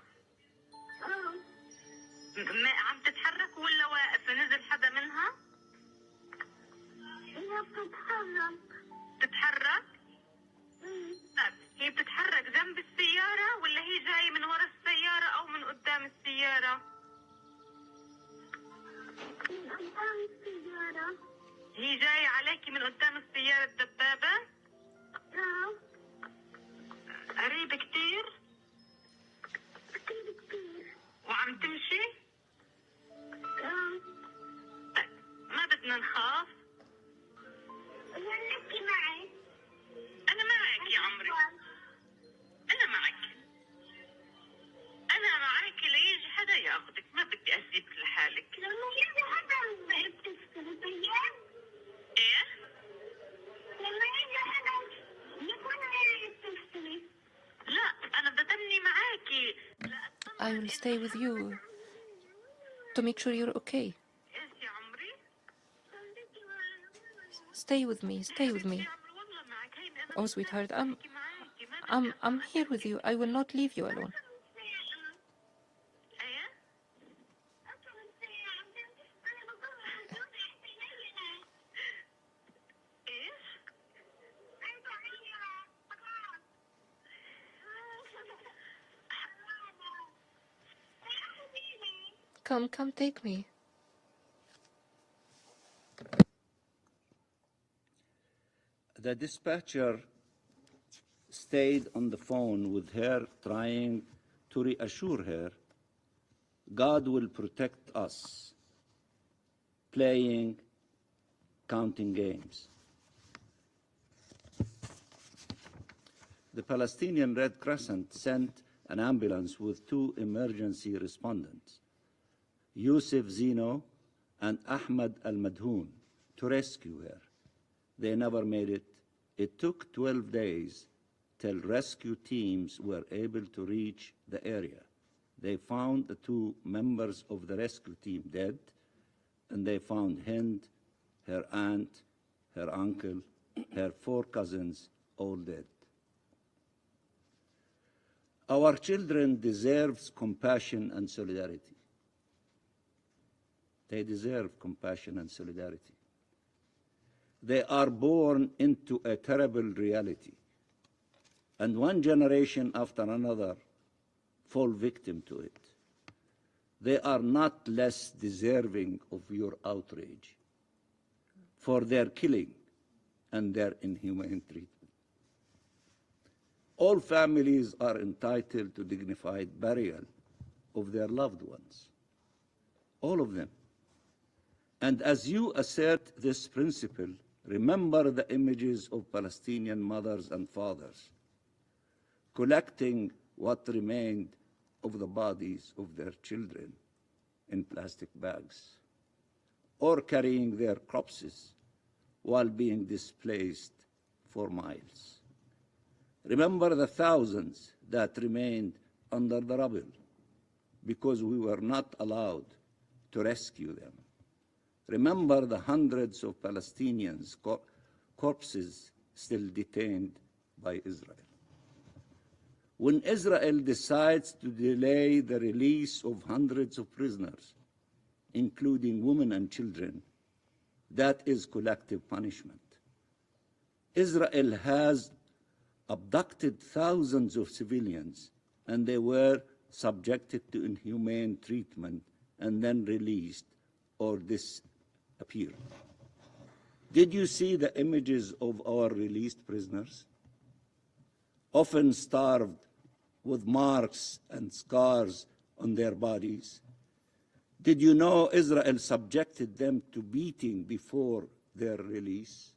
عم تتحرك ولا واقفة؟ نزل حدا منها؟ هي بتتحرك. تتحرك؟ طيب هي بتتحرك جنب السيارة ولا هي جاية من ورا السيارة أو من قدام السيارة؟ من قدام السيارة. هي جاية عليكي من قدام السيارة الدبابة؟ قريب كتير؟ كتير. وعم تمشي؟ ما بدنا نخاف. انتي معي. أنا معك يا عمري. أنا معك. أنا معك ليجي حدا ياخذك، ما بدي أسيبك لحالك. لما يجي حدا بتفصلي. إيه؟ لما يجي حدا يكون بتفصلي. لا أنا بتمني معاكي. I will stay with you to make sure you're okay. Stay with me, stay with me. Oh, sweetheart, I'm here with you. I will not leave you alone. Come, take me. The dispatcher stayed on the phone with her, trying to reassure her, God will protect us, playing, counting games. The Palestinian Red Crescent sent an ambulance with 2 emergency respondents, Yusuf Zino and Ahmed Al-Madhoun, to rescue her. They never made it. It took 12 days till rescue teams were able to reach the area. They found the 2 members of the rescue team dead, and they found Hind, her aunt, her uncle, her 4 cousins, all dead. Our children deserve compassion and solidarity. They deserve compassion and solidarity. They are born into a terrible reality, and one generation after another fall victim to it. They are not less deserving of your outrage for their killing and their inhumane treatment. All families are entitled to dignified burial of their loved ones, all of them. And as you assert this principle, remember the images of Palestinian mothers and fathers collecting what remained of the bodies of their children in plastic bags, or carrying their corpses while being displaced for miles. Remember the thousands that remained under the rubble because we were not allowed to rescue them. Remember the hundreds of Palestinians' corpses still detained by Israel. When Israel decides to delay the release of hundreds of prisoners, including women and children, that is collective punishment. Israel has abducted thousands of civilians, and they were subjected to inhumane treatment and then released or disappeared. Did you see the images of our released prisoners? Often starved, with marks and scars on their bodies. Did you know Israel subjected them to beating before their release,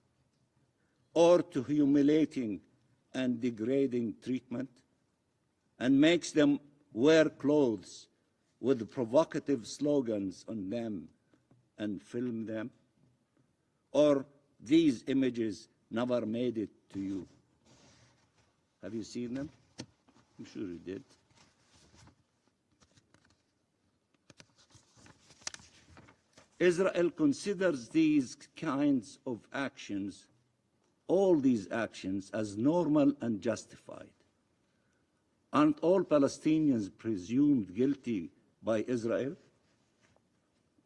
or to humiliating and degrading treatment, and makes them wear clothes with provocative slogans on them and film them? Or these images never made it to you? Have you seen them? I'm sure you did. Israel considers these kinds of actions, all these actions, as normal and justified. Aren't all Palestinians presumed guilty by Israel?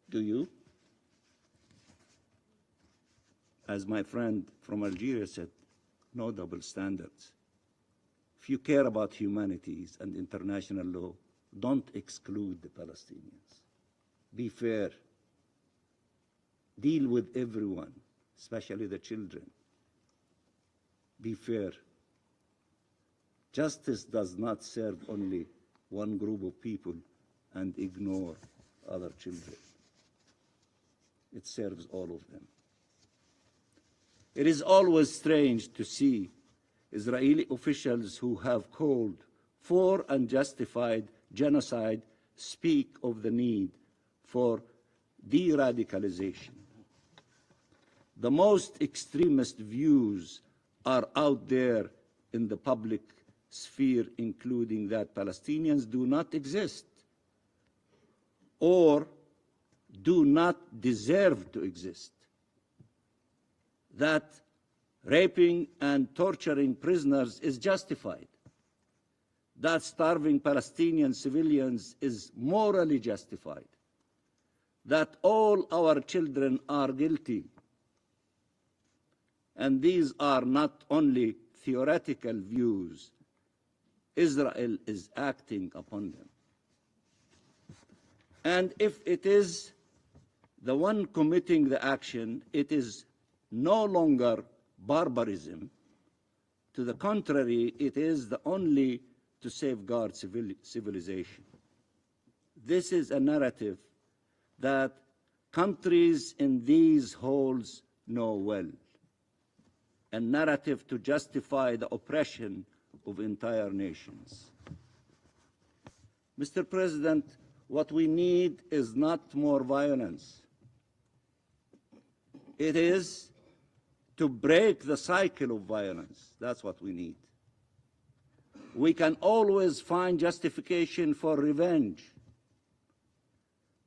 Do you? As my friend from Algeria said, no double standards. If you care about humanities and international law, don't exclude the Palestinians. Be fair. Deal with everyone, especially the children. Be fair. Justice does not serve only one group of people and ignore other children. It serves all of them. It is always strange to see Israeli officials who have called for and justified genocide speak of the need for de-radicalization. The most extremist views are out there in the public sphere, including that Palestinians do not exist or do not deserve to exist, that raping and torturing prisoners is justified, that starving Palestinian civilians is morally justified, that all our children are guilty. And these are not only theoretical views. Israel is acting upon them. And if it is the one committing the action, it is no longer barbarism. To the contrary, it is the only to safeguard civilization. This is a narrative that countries in these halls know well, a narrative to justify the oppression of entire nations. Mr. President, what we need is not more violence. It is to break the cycle of violence. That's what we need. We can always find justification for revenge,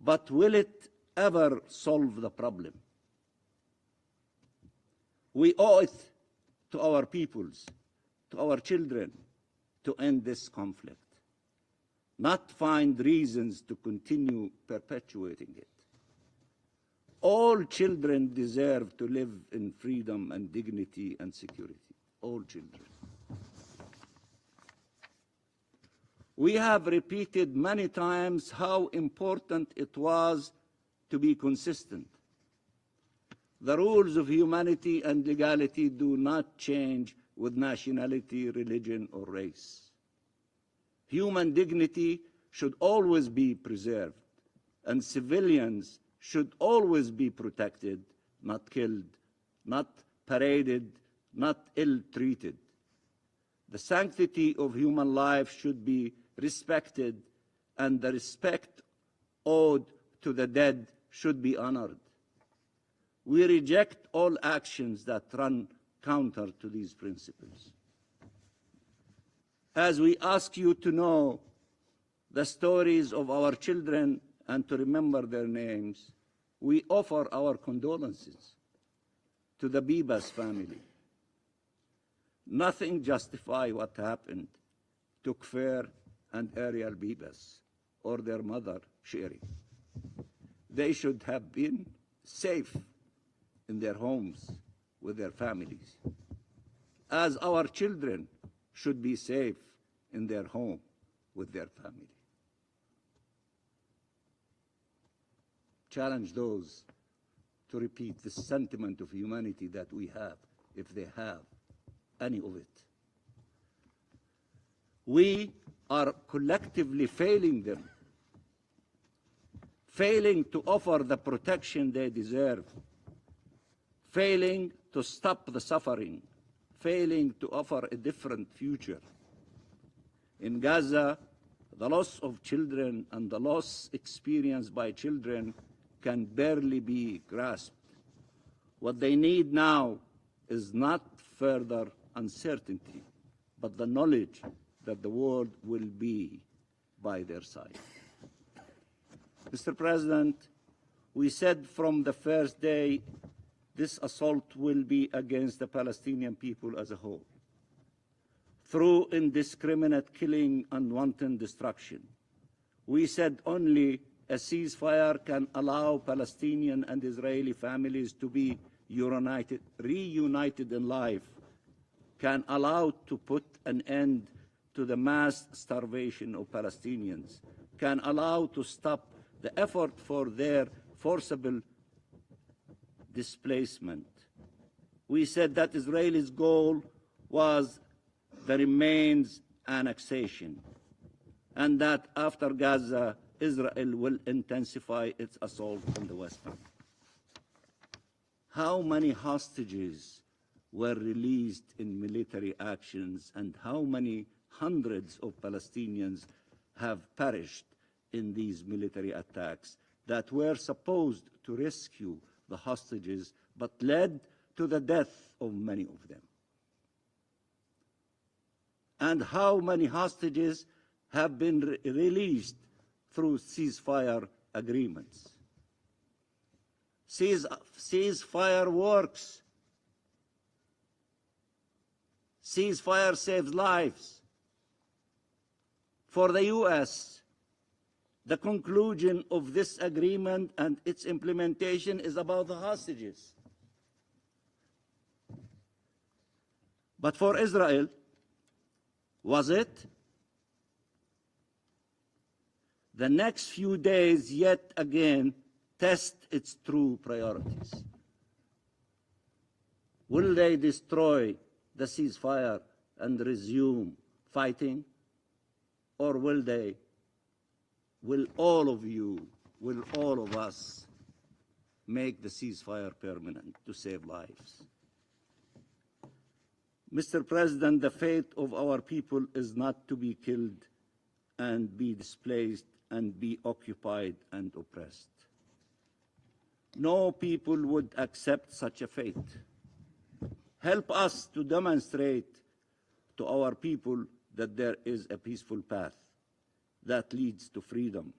but will it ever solve the problem? We owe it to our peoples, to our children, to end this conflict, not find reasons to continue perpetuating it. All children deserve to live in freedom and dignity and security. All children. We have repeated many times how important it was to be consistent. The rules of humanity and legality do not change with nationality, religion, or race. Human dignity should always be preserved, and civilians should always be protected, not killed, not paraded, not ill-treated. The sanctity of human life should be respected, and the respect owed to the dead should be honored. We reject all actions that run counter to these principles. As we ask you to know the stories of our children and to remember their names, we offer our condolences to the Bibas family. Nothing justifies what happened to Kfer and Ariel Bibas or their mother, Sherry. They should have been safe in their homes with their families, as our children should be safe in their home with their family. Challenge those to repeat the sentiment of humanity that we have, if they have any of it. We are collectively failing them, failing to offer the protection they deserve, failing to stop the suffering, failing to offer a different future. In Gaza, the loss of children and the loss experienced by children can barely be grasped. What they need now is not further uncertainty, but the knowledge that the world will be by their side. Mr. President, we said from the first day this assault will be against the Palestinian people as a whole. Through indiscriminate killing and wanton destruction, we said only a ceasefire can allow Palestinian and Israeli families to be reunited in life, can allow to put an end to the mass starvation of Palestinians, can allow to stop the effort for their forcible displacement. We said that Israel's goal was the remains annexation, and that after Gaza, Israel will intensify its assault on the West Bank. How many hostages were released in military actions, and how many hundreds of Palestinians have perished in these military attacks that were supposed to rescue the hostages, but led to the death of many of them? And how many hostages have been released through ceasefire agreements? Ceasefire works. Ceasefire saves lives. For the U.S., the conclusion of this agreement and its implementation is about the hostages. But for Israel, was it? The next few days yet again test its true priorities. Will they destroy the ceasefire and resume fighting? Or will all of you, will all of us make the ceasefire permanent to save lives? Mr. President, the fate of our people is not to be killed and be displaced and be occupied and oppressed. No people would accept such a fate. Help us to demonstrate to our people that there is a peaceful path that leads to freedom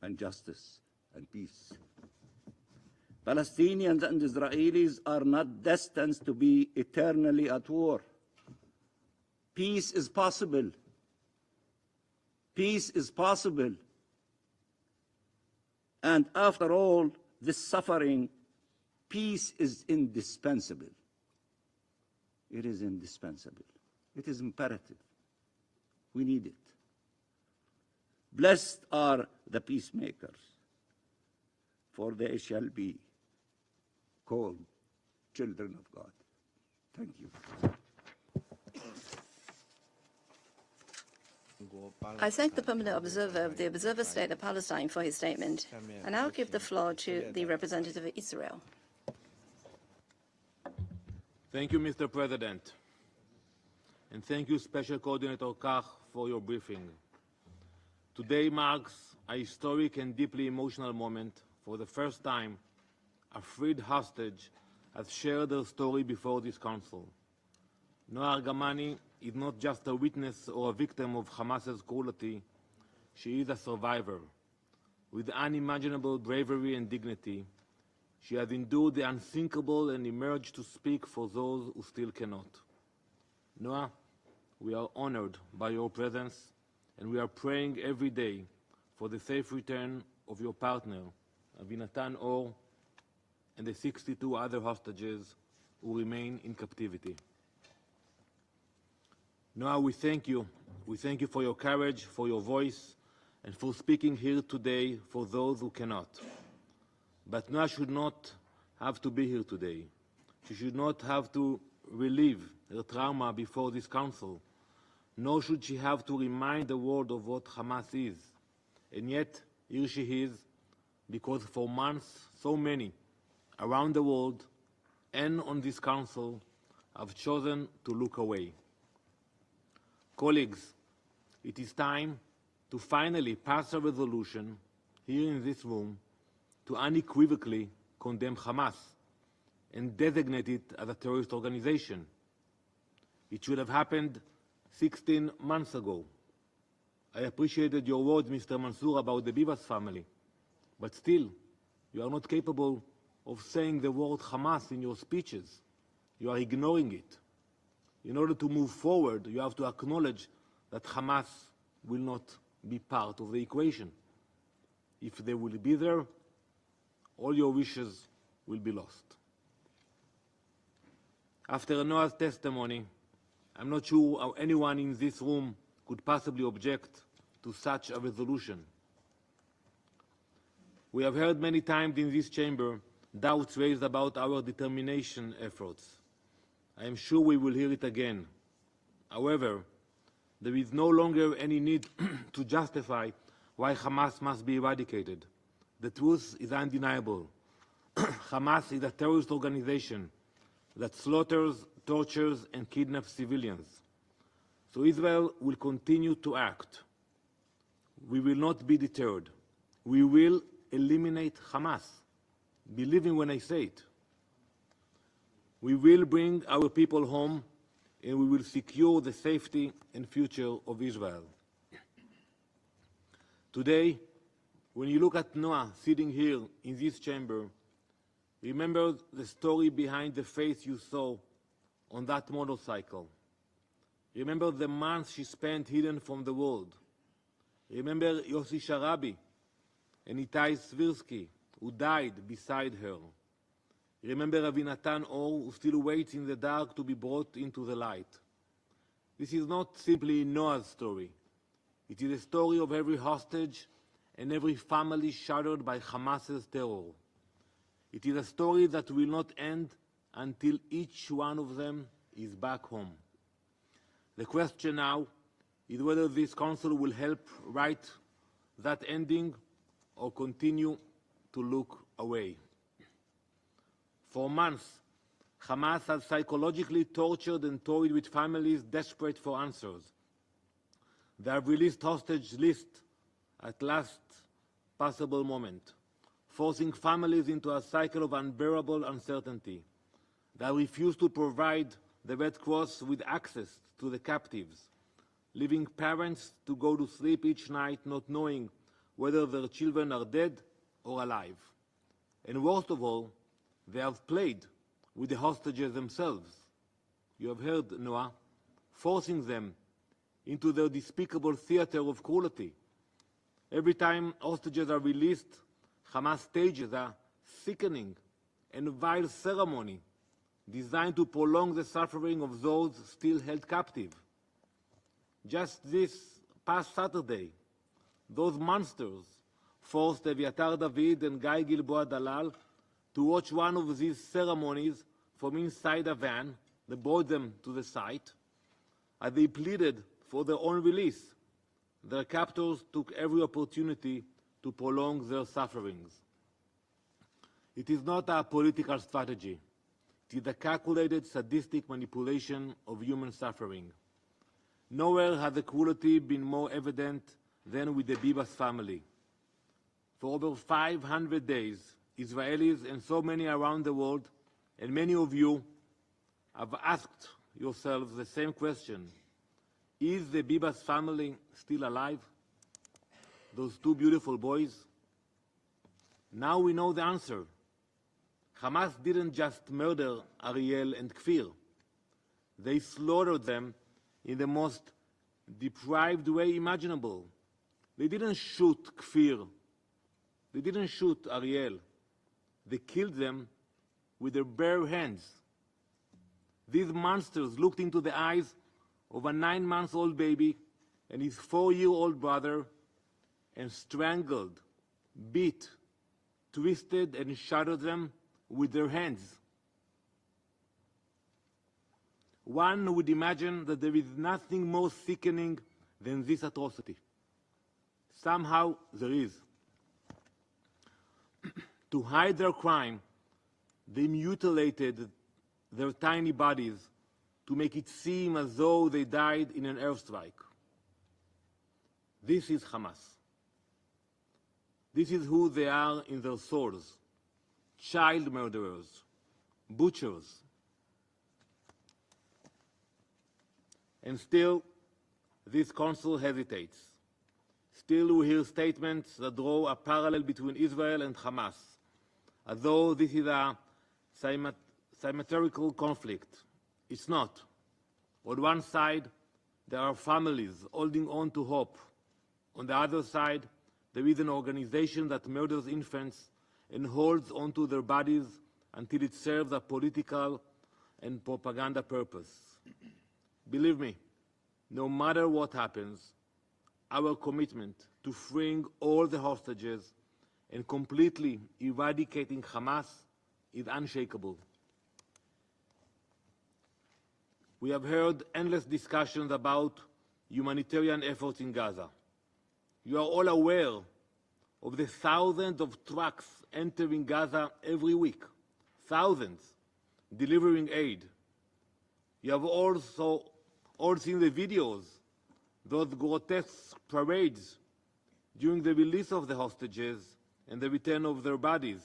and justice and peace. Palestinians and Israelis are not destined to be eternally at war. Peace is possible. Peace is possible. And after all this suffering, peace is indispensable. It is indispensable. It is imperative. We need it. Blessed are the peacemakers, for they shall be called children of God. Thank you. I thank the permanent observer of the Observer State of Palestine for his statement. I now give the floor to the representative of Israel. Thank you, Mr. President. And thank you, Special Coordinator Kach, for your briefing. Today marks a historic and deeply emotional moment. For the first time, a freed hostage has shared her story before this council. Noa Argamani is not just a witness or a victim of Hamas's cruelty, she is a survivor. With unimaginable bravery and dignity, she has endured the unthinkable and emerged to speak for those who still cannot. Noa, we are honored by your presence, and we are praying every day for the safe return of your partner, Avinatan Or, and the 62 other hostages who remain in captivity. Noa, we thank you. We thank you for your courage, for your voice, and for speaking here today for those who cannot. But Noa should not have to be here today. She should not have to relive her trauma before this council, nor should she have to remind the world of what Hamas is. And yet, here she is, because for months, so many around the world and on this council have chosen to look away. Colleagues, it is time to finally pass a resolution here in this room to unequivocally condemn Hamas and designate it as a terrorist organization. It should have happened 16 months ago. I appreciated your words, Mr. Mansour, about the Bivas family, but still, you are not capable of saying the word Hamas in your speeches. You are ignoring it. In order to move forward, you have to acknowledge that Hamas will not be part of the equation. If they will be there, all your wishes will be lost. After Noa's testimony, I'm not sure how anyone in this room could possibly object to such a resolution. We have heard many times in this chamber doubts raised about our determination efforts. I am sure we will hear it again. However, there is no longer any need to justify why Hamas must be eradicated. The truth is undeniable. Hamas is a terrorist organization that slaughters, tortures, and kidnaps civilians. So Israel will continue to act. We will not be deterred. We will eliminate Hamas. Believe me when I say it. We will bring our people home, and we will secure the safety and future of Israel. Today, when you look at Noa sitting here in this chamber, remember the story behind the face you saw on that motorcycle. Remember the months she spent hidden from the world. Remember Yossi Sharabi and Itai Svirsky, who died beside her. Remember Avinatan Or, who still waits in the dark to be brought into the light. This is not simply Noa's story. It is a story of every hostage and every family shattered by Hamas's terror. It is a story that will not end until each one of them is back home. The question now is whether this council will help write that ending or continue to look away. For months, Hamas has psychologically tortured and toyed with families desperate for answers. They have released hostage lists at last possible moment, forcing families into a cycle of unbearable uncertainty. They refuse to provide the Red Cross with access to the captives, leaving parents to go to sleep each night not knowing whether their children are dead or alive. And worst of all, they have played with the hostages themselves. You have heard, Noa, forcing them into their despicable theater of cruelty. Every time hostages are released, Hamas stages a sickening and vile ceremony designed to prolong the suffering of those still held captive. Just this past Saturday, those monsters forced Eviatar David and Guy Gilboa Dalal to watch one of these ceremonies from inside a van that brought them to the site. As they pleaded for their own release, their captors took every opportunity to prolong their sufferings. It is not a political strategy. It is a calculated, sadistic manipulation of human suffering. Nowhere has the cruelty been more evident than with the Bibas family. For over 500 days, Israelis and so many around the world, and many of you, have asked yourselves the same question. Is the Bibas family still alive? Those two beautiful boys? Now we know the answer. Hamas didn't just murder Ariel and Kfir. They slaughtered them in the most deprived way imaginable. They didn't shoot Kfir. They didn't shoot Ariel. They killed them with their bare hands. These monsters looked into the eyes of a 9-month-old baby and his 4-year-old brother and strangled, beat, twisted, and shuddered them with their hands. One would imagine that there is nothing more sickening than this atrocity. Somehow there is. To hide their crime, they mutilated their tiny bodies to make it seem as though they died in an airstrike. This is Hamas. This is who they are in their souls. Child murderers, butchers. And still, this council hesitates. Still, we hear statements that draw a parallel between Israel and Hamas, as though this is a symmetrical conflict. It's not. On one side, there are families holding on to hope. On the other side, there is an organization that murders infants and holds onto their bodies until it serves a political and propaganda purpose. Believe me, no matter what happens, our commitment to freeing all the hostages and completely eradicating Hamas is unshakable. We have heard endless discussions about humanitarian efforts in Gaza. You are all aware of the thousands of trucks entering Gaza every week, thousands, delivering aid. You have also all seen the videos, those grotesque parades during the release of the hostages and the return of their bodies.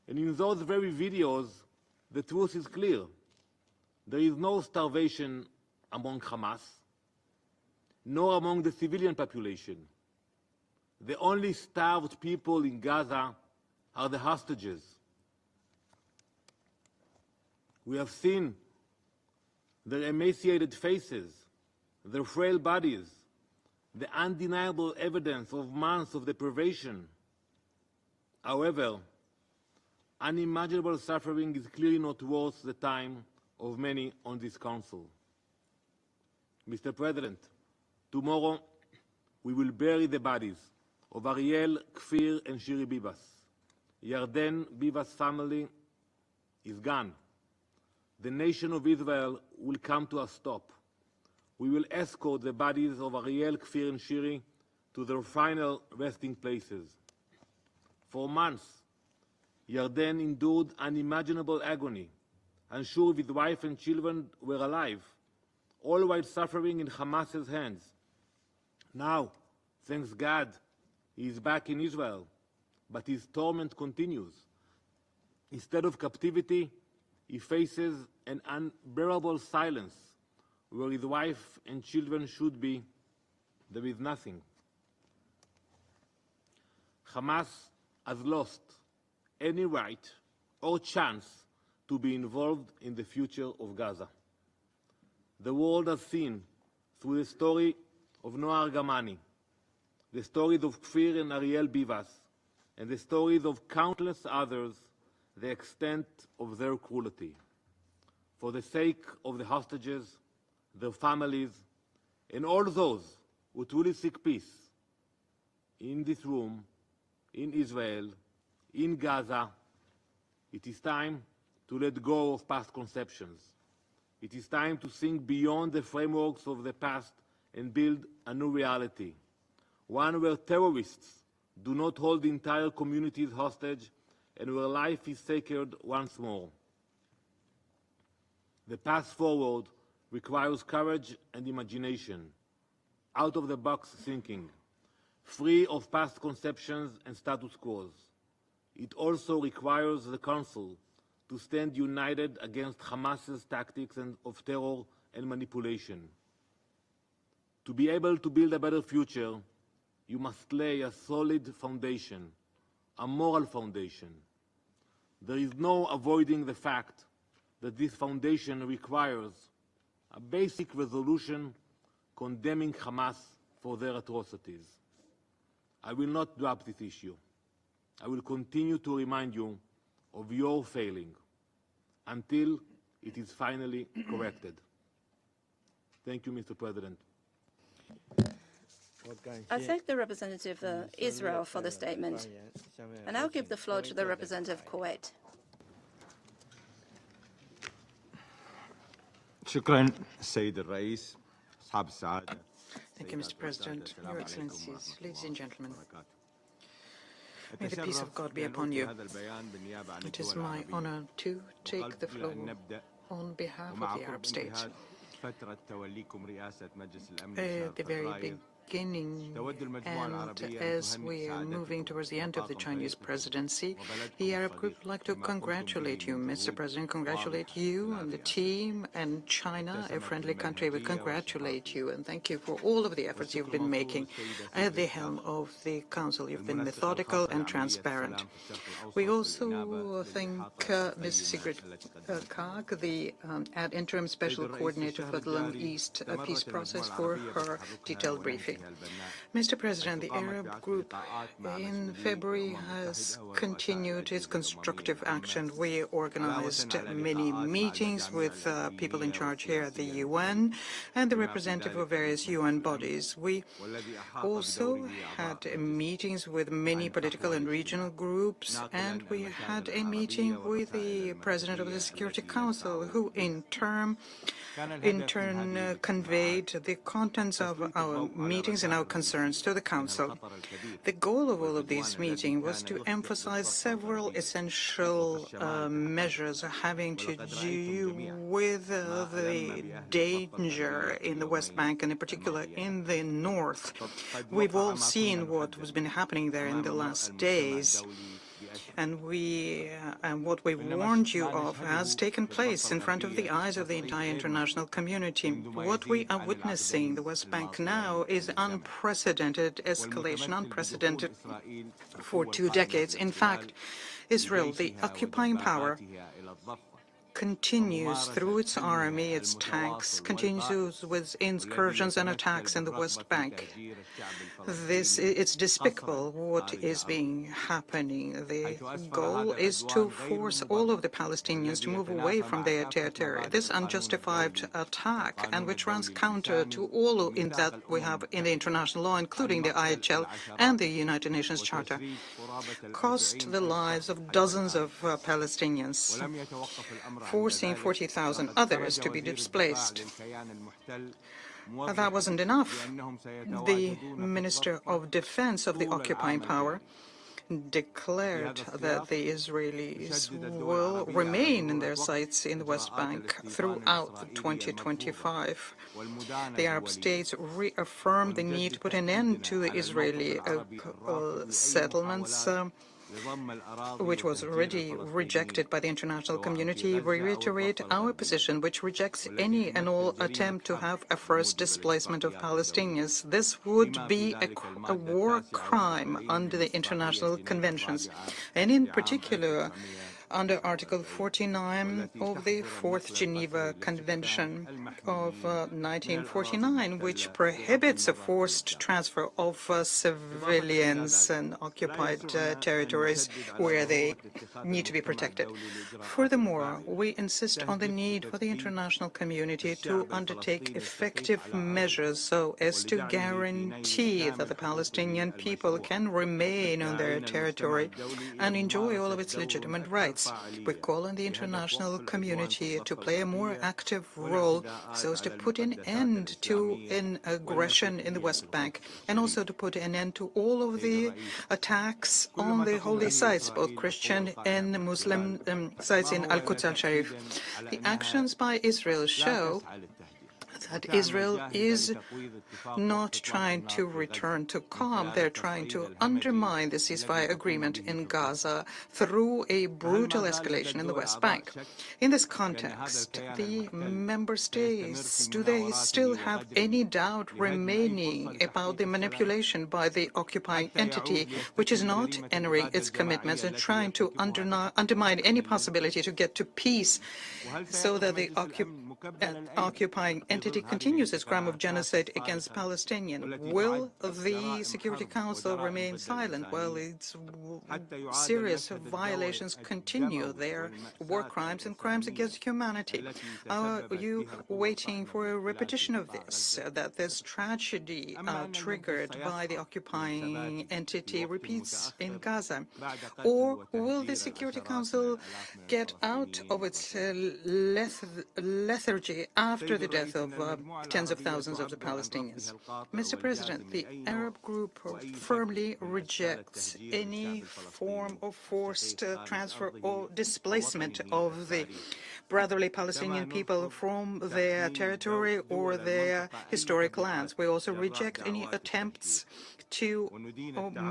And in those very videos, the truth is clear. There is no starvation among Hamas, nor among the civilian population. The only starved people in Gaza are the hostages. We have seen their emaciated faces, their frail bodies, the undeniable evidence of months of deprivation. However, unimaginable suffering is clearly not worth the time of many on this council. Mr. President, tomorrow we will bury the bodies of Ariel, Kfir, and Shiri Bibas. Yarden Bibas' family is gone. The nation of Israel will come to a stop. We will escort the bodies of Ariel, Kfir, and Shiri to their final resting places. For months, Yarden endured unimaginable agony, unsure if his wife and children were alive, all while suffering in Hamas's hands. Now, thanks God, he is back in Israel, but his torment continues. Instead of captivity, he faces an unbearable silence. Where his wife and children should be, there is nothing. Hamas has lost any right or chance to be involved in the future of Gaza. The world has seen, through the story of Noah Argamani, the stories of Kfir and Ariel Bibas, and the stories of countless others, the extent of their cruelty. For the sake of the hostages, their families, and all those who truly seek peace, in this room, in Israel, in Gaza, it is time to let go of past conceptions. It is time to think beyond the frameworks of the past and build a new reality, one where terrorists do not hold entire communities hostage and where life is sacred once more. The path forward requires courage and imagination, out-of-the-box thinking, free of past conceptions and status quos. It also requires the Council to stand united against Hamas's tactics of terror and manipulation. To be able to build a better future, you must lay a solid foundation, a moral foundation. There is no avoiding the fact that this foundation requires a basic resolution condemning Hamas for their atrocities. I will not drop this issue. I will continue to remind you of your failing until it is finally corrected. Thank you, Mr. President. I thank the representative of Israel for the statement. And I'll give the floor to the representative of Kuwait. شكرا السيد الرئيس أصحاب السعادة. Thank you, Mr. President, Your Excellencies, ladies and gentlemen. May the peace of God be upon you. It is my honor to take the floor on behalf of the Arab states. At the very beginning, and as we are moving towards the end of the Chinese presidency, the Arab group would like to congratulate you, Mr. President, congratulate you and the team, and China, a friendly country, will congratulate you and thank you for all of the efforts you've been making at the helm of the Council. You've been methodical and transparent. We also thank Ms. Sigrid Kaag, the interim special coordinator for the Middle East peace process, for her detailed briefing. Mr. President, the Arab group in February has continued its constructive action. We organized many meetings with people in charge here at the UN and the representative of various UN bodies. We also had meetings with many political and regional groups, and we had a meeting with the President of the Security Council, who in turn conveyed the contents of our meetings and our concerns to the Council. The goal of all of these meetings was to emphasize several essential measures having to do with the danger in the West Bank, and in particular in the north. We've all seen what has been happening there in the last days. And what we warned you of has taken place in front of the eyes of the entire international community. What we are witnessing in the West Bank now is unprecedented escalation, unprecedented for 2 decades. In fact, Israel, the occupying power, continues through its army, its tanks, continues with incursions and attacks in the West Bank. It's despicable what is happening. The goal is to force all of the Palestinians to move away from their territory. This unjustified attack, and which runs counter to all that we have in the international law, including the IHL and the United Nations Charter, cost the lives of dozens of Palestinians, forcing 40,000 others to be displaced. That wasn't enough. The Minister of Defense of the occupying power declared that the Israelis will remain in their sites in the West Bank throughout 2025. The Arab states reaffirmed the need to put an end to the Israeli settlements, which was already rejected by the international community. We reiterate our position, which rejects any and all attempt to have a first displacement of Palestinians. This would be a war crime under the international conventions. And in particular, under Article 49 of the Fourth Geneva Convention of 1949, which prohibits a forced transfer of civilians and occupied territories where they need to be protected. Furthermore, we insist on the need for the international community to undertake effective measures so as to guarantee that the Palestinian people can remain on their territory and enjoy all of its legitimate rights. We call on the international community to play a more active role so as to put an end to an aggression in the West Bank and also to put an end to all of the attacks on the holy sites, both Christian and Muslim sites in Al-Quds al-Sharif. The actions by Israel show that Israel is not trying to return to calm. They're trying to undermine the ceasefire agreement in Gaza through a brutal escalation in the West Bank. In this context, the member states, do they still have any doubt remaining about the manipulation by the occupying entity, which is not honoring its commitments and trying to undermine any possibility to get to peace so that the occupying entity continues its crime of genocide against Palestinians? Will the Security Council remain silent while its serious violations continue, their war crimes and crimes against humanity? Are you waiting for a repetition of this, that this tragedy triggered by the occupying entity repeats in Gaza? Or will the Security Council get out of its lethargy after the death of tens of thousands of the Palestinians? Mr. President, the Arab group firmly rejects any form of forced transfer or displacement of the brotherly Palestinian people from their territory or their historic lands. We also reject any attempts to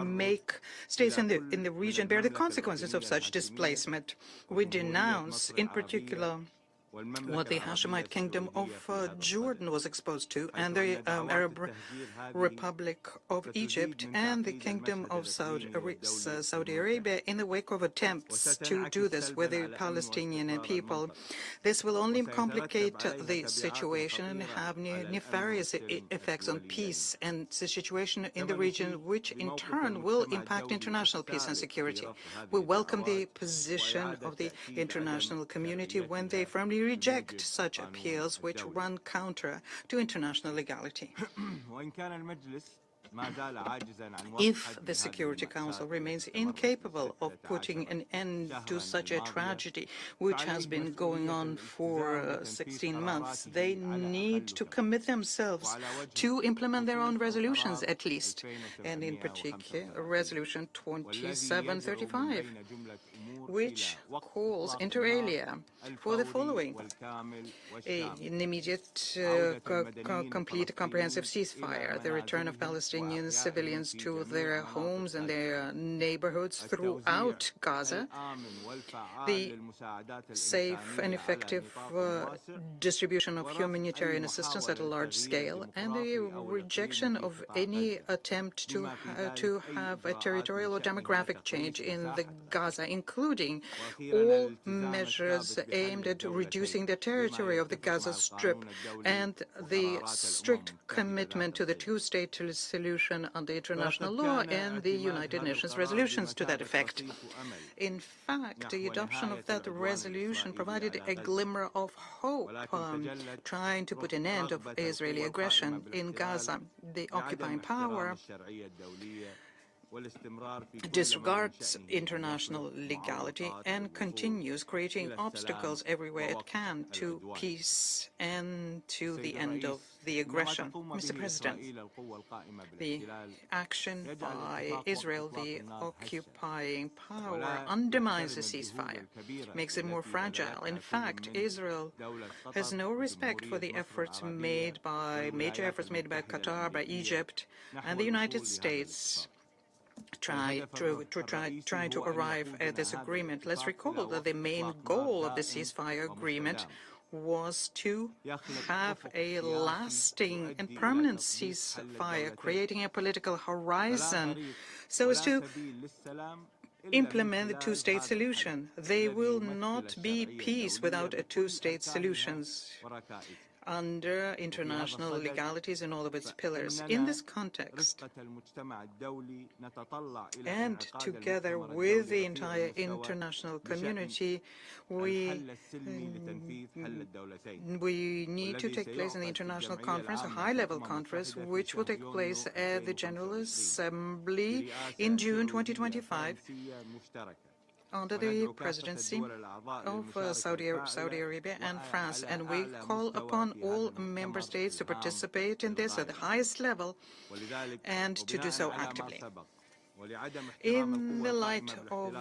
make states in the region bear the consequences of such displacement. We denounce, in particular, what the Hashemite Kingdom of Jordan was exposed to, and the Arab Republic of Egypt and the Kingdom of Saudi Arabia in the wake of attempts to do this with the Palestinian people. This will only complicate the situation and have nefarious effects on peace and the situation in the region, which in turn will impact international peace and security. We welcome the position of the international community when they firmly reject such appeals which run counter to international legality. If the Security Council remains incapable of putting an end to such a tragedy, which has been going on for 16 months, they need to commit themselves to implement their own resolutions at least, and in particular Resolution 2735, which calls inter alia for the following: an immediate, complete, comprehensive ceasefire, the return of Palestinian civilians to their homes and their neighborhoods throughout Gaza, the safe and effective distribution of humanitarian assistance at a large scale, and the rejection of any attempt to have a territorial or demographic change in the Gaza, including all measures aimed at reducing the territory of the Gaza Strip and the strict commitment to the two-state solution under international law and the United Nations resolutions to that effect. In fact, the adoption of that resolution provided a glimmer of hope, trying to put an end to Israeli aggression in Gaza. The occupying power disregards international legality and continues creating obstacles everywhere it can to peace and to the end of the aggression. Mr. President, the action by Israel, the occupying power, undermines the ceasefire, makes it more fragile. In fact, Israel has no respect for the major efforts made by Qatar, by Egypt, and the United States trying to arrive at this agreement. Let's recall that the main goal of the ceasefire agreement was to have a lasting and permanent ceasefire, creating a political horizon so as to implement the two-state solution. There will not be peace without a two-state solution under international legalities in all of its pillars. In this context, and together with the entire international community, we need to take place in the international conference, a high-level conference, which will take place at the General Assembly in June 2025, under the presidency of Saudi Arabia and France. And we call upon all member states to participate in this at the highest level and to do so actively. In the light of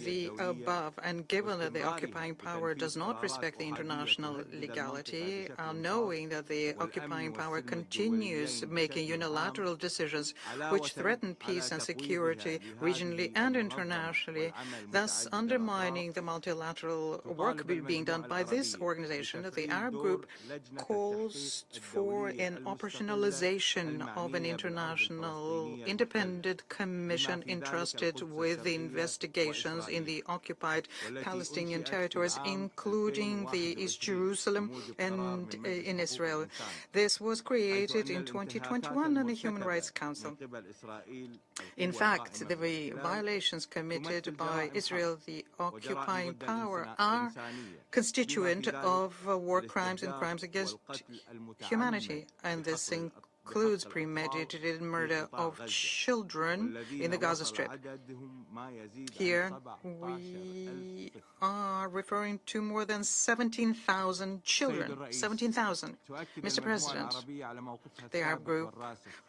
the above, and given that the occupying power does not respect the international legality, knowing that the occupying power continues making unilateral decisions which threaten peace and security regionally and internationally, thus undermining the multilateral work being done by this organization, the Arab group calls for an operationalization of an international independent commission entrusted with the investigations in the occupied Palestinian territories, including the East Jerusalem and in Israel. This was created in 2021 in the Human Rights Council. In fact, the violations committed by Israel, the occupying power, are constituent of war crimes and crimes against humanity, and this includes premeditated murder of children in the Gaza Strip. Here we are referring to more than 17,000 children. 17,000. Mr. President, the Arab group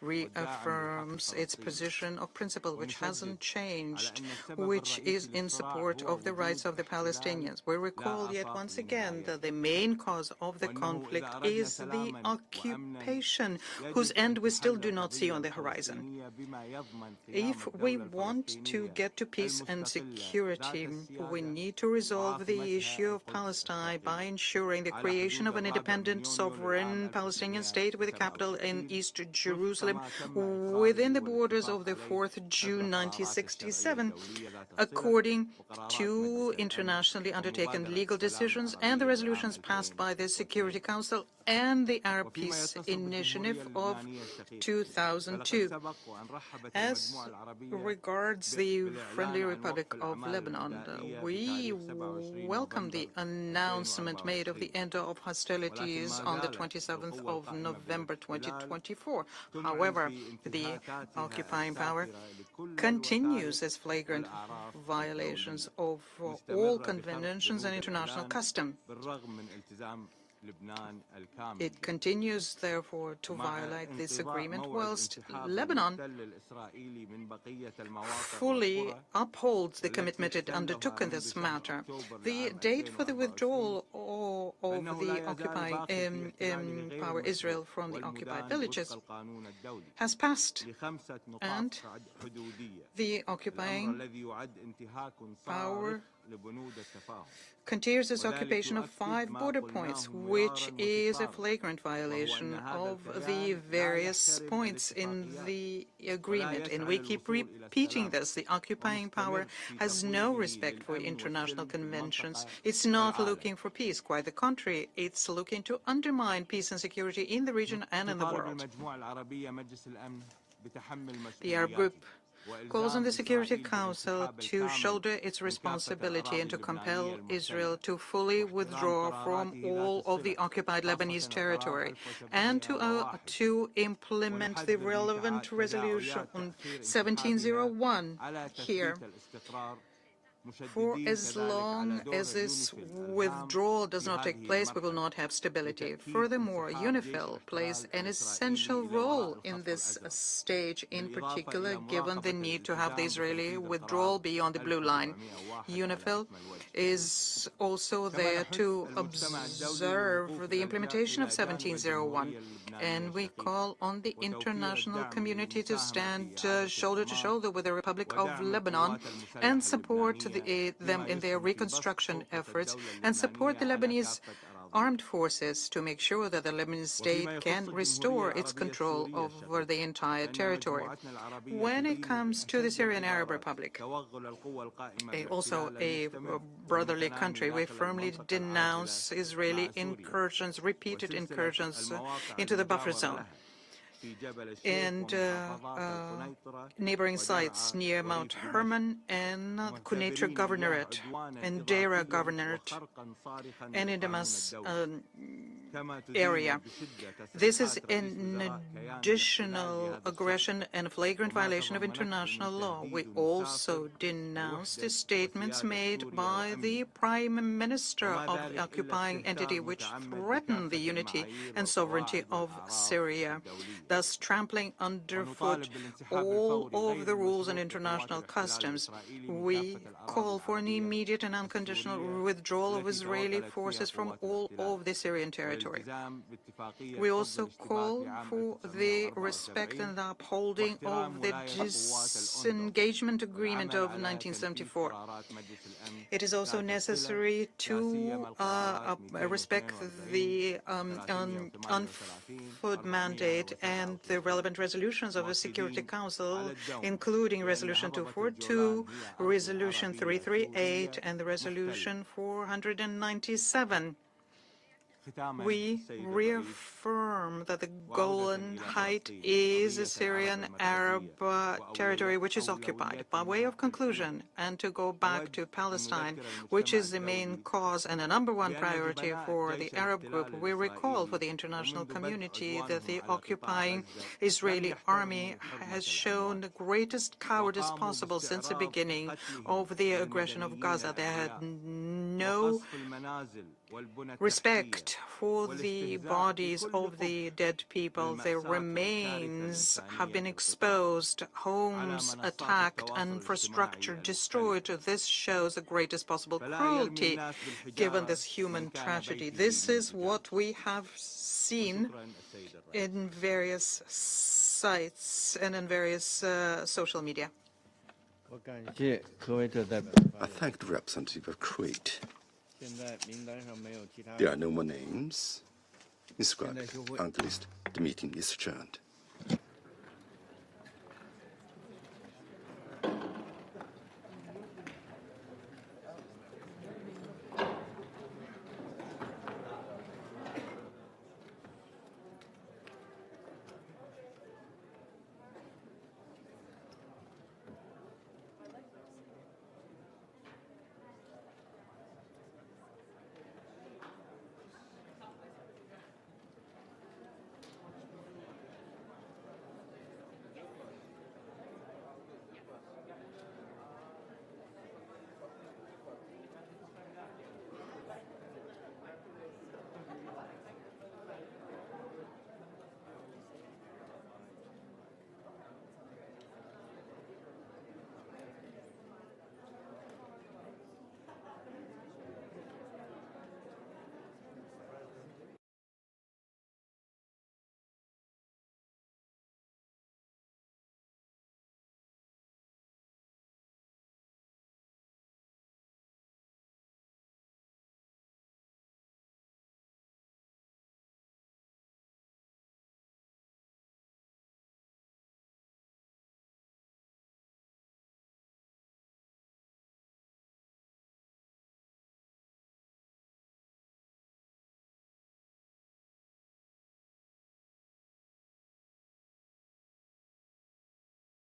reaffirms its position of principle, which hasn't changed, which is in support of the rights of the Palestinians. We recall yet once again that the main cause of the conflict is the occupation, whose end we still do not see on the horizon. If we want to get to peace and security, we need to resolve the issue of Palestine by ensuring the creation of an independent, sovereign Palestinian state with a capital in East Jerusalem within the borders of the 4th June 1967, according to internationally undertaken legal decisions and the resolutions passed by the Security Council and the Arab Peace Initiative of 2002. As regards the Friendly Republic of Lebanon, we welcome the announcement made of the end of hostilities on the 27th of November 2024. However, the occupying power continues its flagrant violations of all conventions and international custom. It continues, therefore, to violate this agreement, whilst Lebanon fully upholds the commitment it undertook in this matter. The date for the withdrawal of the occupying power Israel from the occupied villages has passed, and the occupying power continues its occupation of 5 border points, which is a flagrant violation of the various points in the agreement. And we keep repeating this. The occupying power has no respect for international conventions. It's not looking for peace. Quite the contrary. It's looking to undermine peace and security in the region and in the world. The Arab group calls on the Security Council to shoulder its responsibility and to compel Israel to fully withdraw from all of the occupied Lebanese territory and to implement the relevant resolution 1701 here. For as long as this withdrawal does not take place, we will not have stability. Furthermore, UNIFIL plays an essential role in this stage, in particular, given the need to have the Israeli withdrawal beyond the blue line. UNIFIL is also there to observe the implementation of 1701, and we call on the international community to stand shoulder to shoulder with the Republic of Lebanon and support them in their reconstruction efforts, and support the Lebanese armed forces to make sure that the Lebanese state can restore its control over the entire territory. When it comes to the Syrian Arab Republic, also a brotherly country, we firmly denounce Israeli incursions, repeated incursions into the buffer zone and neighboring sites near Mount Hermon and Quneitra Governorate and Deira Governorate and in Damas area. This is an additional aggression and flagrant violation of international law. We also denounce the statements made by the Prime Minister of the occupying entity, which threatened the unity and sovereignty of Syria, thus trampling underfoot all of the rules and international customs. We call for an immediate and unconditional withdrawal of Israeli forces from all of the Syrian territory. We also call for the respect and the upholding of the disengagement agreement of 1974. It is also necessary to respect the UNTV mandate and the relevant resolutions of the Security Council, including Resolution 242, Resolution 338, and the Resolution 497. We reaffirm that the Golan Heights is a Syrian Arab territory which is occupied. By way of conclusion, and to go back to Palestine, which is the main cause and a #1 priority for the Arab group, we recall for the international community that the occupying Israeli army has shown the greatest cowardice possible since the beginning of the aggression of Gaza. They had no respect for the bodies of the dead people. Their remains have been exposed, homes attacked, infrastructure destroyed. This shows the greatest possible cruelty given this human tragedy. This is what we have seen in various sites and in various social media. I thank the representative of Crete. There are no more names. Ms. Clark, on the list. The meeting is adjourned.